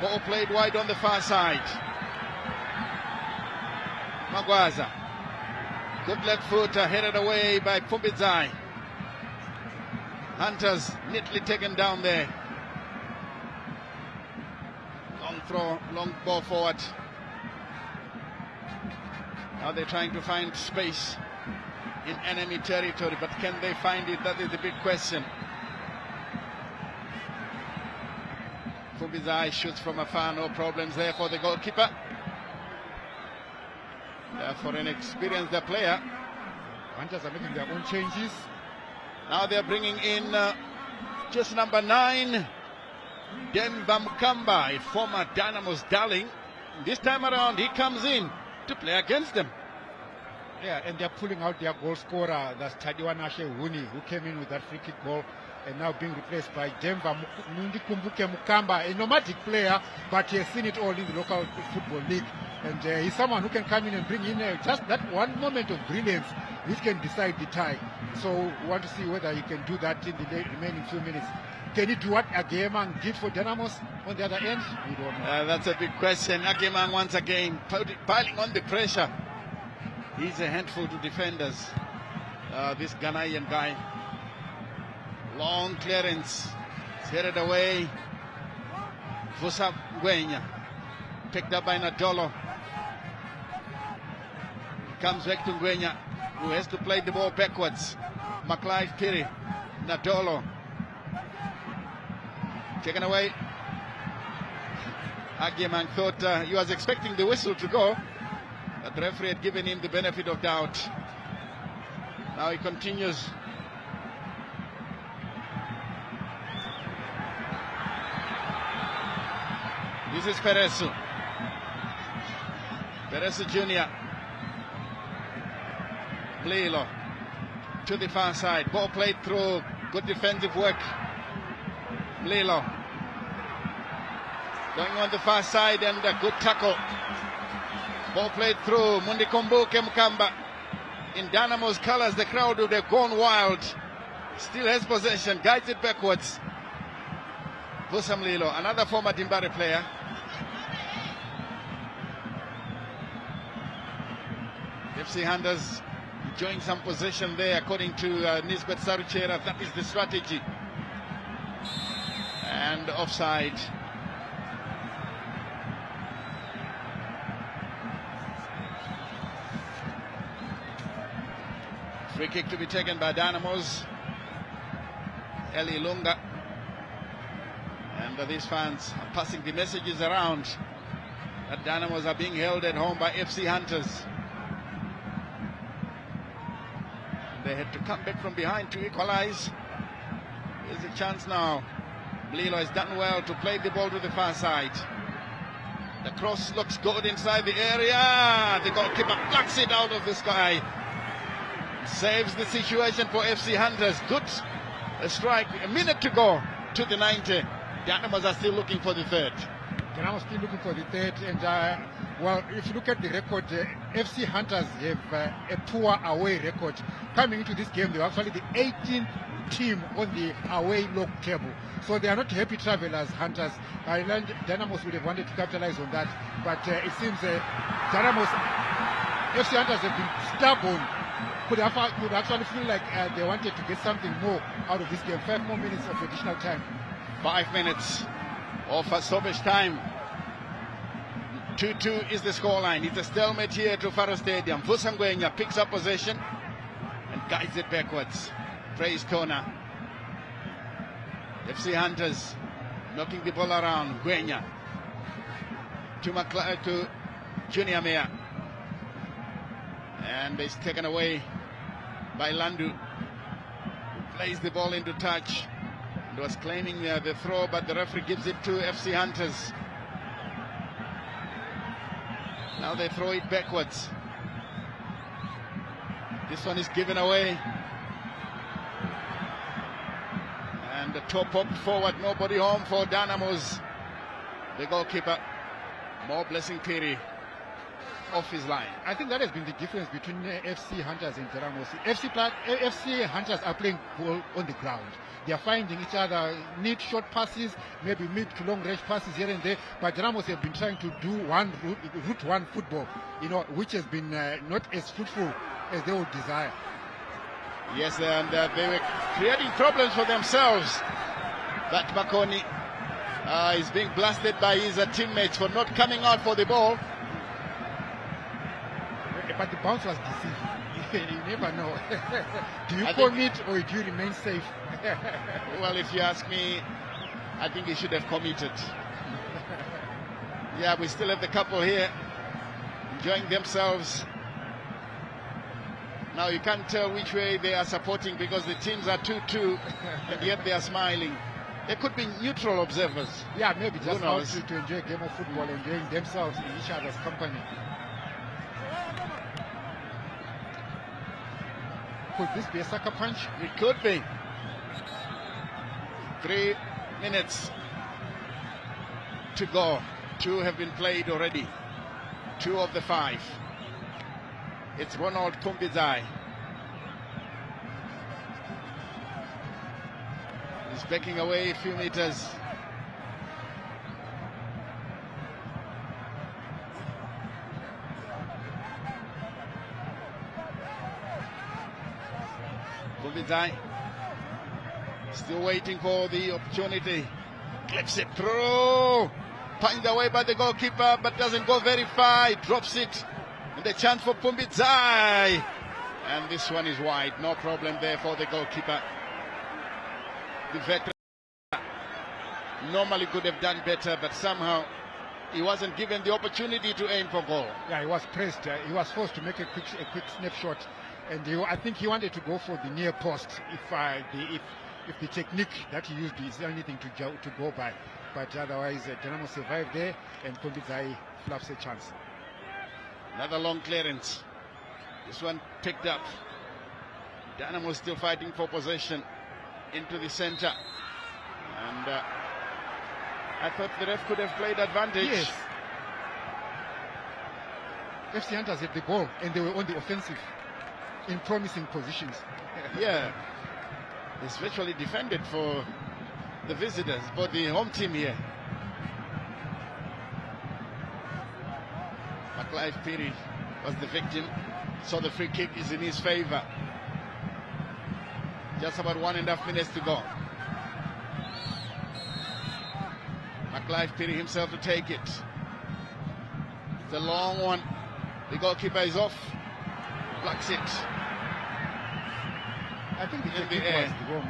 Ball played wide on the far side. Magwaza. Good left foot headed away by Pumbizai. Hunters neatly taken down there. Long throw, long ball forward. Now they're trying to find space. in enemy territory, but can they find it? That is the big question. Fumbi's shoots from afar, no problems there for the goalkeeper. For an experienced player. Hunters are making their own changes. Now they're bringing in just number 9, Denver Mukamba, a former Dynamos darling. This time around, he comes in to play against them. Yeah, and they're pulling out their goal scorer, that's Tadiwa Nashe-Wuni, who came in with that free kick goal and now being replaced by Denver Mukamba, a nomadic player, but he has seen it all in the local football league. And he's someone who can come in and bring in just that one moment of brilliance which can decide the tie. So we want to see whether he can do that in the remaining few minutes. Can he do what Agemang did for Dynamos on the other end? We don't know. That's a big question. Agemang once again piling on the pressure. He's a handful to defenders. This Ghanaian guy. Long clearance. It's headed away. Vusa Ngwenya. Picked up by Nadolo. Comes back to Ngwenya, who has to play the ball backwards. McLeod Piri. Nadolo. Taken away. Agemang thought he was expecting the whistle to go, but the referee had given him the benefit of doubt. Now he continues. This is Peresu. Peresu Jr. Blilo to the far side. Ball played through. Good defensive work. Blilo going on the far side and a good tackle. Ball played through. Mundikumbuke Mukamba. In Dynamo's colors, the crowd would have gone wild. Still has possession. Guides it backwards. Vusa Mlilo, another former Dimbare player. FC Hunters enjoying some possession there, according to Nisbet Saruchera. That is the strategy. And offside. Free kick to be taken by Dynamos. Eli Lunga. And these fans are passing the messages around that Dynamos are being held at home by FC Hunters. They had to come back from behind to equalize. Here's a chance now. Blilo has done well to play the ball to the far side. The cross looks good inside the area. The goalkeeper plucks it out of the sky. Saves the situation for FC Hunters. Good strike. A minute to go to the 90. Dynamos are still looking for the third. Dynamos still looking for the third. And well, if you look at the record, FC Hunters have a poor away record. Coming into this game, they were actually the 18th team on the away log table. So they are not happy travelers, Hunters. Dynamos would have wanted to capitalize on that. But it seems Dynamos, FC Hunters have been stubborn. Could actually feel like they wanted to get something more out of this game. 5 more minutes of additional time. 5 minutes of stoppage time. 2-2 is the scoreline. It's a stalemate here to Faro Stadium. Vusa Ngwenya picks up possession and guides it backwards. Praise corner. FC Hunters knocking the ball around. Ngwenya to Junior Mea. And it's taken away by Landu, who plays the ball into touch. It was claiming the throw, but the referee gives it to FC Hunters. Now they throw it backwards. This one is given away. And the toe popped forward, nobody home for Dynamos. The goalkeeper, Mo Blessing Piri, off his line. I think that has been the difference between FC Hunters and Dynamos. FC Hunters are playing ball on the ground. They are finding each other, neat short passes, maybe mid to long range passes here and there. But Dynamos have been trying to do route one football, which has been not as fruitful as they would desire. Yes, and they were creating problems for themselves. But Makoni is being blasted by his teammates for not coming out for the ball. but the bounce was deceiving. You never know. Do you I think- commit or do you remain safe? Well, if you ask me, I think he should have committed. Yeah, we still have the couple here enjoying themselves. Now you can't tell which way they are supporting because the teams are 2-2 and yet they are smiling. They could be neutral observers. Yeah, maybe Who just out knows? to enjoy a game of football, enjoying themselves in each other's company. Could this be a sucker punch? It could be. 3 minutes to go. 2 have been played already. 2 of the 5. It's Ronald Kumbizai. He's backing away a few meters. Kumbizai still waiting for the opportunity. Clips it through. Pinned away by the goalkeeper, but doesn't go very far. He drops it. And the chance for Pumbizai. And this one is wide. No problem there for the goalkeeper. The veteran normally could have done better, but somehow he wasn't given the opportunity to aim for goal. Yeah, he was pressed. He was forced to make a quick snapshot, and I think he wanted to go for the near post if the technique that he used is anything to go by. But otherwise, Dynamo survived there, and Kumbizai fluffs a chance. Another long clearance. This one picked up. Dynamo still fighting for possession into the center. And I thought the ref could have played advantage. Yes. FC Hunters had the ball, and they were on the offensive in promising positions. Yeah. It's virtually defended for the visitors, for the home team here. Clive Piri was the victim, so the free kick is in his favor. Just about 1.5 minutes to go. Clive Piri himself to take it. It's a long one. The goalkeeper is off. Blocks it. I think the In the technique air. was wrong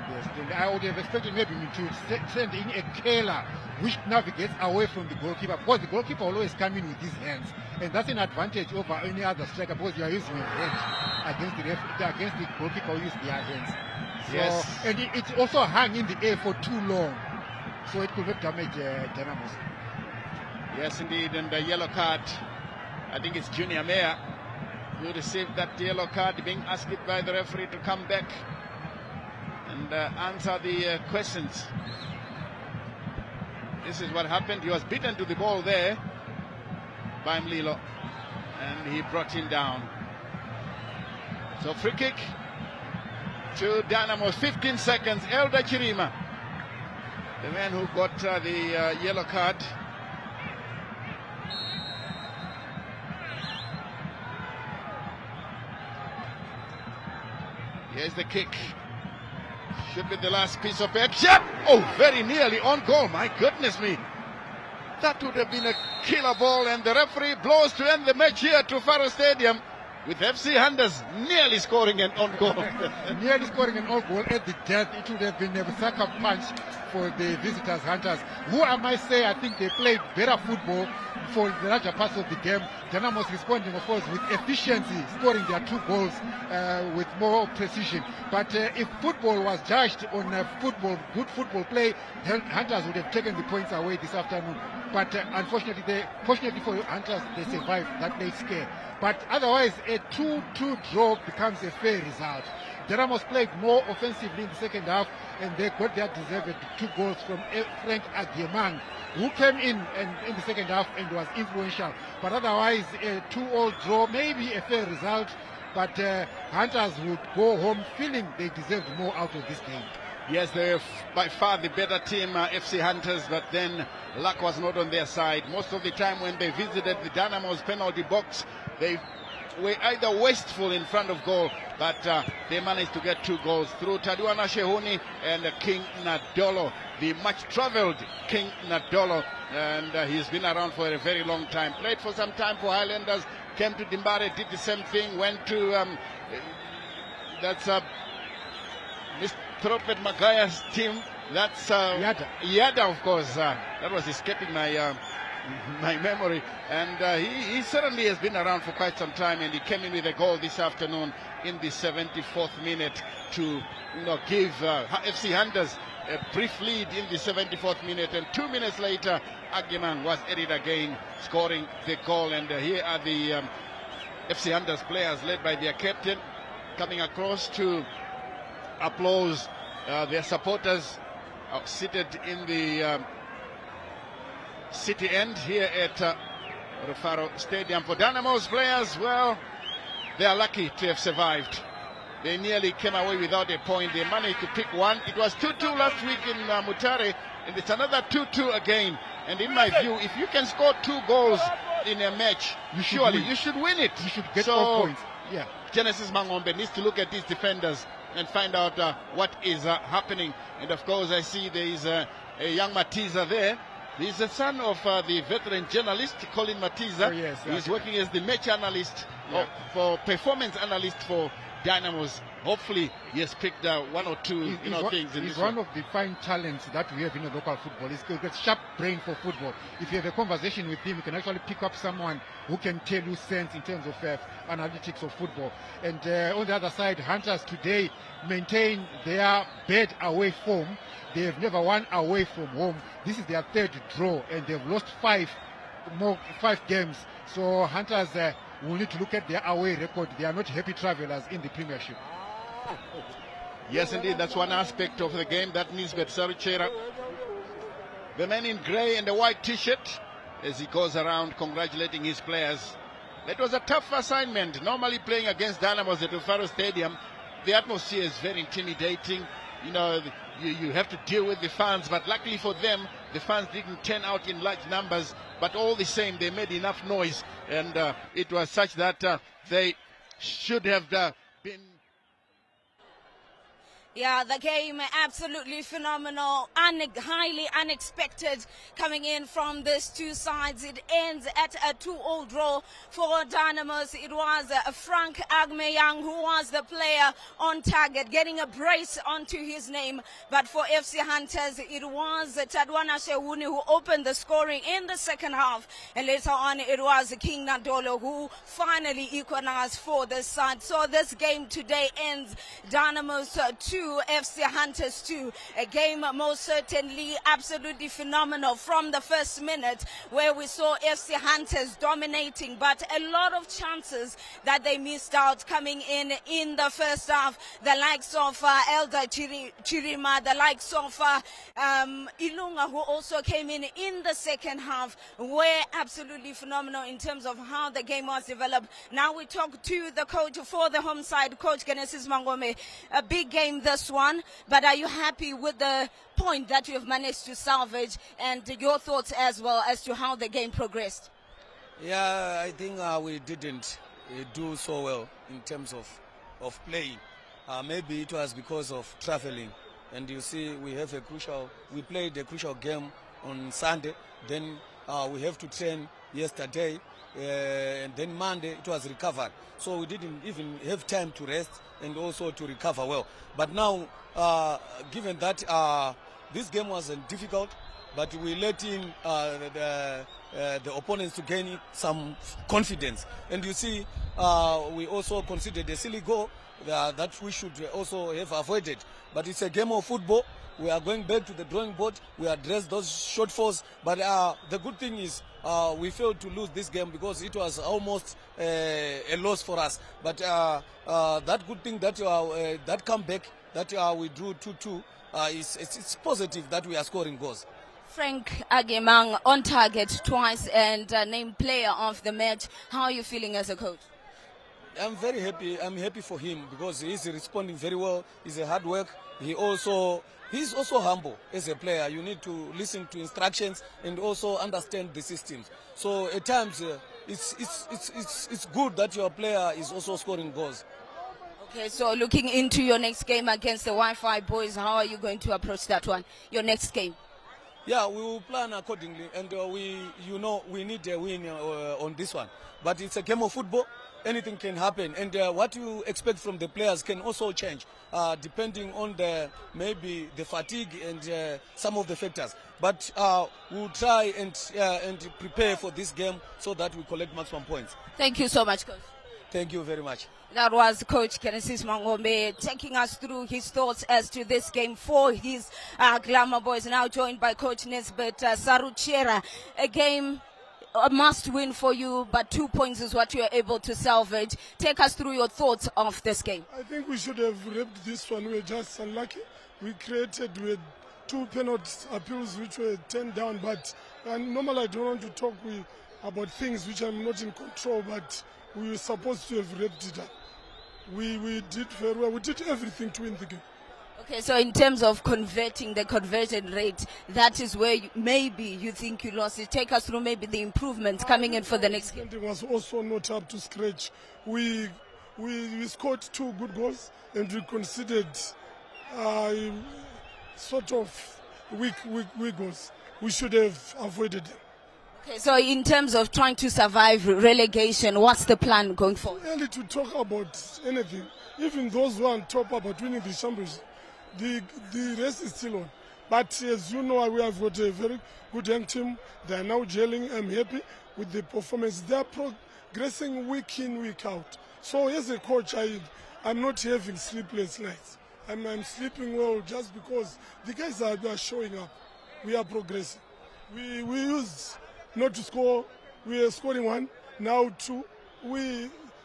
there. I would have expected maybe to send in a killer which navigates away from the goalkeeper, because the goalkeeper always comes in with his hands, and that's an advantage over any other striker because you are using your hands against the goalkeeper who uses their hands. So, Yes. and it also hung in the air for too long, so it could have damaged Dynamos. Yes, indeed, and the yellow card. I think it's Junior Mayer who received that yellow card, being asked by the referee to come back and answer the questions. This is what happened. He was beaten to the ball there by Mlilo, and he brought him down. So free kick to Dynamo, 15 seconds. Elda Chirima, the man who got the yellow card. Here's the kick. Should be the last piece of action. Oh, very nearly on goal. My goodness me. That would have been a killer ball, and the referee blows to end the match here to Faro Stadium with FC Hunters nearly scoring an on goal. Nearly scoring an own goal at the death. It would have been a sucker punch for the visitors, Hunters, who I might say I think they played better football for the larger parts of the game. Dynamos responding, of course, with efficiency, scoring their 2 goals with more precision. But if football was judged on good football play, Hunters would have taken the points away this afternoon. But fortunately for Hunters, they survived that late scare. But otherwise, a 2-2 draw becomes a fair result. Dynamos played more offensively in the second half, and they got their deserved 2 goals from Frank Agiemang, who came in the second half and was influential. But otherwise, a 2-2 draw, maybe a fair result, but Hunters would go home feeling they deserved more out of this game. Yes, they're by far the better team, FC Hunters, but then luck was not on their side. Most of the time when they visited the Dynamo's penalty box, they were either wasteful in front of goal, but they managed to get 2 goals through Tadwana Shehuni and King Nadolo, the much-travelled King Nadolo, and he's been around for a very long time. Played for some time for Highlanders, came to Dimbare, did the same thing, went to that's Mr. Tropet Magaya's team. That's Yada, of course. That was escaping my my memory, and he certainly has been around for quite some time, and he came in with a goal this afternoon in the 74th minute to give FC Hunters a brief lead in the 74th minute, and 2 minutes later Agiman was at it again, scoring the goal. And here are the FC Hunters players led by their captain coming across to applause their supporters seated in the city end here at Rufaro Stadium. For Dynamos players, well, they are lucky to have survived. They nearly came away without a point. They managed to pick one. It was 2-2 last week in Mutare, and it's another 2-2 again. And in my view, if you can score 2 goals in a match, you should win it. You should get 4 points. Yeah. Genesis Mangombe needs to look at these defenders and find out what is happening. And of course, I see there is a young Matiza there. He's the son of the veteran journalist Colin Matiza. Oh, yes, he's working as the match analyst for performance analyst for Dynamos. Hopefully, he has picked 1 or 2 things in this. He's one of the fine talents that we have in the local football. He's got a sharp brain for football. If you have a conversation with him, you can actually pick up someone who can tell you sense in terms of analytics of football. And on the other side, Hunters today maintain their bad away form. They have never won away from home. This is their 3rd draw, and they've lost 5 games. So Hunters will need to look at their away record. They are not happy travelers in the Premiership. Yes, indeed, that's one aspect of the game. That means Betsaruchera, the man in grey and the white T-shirt, as he goes around congratulating his players. That was a tough assignment. Normally playing against Dynamos at Rufaro Stadium, the atmosphere is very intimidating. You have to deal with the fans, but luckily for them, the fans didn't turn out in large numbers, but all the same, they made enough noise, and it was such that they should have been. Yeah, the game absolutely phenomenal, highly unexpected coming in from these 2 sides. It ends at a 2-2 draw for Dynamos. It was Frank Agmeyang who was the player on target, getting a brace onto his name. But for FC Hunters, it was Tadwana Shehuni who opened the scoring in the second half. And later on, it was King Nadolo who finally equalized for this side. So this game today ends Dynamos 2. FC Hunters 2. A game most certainly absolutely phenomenal from the first minute, where we saw FC Hunters dominating, but a lot of chances that they missed out coming in the first half. The likes of Elder Chirima, the likes of Ilunga, who also came in the second half, were absolutely phenomenal in terms of how the game was developed. Now we talk to the coach for the home side, Coach Genesis Mangome. A big game this one, but are you happy with the point that you have managed to salvage, and your thoughts as well as to how the game progressed? Yeah, I think we didn't do so well in terms of playing. Maybe it was because of traveling, and you see we played a crucial game on Sunday, then we have to train yesterday, and then Monday it was recovered, so we didn't even have time to rest and also to recover well. But now, given that this game wasn't difficult, but we let in the opponents to gain some confidence. And you see, we also considered a silly goal that we should also have avoided. But it's a game of football. We are going back to the drawing board. We address those shortfalls. But the good thing is we failed to lose this game because it was almost a loss for us. But that good thing that comeback that we drew 2-2, it's positive that we are scoring goals. Frank Agemang on target twice and named player of the match. How are you feeling as a coach? I'm very happy. I'm happy for him because he's responding very well. He's a hard work. He's also humble as a player. You need to listen to instructions and also understand the systems. So at times it's good that your player is also scoring goals. Okay, so looking into your next game against the Wi-Fi boys, how are you going to approach that one? Your next game? Yeah, we will plan accordingly, and we need a win on this one. But it's a game of football. Anything can happen, and what you expect from the players can also change depending on maybe the fatigue and some of the factors. But we'll try and prepare for this game so that we collect maximum points. Thank you so much, Coach. Thank you very much. That was Coach Genesis Mangombe taking us through his thoughts as to this game for his Glamour boys. Now joined by Coach Nesbeth Saruchera. A game, a must win for you, but 2 points is what you are able to salvage. Take us through your thoughts of this game. I think we should have wrapped this one. We were just unlucky. We had 2 penalty appeals which were turned down, but normally I don't want to talk about things which I'm not in control, but we were supposed to have wrapped it up. We did very well. We did everything to win the game. Okay, so in terms of converting, the conversion rate, that is where maybe you think you lost it. Take us through maybe the improvements coming in for the next game. It was also not up to scratch. We scored 2 good goals and we conceded sort of weak goals. We should have avoided them. Okay, so in terms of trying to survive relegation, what's the plan going forward? Early to talk about anything. Even those who are on top about winning the championship, the race is still on. But as you know, we have got a very good young team. They are now gelling. I'm happy with the performance. They are progressing week in, week out. So as a coach, I'm not having sleepless nights. I'm sleeping well just because the guys are showing up. We are progressing. We used not to score. We are scoring 1, now 2.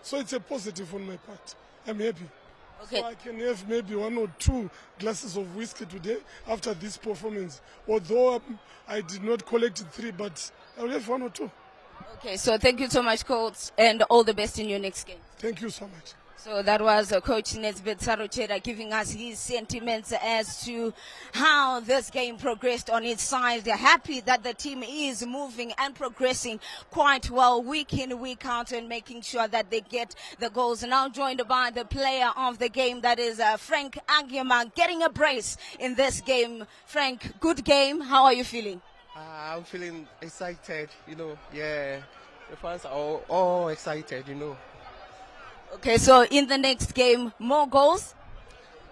So it's a positive on my part. I'm happy. Okay. So I can have maybe 1 or 2 glasses of whiskey today after this performance. Although I did not collect 3, but I'll have 1 or 2. Okay, so thank you so much, Coach, and all the best in your next game. Thank you so much. So that was Coach Nesbeth Saruchera giving us his sentiments as to how this game progressed on its side. They're happy that the team is moving and progressing quite well week in, week out, and making sure that they get the goals. Now joined by the player of the game, that is Frank Agiama, getting a brace in this game. Frank, good game. How are you feeling? I'm feeling excited, yeah. The fans are all excited, Okay, so in the next game, more goals?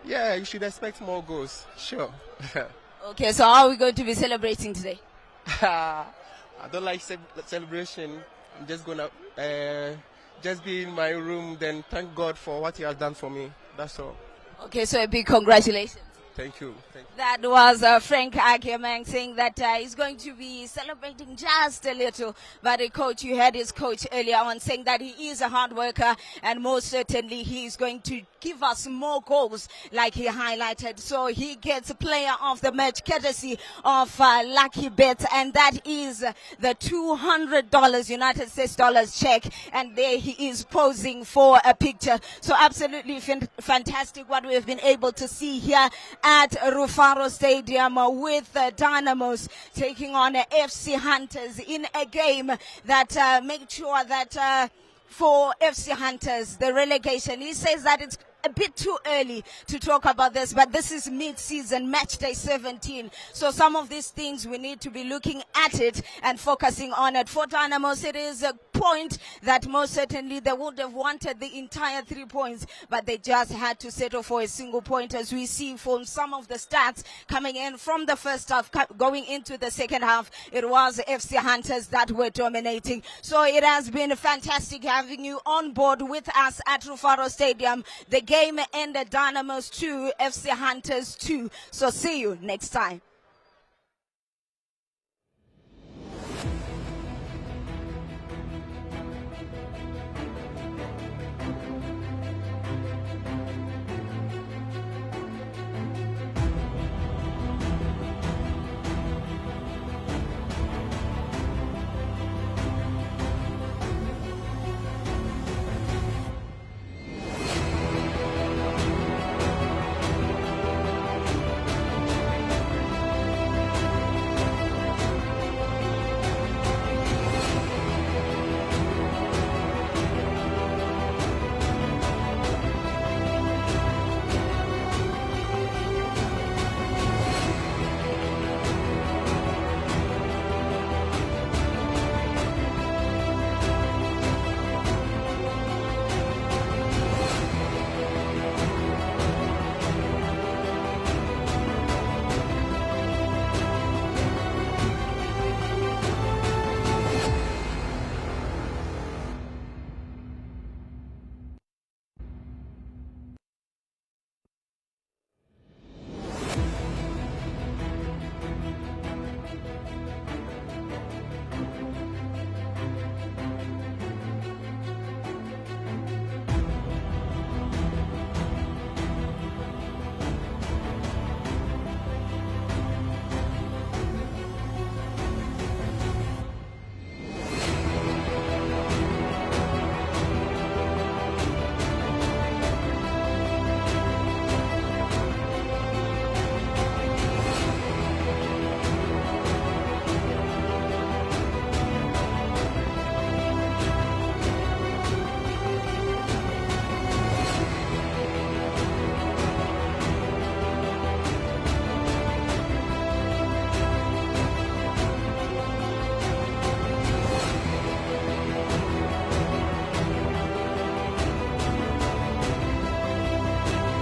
Yeah, you should expect more goals, sure. Okay, so how are we going to be celebrating today? I don't like celebration. I'm just going to just be in my room, then thank God for what he has done for me. That's all. Okay, so a big congratulations. Thank you. That was Frank Agiamang saying that he's going to be celebrating just a little. But coach, you had his coach earlier on saying that he is a hard worker and most certainly he's going to give us more goals like he highlighted. So he gets player of the match courtesy of Lucky Bet, and that is the $200 United States dollars check, and there he is posing for a picture. So absolutely fantastic what we've been able to see here at Rufaro Stadium with Dynamos taking on FC Hunters in a game that made sure that for FC Hunters, the relegation, he says that it's a bit too early to talk about this, but this is mid-season, match day 17. So some of these things we need to be looking at it and focusing on it. For Dynamos, it is a point that most certainly they would have wanted the entire 3 points, but they just had to settle for a single point, as we see from some of the stats coming in from the first half, going into the second half. It was FC Hunters that were dominating. So it has been fantastic having you on board with us at Rufaro Stadium. The game ended Dynamos 2, FC Hunters 2. So see you next time.